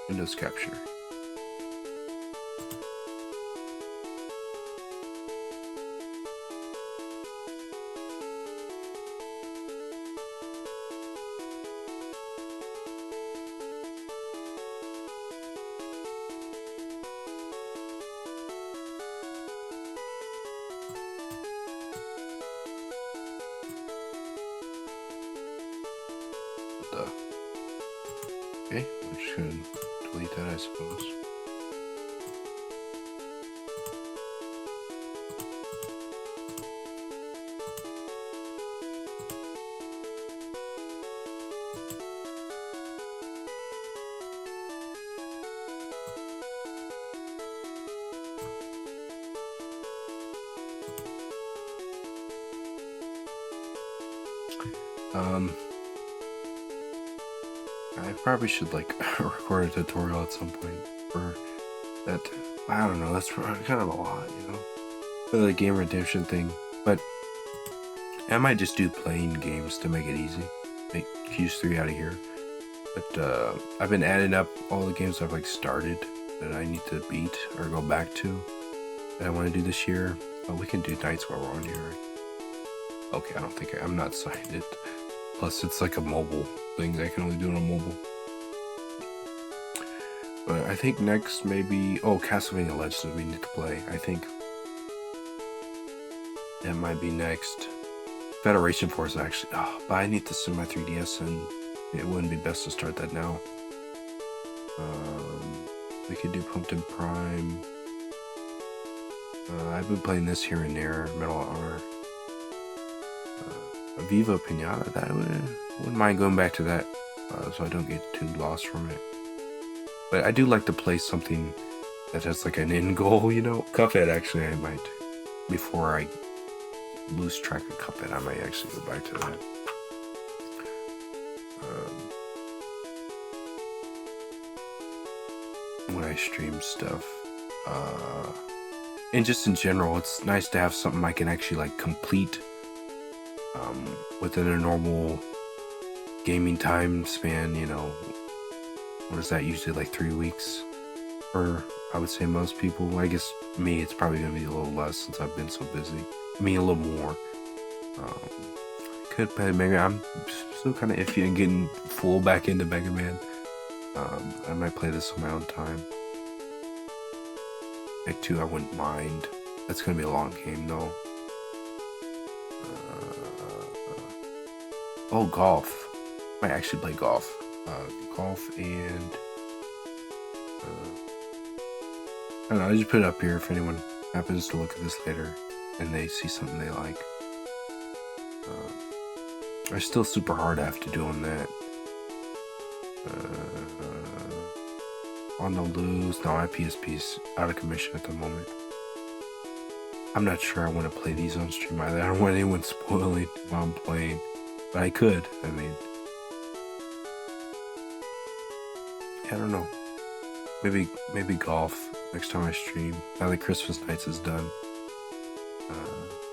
Windows capture. Okay, I'm just gonna delete that, I suppose. I probably should like record a tutorial at some point for that. I don't know, that's kind of a lot, you know, for the game redemption thing. But I might just do playing games to make it easy. Make Q3 out of here. But I've been adding up all the games I've like started that I need to beat or go back to that I want to do this year. Oh, we can do nights while we're on here. Okay, I don't think I'm not signed. Plus, it's like a mobile thing. I can only do it on mobile. But I think next maybe... Oh, Castlevania Legends we need to play. I think that might be next. Federation Force, actually. Oh, but I need to send my 3DS and it wouldn't be best to start that now. We could do Pumpkin Prime. I've been playing this here and there. Medal of Honor. Viva Pinata, that wouldn't mind going back to that, so I don't get too lost from it. But I do like to play something that has like an end goal, you know. Cuphead, actually, I might, before I lose track of Cuphead, I might actually go back to that. When I stream stuff, and just in general, it's nice to have something I can actually like complete within a normal gaming time span, you know. What is that, usually like 3 weeks? Or I would say most people. I guess me, it's probably gonna be a little less since I've been so busy. I mean, a little more. Could play Mega Man. I'm still kind of iffy on getting full back into Mega Man. I might play this on my own time. Like 2, I wouldn't mind. That's gonna be a long game though. Oh, golf. Might actually play golf. Golf and I don't know, I just put it up here if anyone happens to look at this later and they see something they like. It's still super hard after doing that. On the loose. No, my PSP's out of commission at the moment. I'm not sure I want to play these on stream either. I don't want anyone spoiling while I'm playing. But I could. I mean, I don't know. Maybe golf next time I stream. Now that Christmas Nights is done.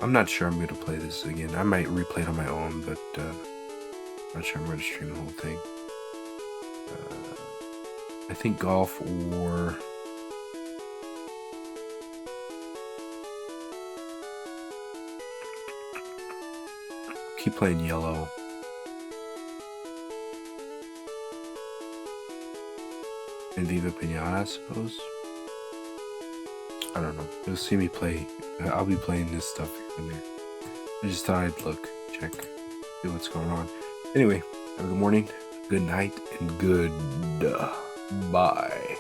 I'm not sure I'm going to play this again. I might replay it on my own, but I'm not sure I'm going to stream the whole thing. I think golf or... keep playing yellow. And Viva Pinata, I suppose. I don't know. You'll see me play. I'll be playing this stuff here and there. I just thought I'd look, check, see what's going on. Anyway, have a good morning, good night, and good bye.